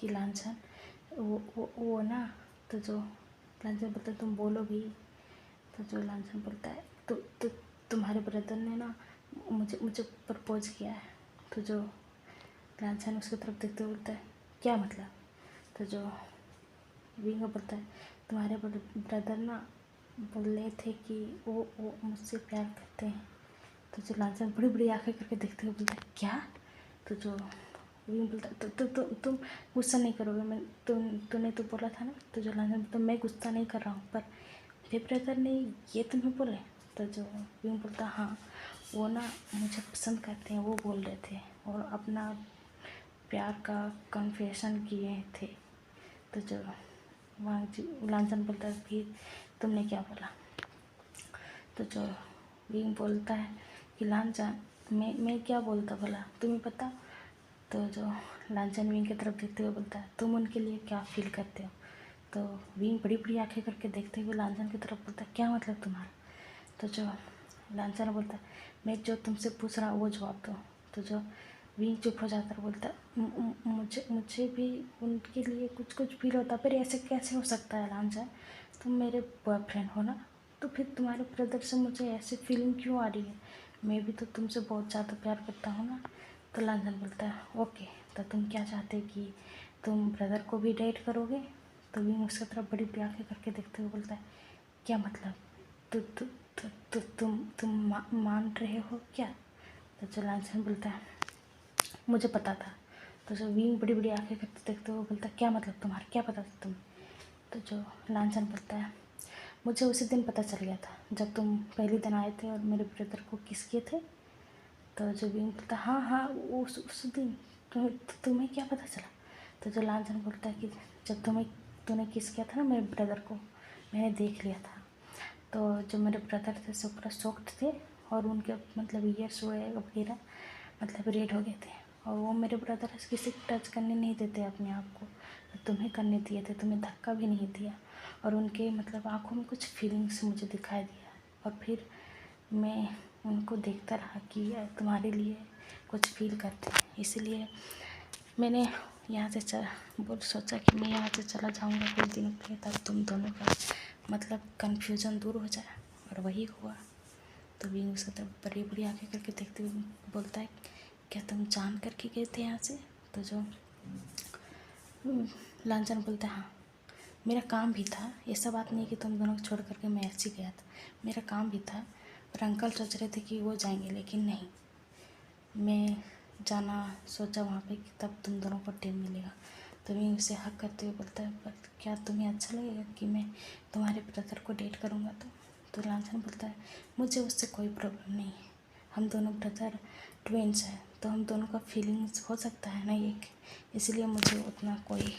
कि लांछन वो ना। तो जो लांछन बोलता है तुम बोलो भी। तो जो लांछन बोलता है तो तुम्हारे ब्रदर ने ना मुझे प्रपोज किया है। तो जो लांछन उसकी तरफ देखते हुए बोलता है क्या मतलब। तो जो विंग बोलता है तुम्हारे ब्रदर ना बोल रहे थे कि वो मुझसे प्यार करते हैं। तो जो लांछन बड़ी बड़ी आंखें करके देखते हुए बोलता है क्या। तो जो विंग बोलता है तुम गुस्सा नहीं करोगे, मैं तूने तो बोला था ना। तो जो लांछन बोलता मैं गुस्सा नहीं कर रहा हूँ, पर मेरे ब्रदर ने ये तुम्हें बोले। तो जो विंग बोलता हाँ वो ना मुझे पसंद करते हैं वो बोल रहे थे और अपना प्यार का कन्फेशन किए थे। तो जो वांग जी लांछन बोलता है फिर तुमने क्या बोला। तो जो विंग बोलता है कि लांछन मैं क्या बोलता बोला तुम्हें पता। तो जो लांछन विंग की तरफ देखते हुए बोलता है तुम उनके लिए क्या फील करते हो। तो विंग बड़ी बड़ी आंखें करके देखते हुए लांछन की तरफ बोलता है क्या मतलब तुम्हारा। तो जो लांछन बोलता है मैं जो तुमसे पूछ रहा हूँ वो जवाब दो। तो जो विंग चुप हो जाकर बोलता मुझे मुझे भी उनके लिए कुछ कुछ फील होता, फिर ऐसे कैसे हो सकता है लांछन, तुम मेरे बॉयफ्रेंड हो ना, तो फिर तुम्हारे ब्रदर से मुझे ऐसी फीलिंग क्यों आ रही है, मैं भी तो तुमसे बहुत ज़्यादा प्यार करता हूँ ना। तो लांछन बोलता है ओके, तो तुम क्या चाहते कि तुम ब्रदर को भी डेट करोगे। तो विंग उसकी तरफ बड़ी बड़ी आँखें करके देखते हुए बोलता है क्या मतलब, तो तुम मान रहे हो क्या। तो जो लांछन बोलता है मुझे पता था। तो जो विंग बड़ी बड़ी आंखें करते देखते हुए बोलता है क्या मतलब तुम्हारा क्या पता था तुम्हें। तो जो लांछन बोलता है मुझे उसी दिन पता चल गया था जब तुम पहले दिन आए थे और मेरे ब्रदर को किस किए थे। तो जो विंग बोलता है हाँ हाँ उस दिन तुम्हें क्या पता चला। तो जो लांछन बोलता है कि जब तूने किस किया था ना मेरे ब्रदर को, मैंने देख लिया था। तो जो मेरे ब्रदर थे सब पूरा शॉक्ड थे और उनके मतलब ईयर्स वगैरह मतलब रेड हो गए थे, और वो मेरे ब्रदर किसी को टच करने नहीं देते अपने आप को, तो तुम्हें करने दिए थे, तुम्हें धक्का भी नहीं दिया, और उनके मतलब आँखों में कुछ फीलिंग्स मुझे दिखाई दिया, और फिर मैं उनको देखता रहा कि तुम्हारे लिए कुछ फील करते हैं, इसलिए मैंने यहाँ से सोचा कि मैं यहाँ से चला जाऊँगा कुछ दिनों के लिए, तब तुम दोनों का मतलब कन्फ्यूज़न दूर हो जाए, और वही हुआ। तो विंग उसकी तरफ बड़ी बड़ी आंखें करके देखते हुए बोलता है क्या तुम जान करके गए थे यहाँ से। तो जो लांछन बोलता है हाँ मेरा काम भी था, ऐसा बात नहीं कि तुम दोनों को छोड़ करके मैं ऐसे गया था, मेरा काम भी था, पर अंकल सोच रहे थे कि वो जाएंगे, लेकिन नहीं, मैं जाना सोचा वहाँ पे कि तब तुम दोनों को टाइम मिलेगा। तो मैं उसे हक करते हुए बोलता है पर क्या तुम्हें अच्छा लगेगा कि मैं तुम्हारे ब्रदर को डेट करूँगा। तो लांछन बोलता है मुझे उससे कोई प्रॉब्लम नहीं है, हम दोनों ब्रदर ट्विंस हैं, तो हम दोनों का फीलिंग्स हो सकता है ना एक, इसलिए मुझे उतना कोई।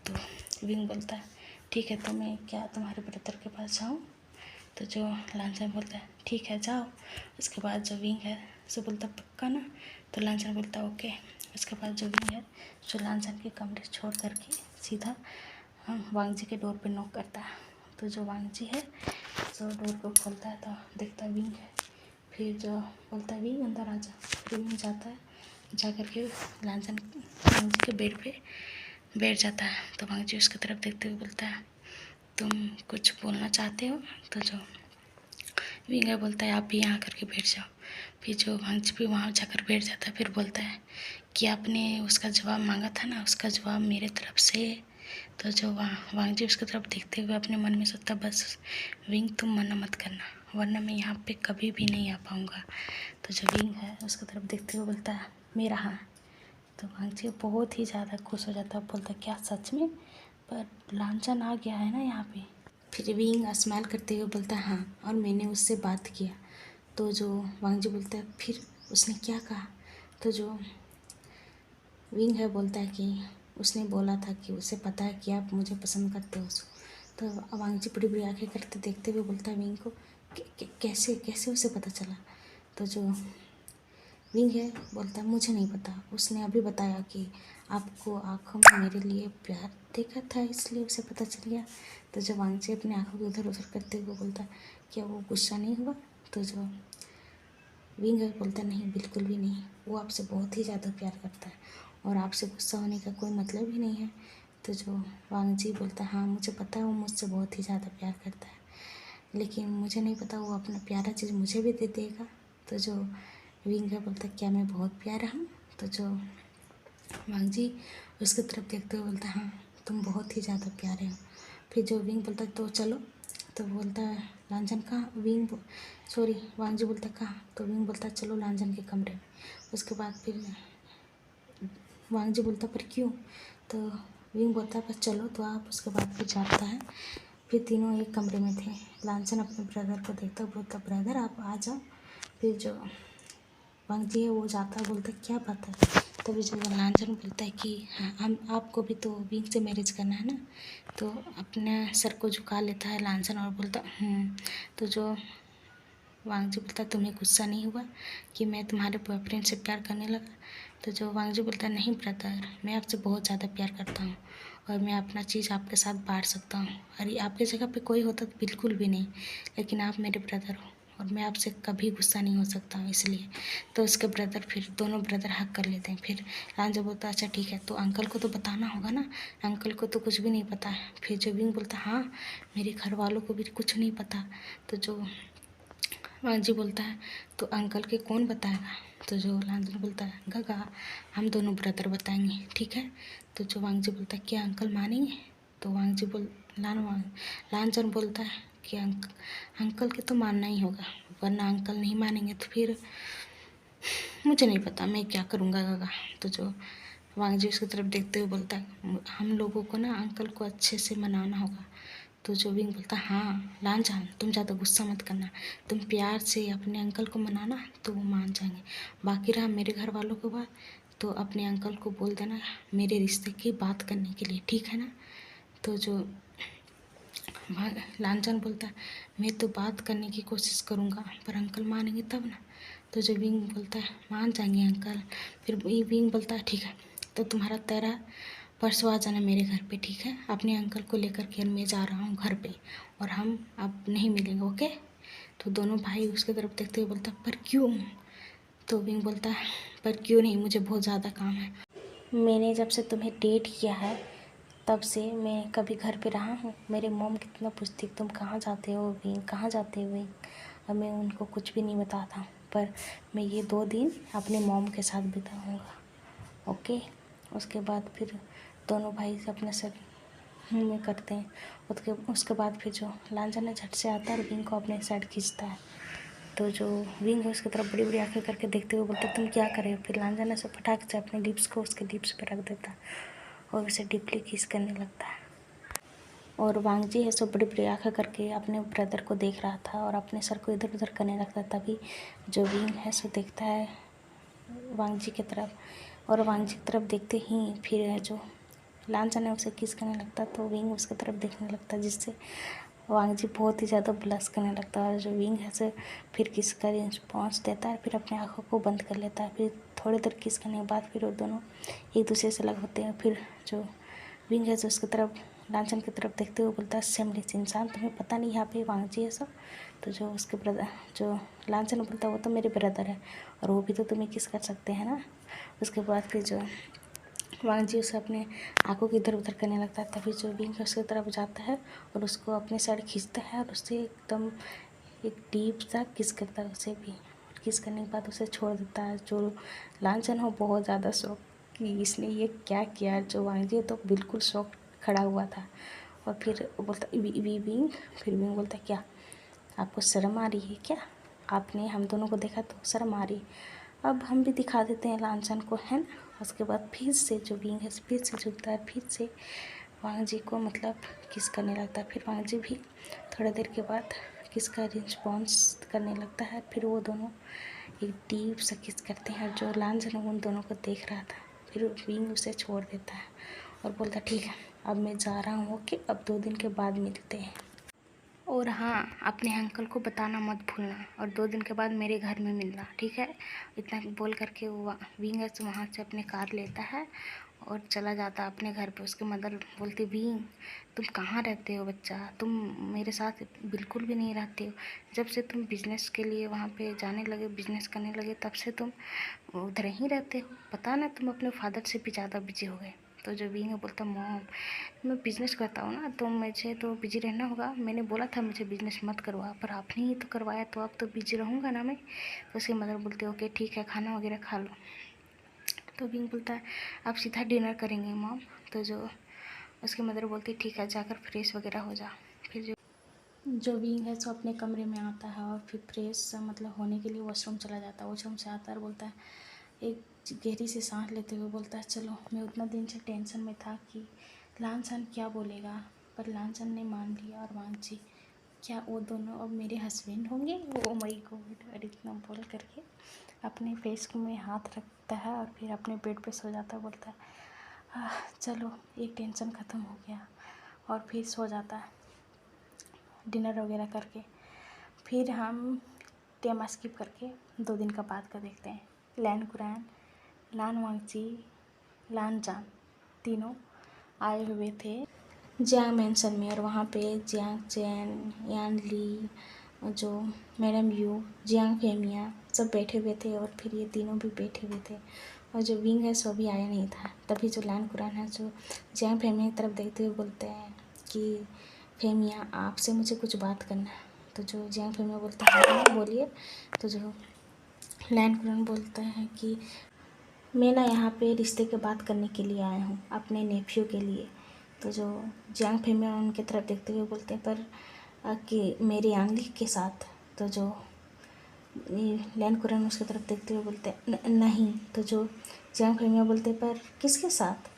तो विंग बोलता है ठीक है, तो मैं क्या तुम्हारे ब्रदर के पास जाऊँ। तो जो लांछन बोलता है ठीक है जाओ। उसके बाद जो विंग है सो बोलता पक्का ना। तो लांछन बोलता ओके। उसके बाद जो विंग है सो लांछन के कमरे छोड़ करके सीधा वांग जी के डोर पे नॉक करता है। तो जो वांग जी है सो डोर को खोलता है तो देखता है विंग है, फिर जो बोलता है विंग अंदर आ जा। फिर विंग जाता है, जा करके लांछन वांग जी के बेड पे बैठ जाता है। तो वांग जी उसकी तरफ देखते हुए बोलता है तुम कुछ बोलना चाहते हो। तो जो विंगर बोलता है आप भी यहाँ करके बैठ जाओ। फिर जो वांग भी वहाँ जाकर बैठ जाता है, फिर बोलता है कि आपने उसका जवाब मांगा था ना, उसका जवाब मेरे तरफ से। तो जो वांग जी उसकी तरफ देखते हुए अपने मन में सोचता बस विंग तुम मना मत करना, वरना मैं यहाँ पे कभी भी नहीं आ पाऊँगा। तो जो विंग है उसकी तरफ देखते हुए बोलता है मेरा हाँ। तो वांग जी बहुत ही ज़्यादा खुश हो जाता है, बोलता क्या सच में, पर लांछन आ गया है ना यहाँ पे। फिर विंग स्माइल करते हुए बोलता है हाँ, और मैंने उससे बात किया। तो जो वांग जी बोलता है फिर उसने क्या कहा। तो जो विंग है बोलता है कि उसने बोला था कि उसे पता है कि आप मुझे पसंद करते हो। तो वांग जी बड़ी बड़ी आंखें करते देखते हुए बोलता है विंग को कैसे कैसे उसे पता चला। तो जो विंग है बोलता है मुझे नहीं पता, उसने अभी बताया कि आपको आँखों में मेरे लिए प्यार देखा था इसलिए उसे पता चल गया। तो जो वांग जी अपनी आँखों को इधर उधर करते हुए बोलता है क्या वो गुस्सा नहीं हुआ। तो जो विंग है बोलता नहीं बिल्कुल भी नहीं, वो आपसे बहुत ही ज़्यादा प्यार करता है और आपसे गुस्सा होने का कोई मतलब ही नहीं है। तो जो वांग जी बोलता है हाँ मुझे पता है वो मुझसे बहुत ही ज़्यादा प्यार करता है, लेकिन मुझे नहीं पता वो अपना प्यारा चीज़ मुझे भी दे देगा। तो जो विंग है बोलता क्या मैं बहुत प्यारा हूँ। तो जो वांग जी उसकी तरफ देखते हुए बोलता हाँ तुम बहुत ही ज़्यादा प्यारे हो। फिर जो विंग बोलता तो चलो। तो बोलता है लांछन कहाँ, सॉरी वांग जी बोलता कहाँ। तो विंग बोलता चलो लांछन के कमरे में। उसके बाद फिर वांग जी बोलता पर क्यों। तो विंग बोलता बस चलो तो आप। उसके बाद फिर जाता है, फिर तीनों एक कमरे में थे। लांछन अपने ब्रदर को देखता बोलता ब्रदर आप आ जाओ। फिर जो वांग जी है वो जाता बोलता क्या बात है। तो फिर जो लांछन बोलता है कि हाँ हम आपको भी तो विंग से मैरिज करना है ना। तो अपने सर को झुका लेता है लांछन और बोलता तो जो वांग जी बोलता तुम्हें गुस्सा नहीं हुआ कि मैं तुम्हारे बॉयफ्रेंड से प्यार करने लगा। तो जो वांग जी बोलता नहीं ब्रदर मैं आपसे बहुत ज़्यादा प्यार करता हूँ और मैं अपना चीज़ आपके साथ बांट सकता हूँ, अरे आपकी जगह पे कोई होता तो बिल्कुल भी नहीं, लेकिन आप मेरे ब्रदर हो और मैं आपसे कभी गुस्सा नहीं हो सकता हूँ इसलिए। तो उसके ब्रदर, फिर दोनों ब्रदर हक कर लेते हैं। फिर लांजा बोलता अच्छा ठीक है, तो अंकल को तो बताना होगा ना, अंकल को तो कुछ भी नहीं पता है। फिर जो विंग बोलता हाँ मेरे घर वालों को भी कुछ नहीं पता। तो जो वांगजी बोलता है तो अंकल के कौन बताएगा। तो जो लांजन बोलता है गगा हम दोनों ब्रदर बताएंगे, ठीक है। तो जो वांगजी बोलता है क्या अंकल मानेंगे। तो वांगजी लांजन बोलता है कि अंकल के तो मानना ही होगा, वरना अंकल नहीं मानेंगे तो फिर मुझे नहीं पता मैं क्या करूँगा गगा। तो जो वांगजी उसकी तरफ देखते हुए बोलता है हम लोगों को ना अंकल को अच्छे से मनाना होगा। तो जो विंग बोलता हाँ लांजान तुम ज़्यादा गुस्सा मत करना, तुम प्यार से अपने अंकल को मनाना तो वो मान जाएंगे। बाकी रहा मेरे घर वालों के बात, तो अपने अंकल को बोल देना मेरे रिश्ते की बात करने के लिए, ठीक है ना। तो जो लांछन बोलता है मैं तो बात करने की कोशिश करूँगा पर अंकल मानेंगे तब ना। तो जो विंग बोलता है मान जाएंगे अंकल। फिर विंग बोलता है ठीक है, तो तुम्हारा तेरा परसों आ जाना मेरे घर पे, ठीक है। अपने अंकल को लेकर के मैं जा रहा हूँ घर पे और हम अब नहीं मिलेंगे, ओके। तो दोनों भाई उसकी तरफ देखते हुए बोलता पर क्यों। तो विंग बोलता है पर क्यों नहीं, मुझे बहुत ज़्यादा काम है। मैंने जब से तुम्हें डेट किया है तब से मैं कभी घर पे रहा हूँ। मेरे मॉम कितना पूछती तुम कहाँ जाते हो विंग, कहाँ जाते हो विंग। अब मैं उनको कुछ भी नहीं बताता, पर मैं ये 2 दिन अपने मॉम के साथ बिताऊँगा, ओके। उसके बाद फिर दोनों भाई से अपने सर में करते हैं। उसके बाद फिर जो लांछन झट से आता है और विंग को अपने साइड खींचता है। तो जो विंग है उसकी तरफ बड़ी बड़ी आंखें करके देखते हुए बोलते तुम क्या कर रहे हो। फिर लांछन ऐसे फटाक से अपने लिप्स को उसके लिप्स पर रख देता है और उसे डीपली किस करने लगता है। और वांगजी है सो बड़ी बड़ी आंखें करके अपने ब्रदर को देख रहा था और अपने सर को इधर उधर करने लगता। तभी जो विंग है सो देखता है वांगजी की तरफ, और वांगजी की तरफ देखते ही फिर जो लांछन है उसे किस करने लगता। तो विंग उसकी तरफ देखने लगता जिससे वांगजी बहुत ही ज़्यादा ब्लश करने लगता है। और जो विंग है सो फिर किस का रिस्पॉन्स देता है, फिर अपने आँखों को बंद कर लेता है। फिर थोड़ी देर किस करने के बाद फिर वो दोनों एक दूसरे से लग होते हैं। फिर जो विंग है सो उसकी तरफ लांछन की तरफ देखते हुए बोलता है सेमलेस इंसान तुम्हें पता नहीं यहाँ पे वांगजी है सब। तो जो उसके ब्रदर जो लांछन बोलता है वो तो मेरे ब्रदर है और वो भी तो तुम्हें किस कर सकते हैं ना। उसके बाद फिर जो वांगजी उसे अपने आंखों की इधर उधर करने लगता है। तभी जो विंग उसकी तरफ जाता है और उसको अपने साइड खींचता है और उससे एकदम एक डीप सा किस करता है उसे भी। किस करने के बाद उसे छोड़ देता है। जो लांछन हो बहुत ज़्यादा शौक कि इसने ये क्या किया। जो वांगजी तो बिल्कुल शौक खड़ा हुआ था। और फिर बोलता विंग, फिर विंग बोलता क्या आपको शर्म आ रही है क्या, आपने हम दोनों को देखा तो शर्म आ रही, अब हम भी दिखा देते हैं लांछन को, है ना। उसके बाद फिर से जो विंग है फिर से झुकता है, फिर से वांगजी को मतलब किस करने लगता है। फिर वांगजी भी थोड़ी देर के बाद किस का रिस्पॉन्स करने लगता है। फिर वो दोनों एक डीप सा किस करते हैं। जो लांछन उन दोनों को देख रहा था, फिर विंग उसे छोड़ देता है और बोलता ठीक है अब मैं जा रहा हूँ, कि अब 2 दिन के बाद मिलते हैं। और हाँ अपने अंकल को बताना मत भूलना और 2 दिन के बाद मेरे घर में मिलना, ठीक है। इतना बोल करके वो विंग है वहाँ से अपने कार लेता है और चला जाता है अपने घर पे। उसकी मदर बोलती विंग तुम कहाँ रहते हो बच्चा, तुम मेरे साथ बिल्कुल भी नहीं रहते हो। जब से तुम बिज़नेस के लिए वहाँ पे जाने लगे, बिज़नेस करने लगे, तब से तुम उधर ही रहते हो। पता ना तुम अपने फादर से भी ज़्यादा बिजी हो गए। तो जो विंग है बोलता मॉम मैं बिज़नेस करता हूँ ना, तो मुझे तो बिजी रहना होगा। मैंने बोला था मुझे बिज़नेस मत करवा, पर आपने ही तो करवाया, तो अब तो बिजी रहूँगा ना मैं। तो उसकी मदर बोलती है ओके ठीक है खाना वगैरह खा लो। तो विंग बोलता है आप सीधा डिनर करेंगे मॉम। तो जो उसकी मदर बोलती है ठीक है जाकर फ्रेश वगैरह हो जा। फिर जो विंग है सो अपने कमरे में आता है और फिर फ्रेश मतलब होने के लिए वॉशरूम चला जाता है। वॉशरूम से आता है और बोलता है एक गहरी सी सांस लेते हुए बोलता है चलो मैं उतना दिन से टेंशन में था कि लांछन क्या बोलेगा, पर लांछन ने मान लिया। और वांगजी क्या वो दोनों अब मेरे हस्बैंड होंगे। वो मई गॉड, और इतना बोल करके अपने फेस में हाथ रखता है और फिर अपने बेड पे सो जाता है। बोलता है चलो एक टेंशन ख़त्म हो गया, और फिर सो जाता है डिनर वगैरह करके। फिर हम टेमा स्किप करके 2 दिन का बाद का देखते हैं। लैन कुरैन, लान वांगची, लान जान तीनों आए हुए थे जियांग मैंसन में। और वहाँ पे जियांग चैन, यान ली और जो मैडम यू, जियांग फेमिया सब बैठे हुए थे और फिर ये तीनों भी बैठे हुए थे। और जो विंग है सो भी आया नहीं था। तभी जो लैन कुरान है जो जियांग फेमिया की तरफ देखते हुए बोलते हैं कि फेमिया आपसे मुझे कुछ बात करना है। तो जो जियांग फेमिया बोलते हैं हाँ बोलिए। तो जो लैन कुरान बोलता है कि मैं ना यहाँ पे रिश्ते की बात करने के लिए आया हूँ अपने नेफ्यू के लिए। तो जो जियांग फेमिया उनकी तरफ देखते हुए बोलते हैं पर कि मेरी आंली के साथ। तो जो लैन कुरान उसकी तरफ देखते हुए बोलते हैं नहीं। तो जो जियांग फेमिया बोलते हैं पर किसके साथ।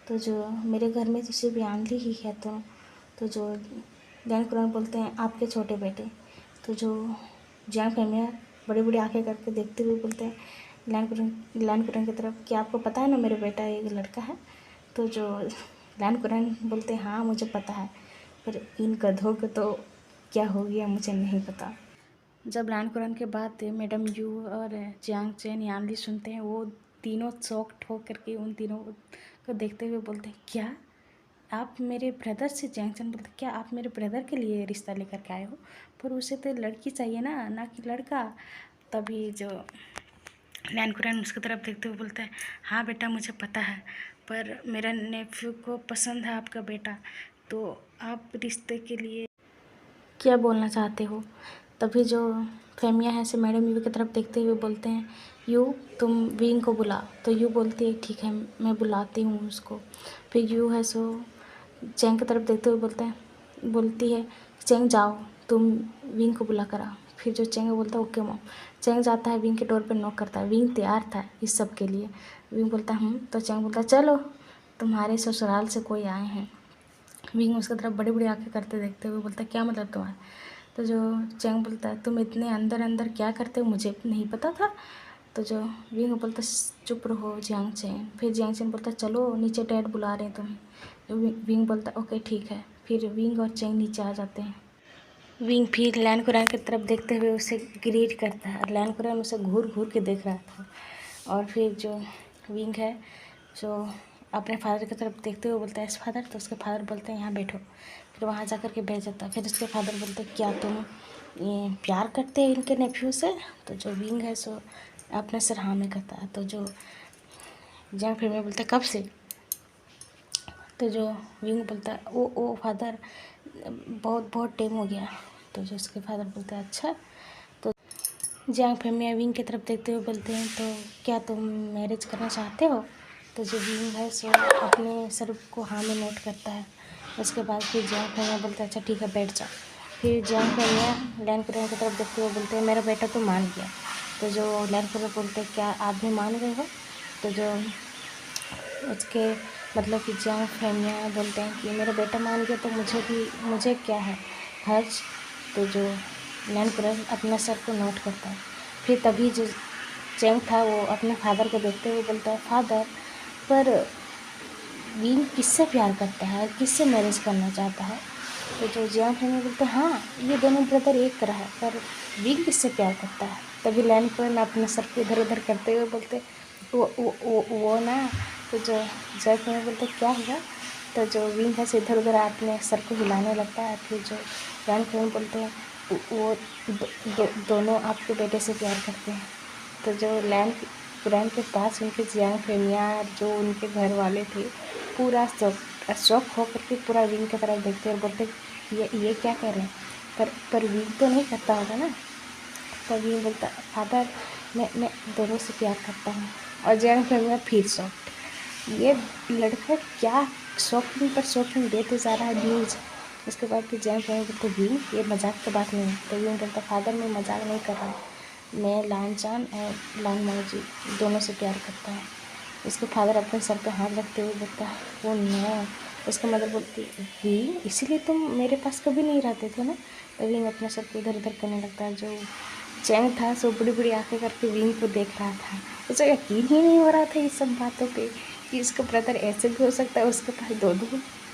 तो जो मेरे घर में तो सिर्फ आंली ही है। तो जो लैन कुरान बोलते हैं आपके छोटे बेटे। तो जो जियांग फेमिया बड़ी बड़ी आंखें करके देखते हुए बोलते हैं लैन कुरान की तरफ कि आपको पता है ना मेरे बेटा एक लड़का है। तो जो लैन कुरान बोलते हैं हाँ मुझे पता है पर इन गधों को तो क्या हो गया मुझे नहीं पता। जब लैन कुरान के बाद मैडम यू और जियांग चेन यानली सुनते हैं वो तीनों चौक ठोक करके उन तीनों को देखते हुए बोलते हैं क्या आप मेरे ब्रदर से। जियांग चेन बोलते क्या आप मेरे ब्रदर के लिए रिश्ता लेकर के आए हो पर उसे तो लड़की चाहिए ना कि लड़का। तभी जो लैन कुरान उसकी तरफ देखते हुए बोलता है हाँ बेटा मुझे पता है पर मेरा नेफ्यू को पसंद है आपका बेटा। तो आप रिश्ते के लिए क्या बोलना चाहते हो। तभी जो फेमिया है से मैडम यू की तरफ देखते हुए बोलते हैं यू तुम विंग को बुला। तो यू बोलती है ठीक है मैं बुलाती हूँ उसको। फिर यू है सो चैंग की तरफ देखते हुए बोलती है चैंग जाओ तुम विंग को बुला कर आओ। फिर जो चैंग बोलता है ओके मॉम। चैंग जाता है विंग के डोर पर नॉक करता है। विंग तैयार था इस सब के लिए। विंग बोलता है तो चैंग बोलता है चलो तुम्हारे ससुराल से कोई आए हैं। विंग उसकी तरफ बड़ी बड़ी आंखें करते देखते हुए बोलता है क्या मतलब तुम्हारा। तो जो चैंग बोलता है तुम इतने अंदर अंदर क्या करते हो मुझे नहीं पता था। तो जो विंग बोलता चुप रहो जियांग चैन। फिर जियांग चैन बोलता चलो नीचे डैड बुला रहे हैं तुम्हें। विंग बोलता ओके ठीक है। फिर विंग और चैंग नीचे आ जाते हैं। विंग फिर लैन कुरान की तरफ देखते हुए उसे ग्रीट करता है। लैन कुरान उसे घूर घूर के देख रहा था। और फिर जो विंग है जो अपने फादर की तरफ देखते हुए बोलता है एस फादर। तो उसके फादर बोलते हैं यहाँ बैठो। फिर वहाँ जा कर के बैठ जाता है। फिर उसके फादर बोलते हैं क्या तुम ये प्यार करते हैं इनके नेफ्यू से। तो जो विंग है सो अपने सर हाँ में कहता है। तो जो जंग फिर में बोलता है कब से। तो जो विंग बोलता है ओ फादर बहुत बहुत टाइम हो गया। तो जो उसके फादर बोलते हैं अच्छा। तो जियांग फेमिया विंग की तरफ देखते हुए बोलते हैं तो क्या तुम मैरिज करना चाहते हो। तो जो विंग है सो अपने सर को हाँ में नोट करता है। उसके बाद फिर जियांग फेमिया बोलता है अच्छा ठीक है बैठ जाओ। फिर जियांग फेमिया लैन कुरान की तरफ देखते हुए बोलते हैं मेरा बेटा तो मान गया। तो जो लैन कुरान बोलते हैं क्या आप भी मान गए हो। तो जो उसके मतलब कि जियांग फेमिया बोलते हैं कि मेरा बेटा मान गया तो मुझे क्या है हर्ज। तो जो लैन कुरान अपना सर को नोट करता है। फिर तभी जो चैंग था वो अपने फादर को देखते हुए बोलता है फादर पर विंग किससे प्यार करता है और किससे मैरिज करना चाहता है। तो जो जियांग फेमिया बोलते हैं हाँ ये दोनों ब्रदर एक तरह है पर विंग किससे प्यार करता है। तभी लैन कुरान अपने सर को इधर उधर करते हुए बोलते वो ना। तो जो जियांग फेमिया बोलते क्या हुआ। तो जो विंग है से इधर उधर अपने सर को हिलाने लगता है। फिर जो लैन कुरान बोलते हैं वो दोनों आपके बेटे से प्यार करते हैं। तो जो लैन कुरान के पास उनके जियांग फेमिया जो उनके घर वाले थे पूरा शौक होकर के पूरा विंग की तरफ देखते और बोलते ये क्या कर रहे हैं पर विंग तो नहीं करता होगा ना। तब विंग बोलता फादर मैं दोनों से प्यार करता हूँ। और जियांग फेमिया फिर शौक ये लड़का क्या शौकीन पर शौकीन देते जा रहा है न्यूज़। उसके बाद फिर जियांग फेमिया बोलते विंग ये मजाक की बात नहीं है। तो विंग बोलता फादर मैं मजाक नहीं कर रहा मैं लान चान और लान मौजी दोनों से प्यार करता हूँ। उसके फादर अपने सर पे हाथ रखते हुए बोलता है वो नो। उसका मदर बोलती है विंग इसीलिए तुम मेरे पास कभी नहीं रहते थे ना। तो विंग अपने सर को इधर उधर करने लगता है। जो चैंग था सो बड़ी बड़ी आंखें करके विंग को देख रहा था। उसे यकीन ही नहीं हो रहा था इस सब बातों पे कि इसका ब्रदर ऐसे भी हो सकता है उसके पास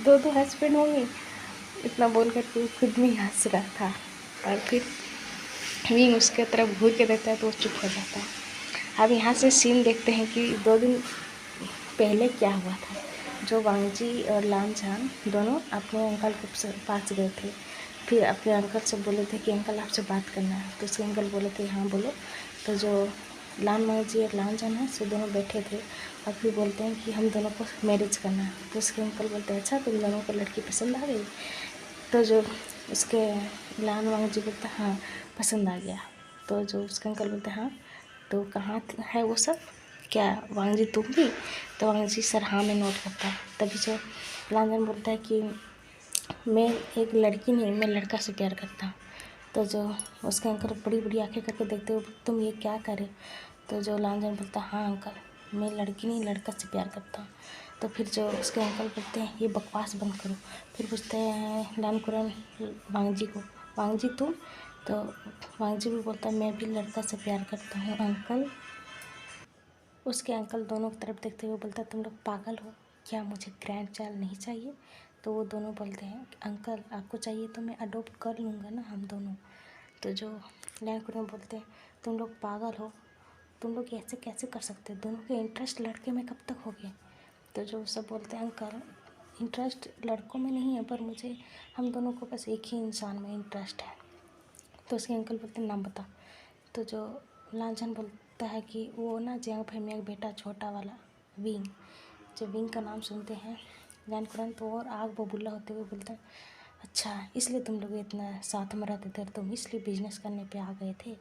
दो हस्बैंड होंगे। इतना बोल करके वो खुद में हंस रहा था। और फिर विंग उसके तरफ घूर के देखता है तो वो चुप हो जाता है। अब यहाँ से सीन देखते हैं कि 2 दिन पहले क्या हुआ था। जो वांगजी और लान झान दोनों अपने अंकल के पास गए थे। फिर अपने अंकल से बोले थे कि अंकल आपसे बात करना है। तो उसके अंकल बोले थे हाँ बोलो। तो जो लान माँ जी और लान जान है सो दोनों बैठे थे और फिर बोलते हैं कि हम दोनों को मैरिज करना है। तो उसके अंकल बोलते हैं अच्छा तुम दोनों को लड़की पसंद आ गई। तो जो उसके लान माँ जी बोलते हैं हाँ पसंद आ गया। तो जो उसके अंकल बोलते हैं हाँ तो कहाँ है वो सब, क्या वांग जी तुम भी? तो वांग जी सर हाँ में नोट करता है। तभी जो लांजन बोलता है कि मैं एक लड़की नहीं, मैं लड़का से प्यार करता हूँ। तो जो उसके अंकल बड़ी बड़ी आंखें करके देखते हुए तुम ये क्या करे? तो जो लांजन बोलता हाँ अंकल मैं लड़की नहीं लड़का से प्यार करता हूँ। तो फिर जो उसके अंकल बोलते हैं ये बकवास बंद करो। फिर पूछते हैं लान कुरन वांग जी को, वांग जी तुम? तो वांग जी भी बोलता है मैं भी लड़का से प्यार करता हूँ अंकल। उसके अंकल दोनों की तरफ देखते हुए बोलता है तुम लोग पागल हो क्या, मुझे ग्रैंड चाइल्ड नहीं चाहिए? तो वो दोनों बोलते हैं अंकल आपको चाहिए तो मैं अडॉप्ट कर लूँगा ना हम दोनों। तो जो लैंकुरन बोलते हैं तुम लोग पागल हो, तुम लोग ऐसे कैसे कर सकते हो, दोनों के इंटरेस्ट लड़के में कब तक हो गए? तो जो सब बोलते हैं अंकल इंटरेस्ट लड़कों में नहीं है पर मुझे हम दोनों को बस एक ही इंसान में इंटरेस्ट है। तो उसके अंकल बोलते हैं नाम बता। तो जो लांछन बोलता है कि वो ना जियांग फेमिया का बेटा छोटा वाला विंग। जो विंग का नाम सुनते हैं लैंकुरन तो और आग बबूला होते हुए बोलता है अच्छा इसलिए तुम लोग इतना साथ में रहते थे, तुम इसलिए बिजनेस करने पे आ गए थे?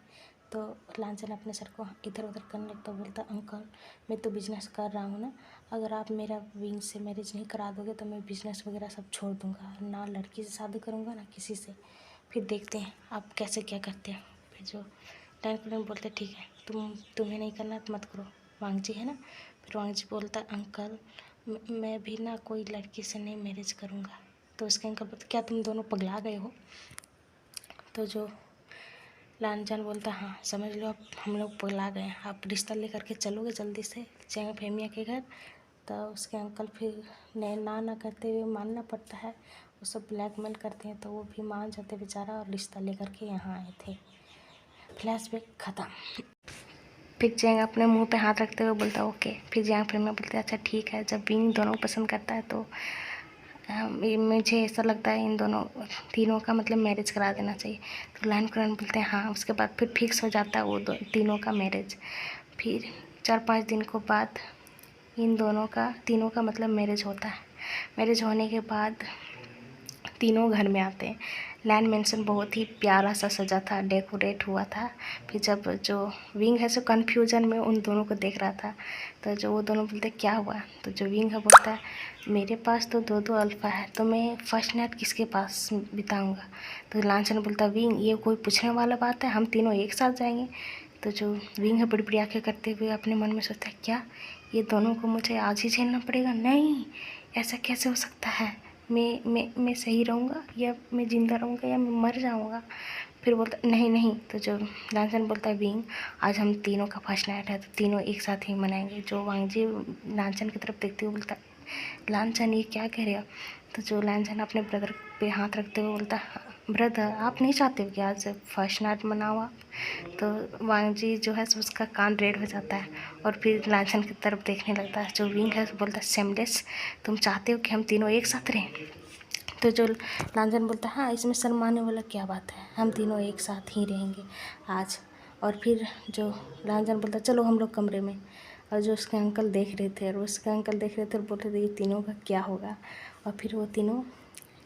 तो लांछन अपने सर को इधर उधर करने लगता, बोलता अंकल मैं तो बिजनेस कर रहा हूँ ना, अगर आप मेरा विंग से मैरिज नहीं करा दोगे तो मैं बिजनेस वगैरह सब छोड़ दूँगा, ना लड़की से शादी करूँगा ना किसी से, फिर देखते हैं आप कैसे क्या करते हैं। फिर जो लैंकुरन बोलते ठीक है तुम्हें नहीं करना तो मत करो, वांग जी है ना। फिर वांग जी बोलता अंकल मैं भी ना कोई लड़की से नहीं मैरिज करूँगा। तो उसके अंकल बोलते क्या तुम दोनों पगला गए हो? तो जो लानजान बोलता हाँ समझ लो अब हम लोग पगला गए हैं, आप रिश्ता लेकर के चलोगे जल्दी से जियांग फेमिया के घर? तो उसके अंकल फिर ना करते हुए मानना पड़ता है, वो सब ब्लैकमेल करते हैं तो वो भी मान जाते बेचारा और रिश्ता लेकर के यहाँ आए थे। फ्लैशबैक ख़त्म। फिर जियांग अपने मुंह पे हाथ रखते हुए बोलता ओके। फिर जियांग फेमिया बोलते अच्छा ठीक है जब विंग दोनों को पसंद करता है तो मुझे ऐसा लगता है इन दोनों तीनों का मतलब मैरिज करा देना चाहिए। तो लैंकुरन बोलते हैं हाँ। उसके बाद फिर फिक्स हो जाता है वो तीनों का मैरिज। फिर 4-5 दिन को बाद इन तीनों का मतलब मैरिज होता है। मैरिज होने के बाद तीनों घर में आते हैं। लैंड मेंशन बहुत ही प्यारा सा सजा था, डेकोरेट हुआ था। फिर जब जो विंग है सो कन्फ्यूजन में उन दोनों को देख रहा था। तो जो वो दोनों बोलते क्या हुआ? तो जो विंग है बोलता है मेरे पास तो 2-2 अल्फ़ा है तो मैं फर्स्ट नाइट किसके पास बिताऊँगा? तो लांछन बोलता विंग ये कोई पूछने वाला बात है, हम तीनों एक साथ जाएंगे। तो जो विंग है बड़ी बड़ी आँखें करते हुए अपने मन में सोचता है क्या ये दोनों को मुझे आज ही झेलना पड़ेगा? नहीं ऐसा कैसे हो सकता है, मैं सही रहूँगा या मैं ज़िंदा रहूँगा या मैं मर जाऊँगा? फिर बोलता नहीं नहीं। तो जो लांछन बोलता है विंग आज हम तीनों का फर्स्ट नाइट है तो तीनों एक साथ ही मनाएंगे। जो वांग जी लांछन की तरफ देखते हुए बोलता लांछन ये क्या कह रहे हो? तो जो लांछन अपने ब्रदर पे हाथ रखते हुए बोलता ब्रदर आप नहीं चाहते हो कि आज फर्स्ट नाइट मनाओ आप? तो वांग जी जो है उसका कान रेड हो जाता है और फिर लांछन की तरफ देखने लगता है। जो विंग है बोलता है सेमलेस तुम चाहते हो कि हम तीनों एक साथ रहें? तो जो लांछन बोलता है हाँ इसमें शर्माने वाला क्या बात है, हम तीनों एक साथ ही रहेंगे आज। और फिर जो लांछन बोलता चलो हम लोग कमरे में। और जो उसके अंकल देख रहे थे और बोल रहे थे ये तीनों का क्या होगा। और फिर वो तीनों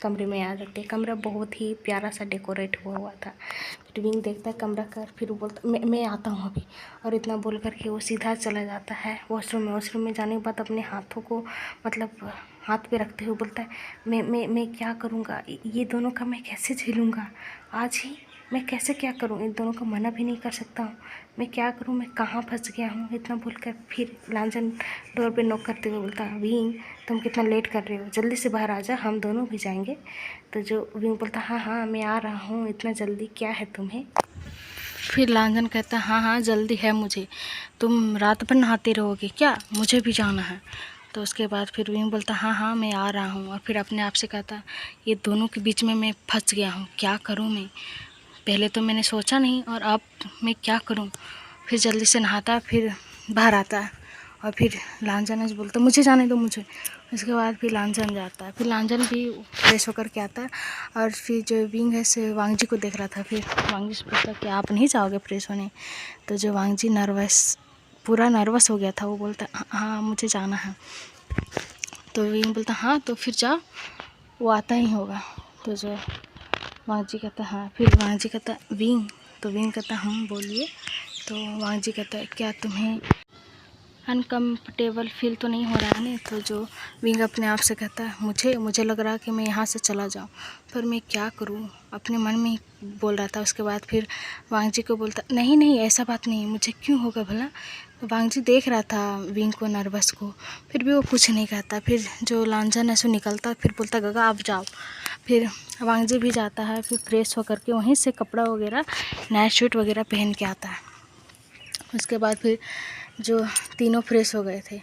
कमरे में आ जाते हैं। कमरा बहुत ही प्यारा सा डेकोरेट हुआ था। फिर विंग देखता है कमरा का, फिर वो बोलता मैं आता हूँ अभी। और इतना बोल कर के वो सीधा चला जाता है वॉशरूम में। वॉशरूम में जाने के बाद अपने हाथों को मतलब हाथ पे रखते हुए बोलता है मैं क्या करूँगा, ये दोनों का मैं कैसे झेलूँगा आज ही, मैं कैसे क्या करूँ, इन दोनों को मना भी नहीं कर सकता हूँ, मैं क्या करूँ, मैं कहाँ फंस गया हूँ। इतना बोलकर फिर लांछन डोर पे नॉक करते हुए बोलता विंग तुम कितना लेट कर रहे हो, जल्दी से बाहर आ जा हम दोनों भी जाएंगे। तो जो विंग बोलता हाँ हाँ मैं आ रहा हूँ, इतना जल्दी क्या है तुम्हें? फिर लांछन कहता हाँ हाँ जल्दी है मुझे, तुम रात भर नहाते रहोगे क्या, मुझे भी जाना है। तो उसके बाद फिर विंग बोलता हाँ हाँ मैं आ रहा हूँ। और फिर अपने आप से कहता ये दोनों के बीच में मैं फंस गया हूँ, क्या करूँ मैं, पहले तो मैंने सोचा नहीं और अब मैं क्या करूँ। फिर जल्दी से नहाता फिर बाहर आता और फिर लांछन बोलता मुझे जाने दो मुझे। उसके बाद फिर लांजन जाता है, फिर लांजन भी फ्रेश होकर के आता है और फिर जो विंग है से वांग जी को देख रहा था। फिर वांग जी से पूछता कि आप नहीं जाओगे फ्रेश होने? तो जो वांग जी पूरा नर्वस हो गया था, वो बोलता हाँ मुझे जाना है। तो विंग बोलता हाँ तो फिर जाओ, वो आता ही होगा। तो जो वांग जी कहता हाँ, फिर वांग जी कहता विंग, तो विंग कहता हम बोलिए। तो वांग जी कहता क्या तुम्हें अनकम्फर्टेबल फील तो नहीं हो रहा है ना? तो जो विंग अपने आप से कहता है मुझे लग रहा कि मैं यहाँ से चला जाऊँ, पर मैं क्या करूँ, अपने मन में ही बोल रहा था। उसके बाद फिर वांग जी को बोलता नहीं ऐसा बात नहीं, मुझे क्यों होगा भला? तो वांग जी देख रहा था विंग को, नर्वस को, फिर भी वो कुछ नहीं कहता। फिर जो लांजन ऐसे निकलता, फिर बोलता गगा आप जाओ। फिर वांग जी भी जाता है, फिर फ्रेश होकर के वहीं से कपड़ा वगैरह नाइट सूट वगैरह पहन के आता है। उसके बाद फिर जो तीनों फ्रेश हो गए थे,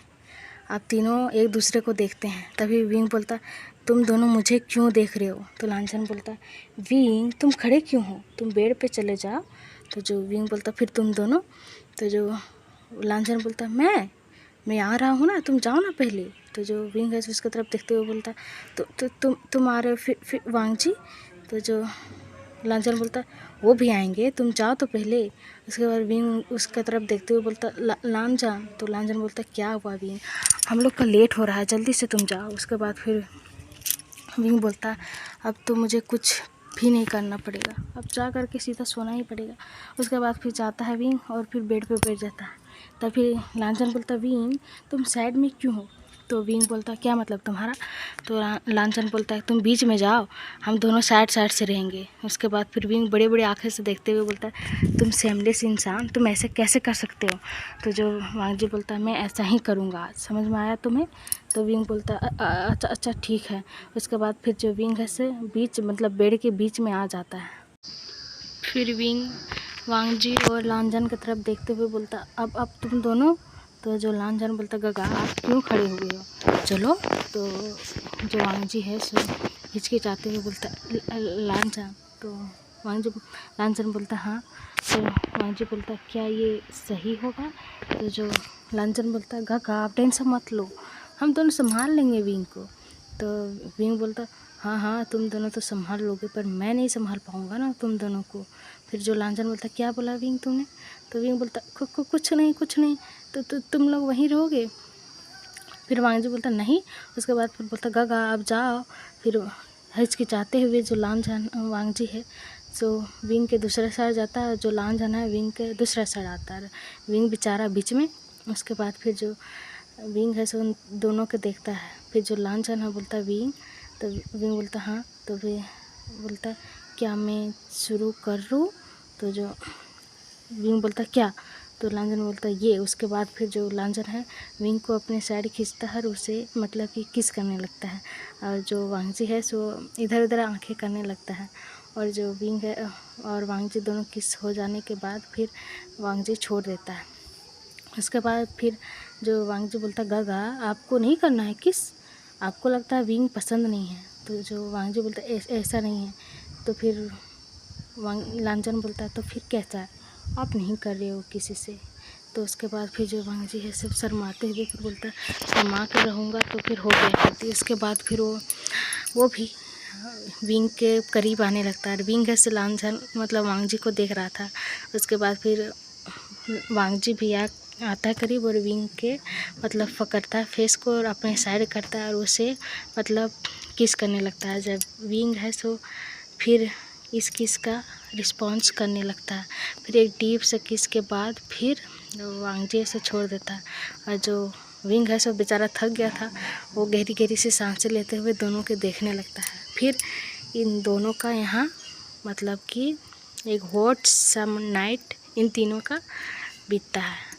अब तीनों एक दूसरे को देखते हैं। तभी विंग बोलता तुम दोनों मुझे क्यों देख रहे हो? तो लांछन बोलता विंग तुम खड़े क्यों हो, तुम बेड पे चले जाओ। तो जो विंग बोलता फिर तुम दोनों। तो जो लांछन बोलता मैं आ रहा हूँ ना, तुम जाओ ना पहले। तो जो विंग है उसकी तरफ देखते हुए बोलता तो तुम आ रहे हो फिर वांग जी? तो जो लांछन बोलता वो भी आएंगे, तुम जाओ तो पहले। उसके बाद विंग उसका तरफ देखते हुए बोलता लांछन। तो लांछन बोलता क्या हुआ विंग, हम लोग का लेट हो रहा है, जल्दी से तुम जाओ। उसके बाद फिर विंग बोलता अब तो मुझे कुछ भी नहीं करना पड़ेगा, अब जा कर के सीधा सोना ही पड़ेगा। उसके बाद फिर जाता है विंग और फिर बेड पे बैठ जाता है। तब फिर लांछन बोलता विंग तुम साइड में क्यों हो? तो विंग बोलता क्या मतलब तुम्हारा? तो लांछन बोलता है तुम बीच में जाओ, हम दोनों साइड साइड से रहेंगे। उसके बाद फिर विंग बड़े बड़े आंखें से देखते हुए बोलता है तुम सेमलेस इंसान, तुम ऐसे कैसे कर सकते हो? तो जो वांग जी बोलता है मैं ऐसा ही करूँगा आज, समझ में आया तुम्हें? तो विंग बोलता अच्छा ठीक है। उसके बाद फिर जो विंग है से बीच मतलब बेड के बीच में आ जाता है। फिर विंग वांग जी और लांछन की तरफ देखते हुए बोलता अब तुम दोनों। तो जो लांछन बोलता गगा आप क्यों खड़े हुए हो, चलो। तो जो वांग जी है सो हिचकिचाते हुए बोलता लांछन। तो लांछन बोलता हाँ। तो वांग जी बोलता क्या ये सही होगा? तो जो लांछन बोलता गगा आप टेंशन मत लो, हम दोनों संभाल लेंगे विंग को। तो विंग बोलता हाँ तुम दोनों तो संभाल लोगे, पर मैं नहीं संभाल पाऊँगा ना तुम दोनों को। फिर जो लांछन बोलता क्या बोला विंग तुमने? तो विंग बोलता कुछ नहीं। तो तुम लोग वहीं रहोगे? फिर वांग जी बोलता नहीं। उसके बाद फिर बोलता गगा आप जाओ। फिर हिचकिचाते हुए जो लांछन वांग जी है सो विंग के दूसरे साइड जाता है, जो लांछन है विंग के दूसरा साइड आता है, विंग बेचारा बीच में। उसके बाद फिर जो विंग है सो उन दोनों के देखता है। फिर जो लांछन है बोलता विंग। तो विंग बोलता हाँ। तो फिर बोलता क्या मैं शुरू कर लूँ? तो जो विंग बोलता क्या? तो लांछन बोलता ये। उसके बाद फिर जो लांछन है विंग को अपने साइड खींचता है और उसे मतलब कि किस करने लगता है, और जो वांग जी है सो इधर उधर आंखें करने लगता है। और जो विंग है और वांग जी दोनों किस हो जाने के बाद फिर वांग जी छोड़ देता है। उसके बाद फिर जो वांग जी बोलता गगा आपको नहीं करना है किस, आपको लगता है विंग पसंद नहीं है। तो जो वांग जी बोलता ऐसा नहीं है। तो फिर लांछन बोलता है तो फिर कैसा है, आप नहीं कर रहे हो किसी से? तो उसके बाद फिर जो वांग जी है सब शर्माते हुए फिर बोलता है शर्मा के रहूँगा तो फिर हो गया। तो इसके बाद फिर वो भी विंग के करीब आने लगता है। विंग है से लांछन मतलब वांग जी को देख रहा था। उसके बाद फिर वांग जी भी आता है करीब और विंग के मतलब पकड़ता है फेस को और अपने साइड करता है और उसे मतलब किस करने लगता है। जब विंग है सो फिर इस किस का रिस्पॉन्स करने लगता है। फिर एक डीप से किस के बाद फिर वांग जी से छोड़ देता है। और जो विंग है सो बेचारा थक गया था, वो गहरी गहरी से सांसें लेते हुए दोनों के देखने लगता है। फिर इन दोनों का यहाँ मतलब कि एक हॉट सम नाइट इन तीनों का बीतता है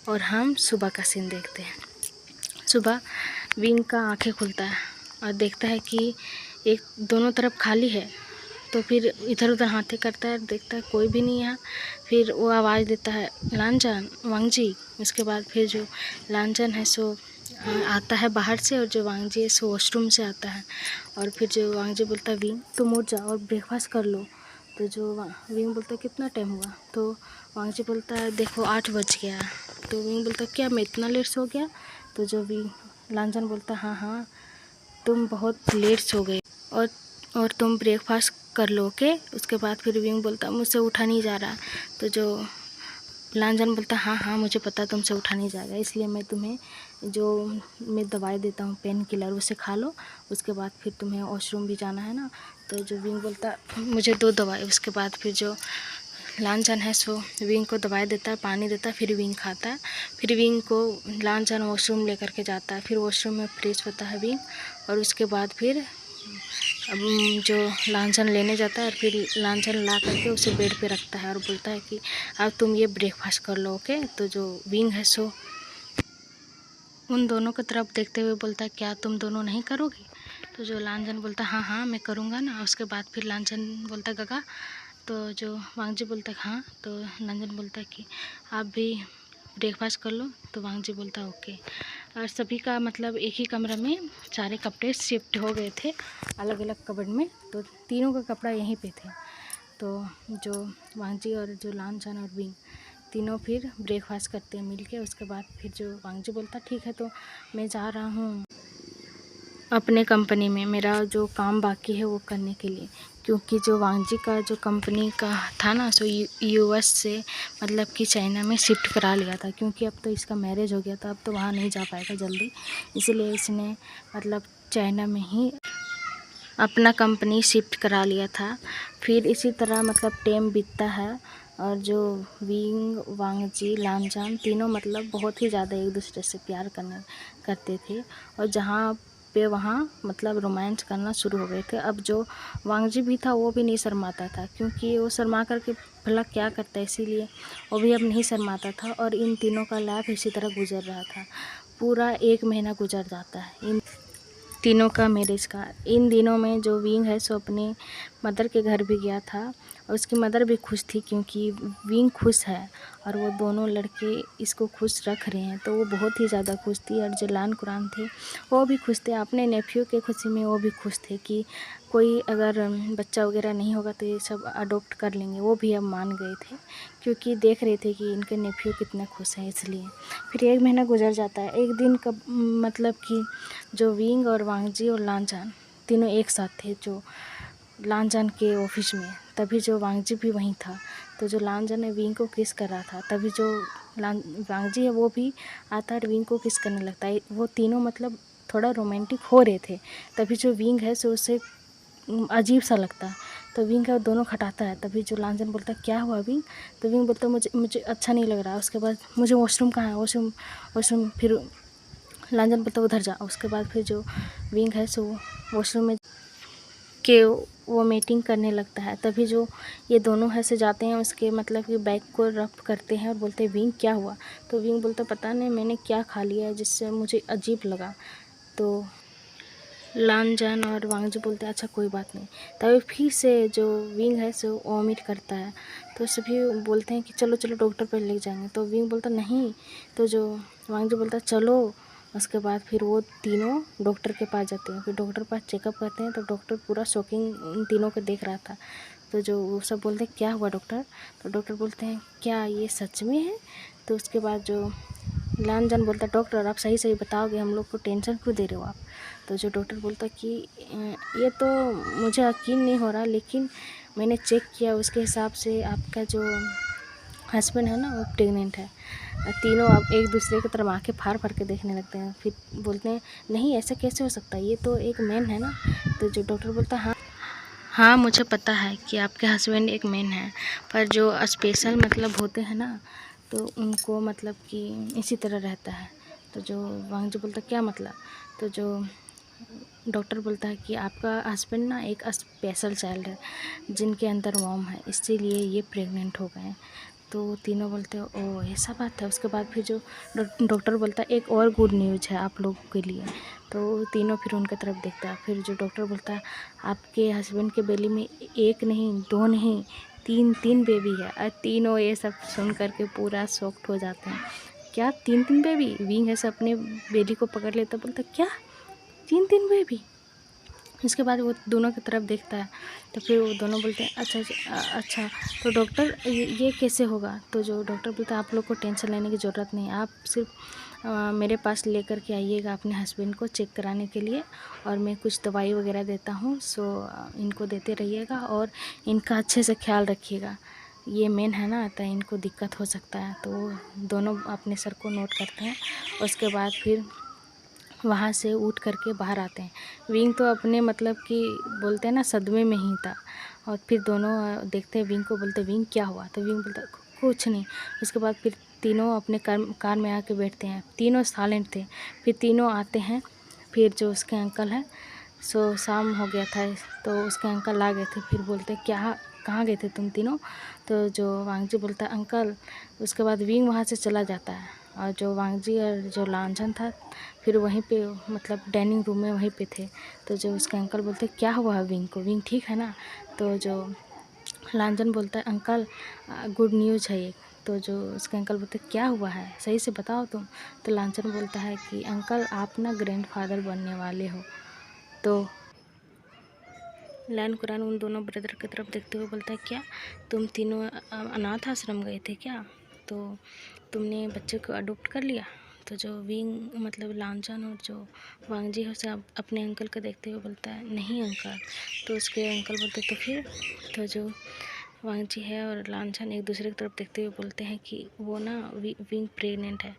और हम सुबह का सीन देखते हैं। सुबह विंग का आंखें खुलता है और देखता है कि एक दोनों तरफ खाली है। तो फिर इधर उधर हाथे करता है, देखता है कोई भी नहीं है। फिर वो आवाज़ देता है लांछन वांग जी। उसके बाद फिर जो लांछन है सो आता है बाहर से और जो वांग जी है सो वॉशरूम से आता है। और फिर जो वांग जी बोलता है विंग तुम उठ जाओ और ब्रेकफास्ट कर लो। तो जो विंग बोलता है कितना टाइम हुआ? तो वांग जी बोलता है देखो 8 बज गया। तो विंग बोलता है क्या मैं इतना लेट सो गया? तो जो लांछन बोलता हाँ हाँ तुम बहुत लेट सो गए और तुम ब्रेकफास्ट कर लो ओके। उसके बाद फिर विंग बोलता मुझसे उठा नहीं जा रहा। तो जो लांछन बोलता हाँ हाँ मुझे पता तुमसे उठा नहीं जाएगा, इसलिए मैं तुम्हें जो मैं दवाई देता हूँ पेन किलर उसे खा लो, उसके बाद फिर तुम्हें वॉशरूम भी जाना है ना। तो जो विंग बोलता मुझे दो दवाई। उसके बाद फिर जो लांछन है सो विंग को दवाई देता है, पानी देता है, फिर विंग खाता है। फिर विंग को लांछन वॉशरूम लेकर के जाता है, फिर वॉशरूम में फ्रेश होता है विंग। और उसके बाद फिर अब जो लांछन लेने जाता है और फिर लांछन ला करके उसे बेड पे रखता है और बोलता है कि अब तुम ये ब्रेकफास्ट कर लो ओके। तो जो विंग है सो उन दोनों की तरफ देखते हुए बोलता है क्या तुम दोनों नहीं करोगे। तो जो लांछन बोलता हाँ हाँ मैं करूँगा ना। उसके बाद फिर लांछन बोलता गगा। तो जो वांगजी बोलता है हाँ। तो लांछन बोलता है कि आप भी ब्रेकफास्ट कर लो। तो वांगजी बोलता ओके। और सभी का मतलब एक ही कमरे में सारे कपड़े शिफ्ट हो गए थे अलग अलग कबर्ड में। तो तीनों का कपड़ा यहीं पे थे। तो जो वांगजी और जो लांछन और विंग तीनों फिर ब्रेकफास्ट करते हैं मिल के। उसके बाद फिर जो वांगजी बोलता ठीक है तो मैं जा रहा हूँ अपने कंपनी में, मेरा जो काम बाकी है वो करने के लिए। क्योंकि जो वांगजी का जो कंपनी का था ना सो यूएस से मतलब कि चाइना में शिफ्ट करा लिया था। क्योंकि अब तो इसका मैरिज हो गया था, अब तो वहाँ नहीं जा पाएगा जल्दी, इसलिए इसने मतलब चाइना में ही अपना कंपनी शिफ्ट करा लिया था। फिर इसी तरह मतलब टाइम बीतता है और जो विंग वांगजी लांछन तीनों मतलब बहुत ही ज़्यादा एक दूसरे से प्यार करते थे। और जहाँ पे वहाँ मतलब रोमांस करना शुरू हो गए थे। अब जो वांगजी भी था वो भी नहीं शर्माता था, क्योंकि वो शर्मा करके भला क्या करता है, इसीलिए वो भी अब नहीं शर्माता था। और इन तीनों का लाइफ इसी तरह गुजर रहा था। पूरा 1 महीना गुजर जाता है इन तीनों का मैरिज का। इन दिनों में जो विंग है सो अपने मदर के घर भी गया था और उसकी मदर भी खुश थी, क्योंकि विंग खुश है और वो दोनों लड़के इसको खुश रख रहे हैं। तो वो बहुत ही ज़्यादा खुश थी। और जो लान कुरान थे वो भी खुश थे, अपने नेफ्यू के खुशी में वो भी खुश थे कि कोई अगर बच्चा वगैरह नहीं होगा तो ये सब अडॉप्ट कर लेंगे। वो भी अब मान गए थे, क्योंकि देख रहे थे कि इनके नेफ्यू कितना खुश हैं इसलिए। फिर 1 महीना गुजर जाता है। एक दिन कब मतलब कि जो विंग और वांगजी और लांछन तीनों एक साथ थे जो लांछन के ऑफिस में, तभी जो वांगजी भी वहीं था। तो जो लांछन है विंग को किस कर रहा था, तभी जो वांगजी है वो भी आता है और विंग को किस करने लगता है। वो तीनों मतलब थोड़ा रोमांटिक हो रहे थे। तभी जो विंग है सो उसे अजीब सा लगता है। तो विंग का दोनों खटाता है। तभी जो लांछन बोलता है क्या हुआ विंग। तो विंग बोलता है मुझे अच्छा नहीं लग रहा। उसके बाद मुझे वॉशरूम कहाँ है, वॉशरूम फिर लांछन बोलता उधर जा। उसके बाद फिर जो विंग है सो वॉशरूम में के वो मीटिंग करने लगता है। तभी जो ये दोनों है से जाते हैं उसके मतलब कि बैग को रफ करते हैं और बोलते हैं विंग क्या हुआ। तो विंग बोलता पता नहीं मैंने क्या खा लिया है जिससे मुझे अजीब लगा। तो लांछन और वांगजी बोलते हैं अच्छा कोई बात नहीं। तभी फिर से जो विंग है सो वॉमिट करता है। तो सभी बोलते हैं कि चलो चलो डॉक्टर पर ले जाएंगे। तो विंग बोलता नहीं। तो जो वांगजी बोलता है चलो। उसके बाद फिर वो तीनों डॉक्टर के पास जाते हैं। फिर डॉक्टर के पास चेकअप करते हैं। तो डॉक्टर पूरा शॉकिंग उन तीनों को देख रहा था। तो जो वो सब बोलते हैं क्या हुआ डॉक्टर। तो डॉक्टर बोलते हैं क्या ये सच में है। तो उसके बाद जो लांछन बोलता है डॉक्टर आप सही सही बताओगे, हम लोग को टेंशन क्यों दे रहे हो आप। तो जो डॉक्टर बोलता है कि ये तो मुझे यकीन नहीं हो रहा, लेकिन मैंने चेक किया उसके हिसाब से आपका जो हस्बैंड है ना वो प्रेग्नेंट है। तीनों अब एक दूसरे की तरफ आँखें फाड़ फाड़ के देखने लगते हैं। फिर बोलते हैं नहीं ऐसा कैसे हो सकता है, ये तो एक मैन है ना। तो जो डॉक्टर बोलता है हाँ मुझे पता है कि आपके हस्बैंड एक मैन है, पर जो स्पेशल मतलब होते हैं ना तो उनको मतलब कि इसी तरह रहता है। तो जो वांगजी बोलता क्या मतलब। तो जो डॉक्टर बोलता है कि आपका हस्बैंड ना एक स्पेशल चाइल्ड है जिनके अंदर वॉर्म है, इसीलिए ये प्रेग्नेंट हो गए हैं। तो तीनों बोलते हैं ओ ऐसा बात है। उसके बाद फिर जो डॉक्टर बोलता है एक और गुड न्यूज़ है आप लोगों के लिए। तो तीनों फिर उनकी तरफ देखता है। फिर जो डॉक्टर बोलता है आपके हस्बैंड के बेली में एक नहीं दो नहीं तीन बेबी है। और तीनों ये सब सुन करके पूरा शॉक्ड हो जाते हैं। क्या तीन बेबी। विंग है सब अपने बेली को पकड़ लेता, बोलता क्या तीन बेबी। उसके बाद वो दोनों की तरफ देखता है। तो फिर वो दोनों बोलते हैं अच्छा तो डॉक्टर ये कैसे होगा। तो जो डॉक्टर बोलता है आप लोग को टेंशन लेने की ज़रूरत नहीं है, आप सिर्फ मेरे पास लेकर के आइएगा अपने हस्बैंड को चेक कराने के लिए, और मैं कुछ दवाई वगैरह देता हूँ। सो इनको देते रहिएगा और इनका अच्छे से ख्याल रखिएगा। ये मेन है ना, तो इनको दिक्कत हो सकता है। तो दोनों अपने सर को नोट करते हैं। उसके बाद फिर वहाँ से उठ करके बाहर आते हैं। विंग तो अपने मतलब कि बोलते हैं ना सदमे में ही था। और फिर दोनों देखते हैं विंग को, बोलते विंग क्या हुआ? तो विंग बोलता कुछ नहीं। उसके बाद फिर तीनों अपने कार में आके बैठते हैं। तीनों साइलेंट थे। फिर तीनों आते हैं। फिर जो उसके अंकल हैं, सो शाम हो गया था तो उसके अंकल आ गए थे। फिर बोलते क्या, कहाँ गए थे तुम तीनों? तो जो वांगजी बोलता है अंकल। उसके बाद विंग वहाँ से चला जाता है, और जो वांगजी और जो लांछन था फिर वहीं पे मतलब डाइनिंग रूम में वहीं पे थे। तो जो उसके अंकल बोलते क्या हुआ है विंग को? विंग ठीक है ना? तो जो लांछन बोलता है अंकल गुड न्यूज़ है एक। तो जो उसके अंकल बोलते क्या हुआ है, सही से बताओ तुम। तो लांछन बोलता है कि अंकल आप ना ग्रैंडफादर बनने वाले हो। तो लैन कुरान उन दोनों ब्रदर की तरफ देखते हुए बोलता है क्या तुम तीनों अनाथ आश्रम गए थे क्या? तो तुमने बच्चे को अडॉप्ट कर लिया? तो जो विंग मतलब लांछन और जो वांगजी है उसे अपने अंकल को देखते हुए बोलता है नहीं अंकल। तो उसके अंकल बोलते तो फिर? तो जो वांगजी है और लांछन एक दूसरे की तरफ देखते हुए बोलते हैं कि वो ना विंग प्रेग्नेंट है।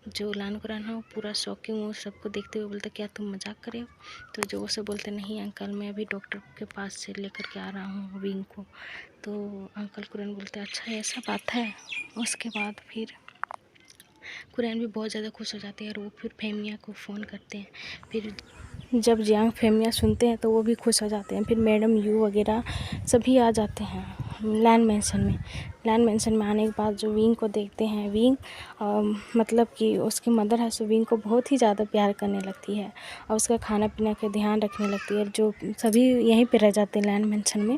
जो लान कुरान है वो पूरा शॉकिंग वो सबको देखते हुए बोलता क्या तुम मजाक कर रहे हो? तो जो वो सब बोलते नहीं अंकल मैं अभी डॉक्टर के पास से लेकर के आ रहा हूँ विंग को। तो अंकल कुरान बोलते अच्छा ऐसा बात है। उसके बाद फिर कुरैन भी बहुत ज़्यादा खुश हो जाते हैं और वो फिर फेमिया को फ़ोन करते हैं। फिर जब जियांग फेमिया सुनते हैं तो वो भी खुश हो जाते हैं। फिर मैडम यू वगैरह सभी आ जाते हैं लैंड मेंशन में। लैंड मेंशन में आने के बाद जो विंग को देखते हैं, विंग मतलब कि उसकी मदर है सो विंग को बहुत ही ज़्यादा प्यार करने लगती है और उसका खाना पीना का ध्यान रखने लगती है। जो सभी यहीं पे रह जाते हैं लैंड मेंशन में,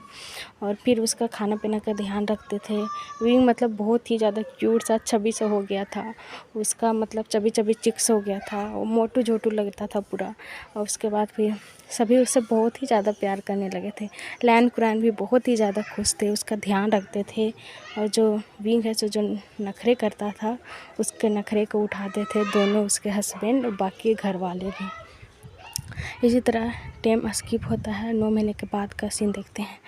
और फिर उसका खाना पीना का ध्यान रखते थे। विंग मतलब बहुत ही ज़्यादा क्यूट सा छवि सा हो गया था उसका, मतलब चबी चबी चिक्स हो गया था, वो मोटू झोटू लगता था पूरा। और उसके बाद फिर सभी उससे बहुत ही ज़्यादा प्यार करने लगे थे। लैन कुरान भी बहुत ही ज़्यादा खुश थे, उसका ध्यान रखते थे। और जो विंग है जो नखरे करता था उसके नखरे को उठाते थे दोनों उसके हस्बैंड और बाकी घर वाले भी। इसी तरह टाइम स्किप होता है। 9 महीने के बाद का सीन देखते हैं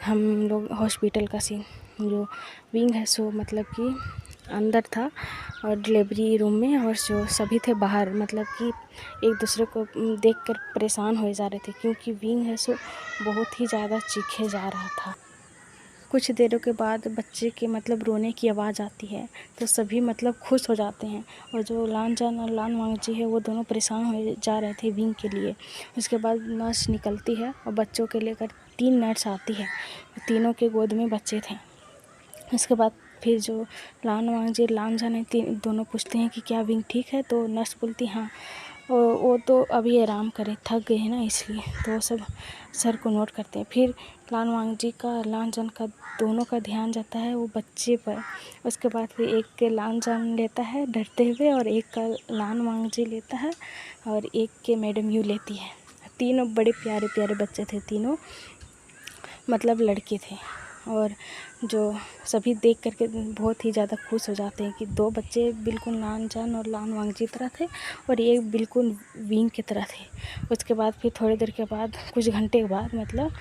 हम लोग, हॉस्पिटल का सीन। जो विंग है सो मतलब कि अंदर था और डिलीवरी रूम में, और जो सभी थे बाहर, मतलब कि एक दूसरे को देखकर परेशान हो जा रहे थे क्योंकि विंग है सो बहुत ही ज़्यादा चीखे जा रहा था। कुछ देरों के बाद बच्चे के मतलब रोने की आवाज़ आती है तो सभी मतलब खुश हो जाते हैं। और जो लांछन और लान वांगजी है वो दोनों परेशान हो जा रहे थे विंग के लिए। उसके बाद नर्स निकलती है और बच्चों के लेकर 3 नर्स आती है, तीनों के गोद में बच्चे थे। उसके बाद फिर जो लान वांगजी लांछन है दोनों पूछते हैं कि क्या विंग ठीक है? तो नर्स बोलती हाँ वो तो अभी आराम करे, थक गए हैं ना इसलिए। तो वो सब सर को नोट करते हैं। फिर लान वांगजी का लांछन का दोनों का ध्यान जाता है वो बच्चे पर। उसके बाद फिर एक के लांछन लेता है डरते हुए, और एक का लान वांगजी लेता है, और एक के मैडम यू लेती है। तीनों बड़े प्यारे प्यारे बच्चे थे, तीनों मतलब लड़के थे। और जो सभी देख करके बहुत ही ज़्यादा खुश हो जाते हैं कि 2 बच्चे बिल्कुल लांछन और लान वांगजी तरह थे और एक बिल्कुल विंग की तरह थे। उसके बाद फिर थोड़ी देर के बाद, कुछ घंटे के बाद मतलब,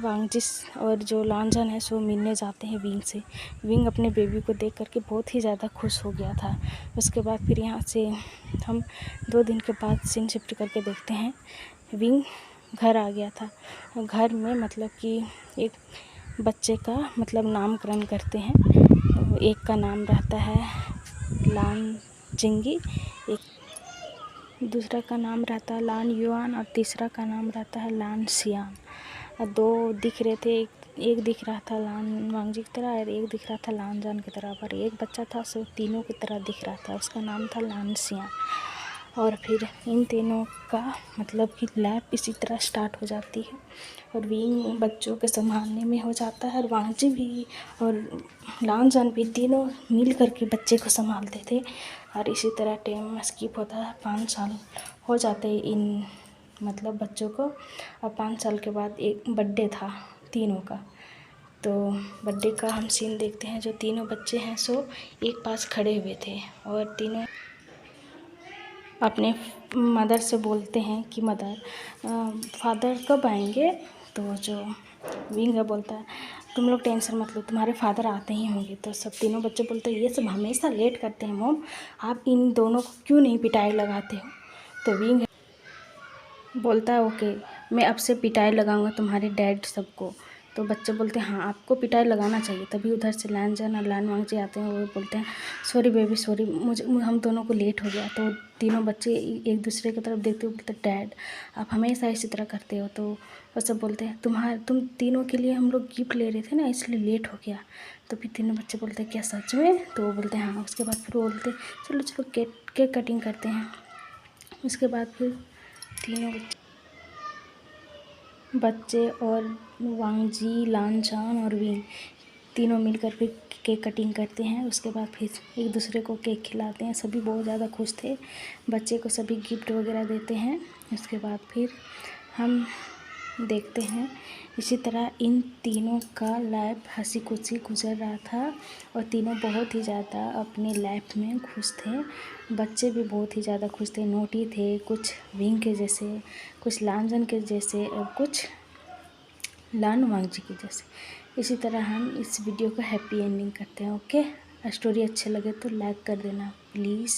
वांगजी और जो लांछन है सो मिलने जाते हैं विंग से। विंग अपने बेबी को देख करके बहुत ही ज़्यादा खुश हो गया था। उसके बाद फिर यहाँ से हम 2 दिन के बाद सीन शिफ्ट करके देखते हैं विंग घर आ गया था। घर में मतलब कि एक बच्चे का मतलब नामकरण करते हैं। तो एक का नाम रहता है लान जिंगी, एक दूसरा का नाम रहता है लान युआन, और तीसरा का नाम रहता है लान सियान। और 2 दिख रहे थे, एक दिख रहा था लान वांगजी की तरह और एक दिख रहा था लानजान की तरह, पर एक बच्चा था सो तीनों की तरह दिख रहा था, उसका नाम था लान सियान। और फिर इन तीनों का मतलब कि लैब इसी तरह स्टार्ट हो जाती है और विंग बच्चों के संभालने में हो जाता है, और वांगजी भी और लानजान भी तीनों मिल करके बच्चे को संभालते थे। और इसी तरह टाइम स्किप होता है, 5 साल हो जाते हैं इन मतलब बच्चों को। और 5 साल के बाद एक बर्थडे था तीनों का। तो बर्थडे का हम सीन देखते हैं। जो तीनों बच्चे हैं सो एक पास खड़े हुए थे और तीनों अपने मदर से बोलते हैं कि मदर फादर कब आएंगे। तो जो विंग है बोलता है तुम लोग टेंशन मत लो, तुम्हारे फादर आते ही होंगे। तो सब तीनों बच्चे बोलते हैं ये सब हमेशा लेट करते हैं मॉम, आप इन दोनों को क्यों नहीं पिटाई लगाते हो। तो विंग बोलता है ओके, मैं अब से पिटाई लगाऊंगा तुम्हारे डैड सबको। तो बच्चे बोलते हैं हाँ आपको पिटाई लगाना चाहिए। तभी उधर से लांजन और लान जी आते हैं, वो बोलते हैं सॉरी बेबी सॉरी, मुझे हम दोनों को लेट हो गया। तो तीनों बच्चे एक दूसरे की तरफ देखते हुए बोलते डैड आप हमेशा इसी तरह करते हो। तो वो सब बोलते हैं तुम तीनों के लिए हम लोग गिफ्ट ले रहे थे ना, इसलिए लेट हो गया। तो फिर तीनों बच्चे बोलते हैं क्या सच में। तो वो बोलते हैं हाँ। उसके बाद फिर वो बोलते चलो चलो केक कटिंग करते हैं। उसके बाद फिर तीनों बच्चे और वांगजी, लानचान और विंग तीनों मिलकर फिर केक कटिंग करते हैं। उसके बाद फिर एक दूसरे को केक खिलाते हैं। सभी बहुत ज़्यादा खुश थे, बच्चे को सभी गिफ्ट वगैरह देते हैं। उसके बाद फिर हम देखते हैं इसी तरह इन तीनों का लाइफ हंसी खुशी गुजर रहा था और तीनों बहुत ही ज़्यादा अपने लाइफ में खुश थे। बच्चे भी बहुत ही ज़्यादा खुश थे, नोटी थे, कुछ विंग के जैसे, कुछ लांजन के जैसे और कुछ लान वांगजी के जैसे। इसी तरह हम इस वीडियो का हैप्पी एंडिंग करते हैं। ओके, स्टोरी अच्छे लगे तो लाइक कर देना प्लीज़।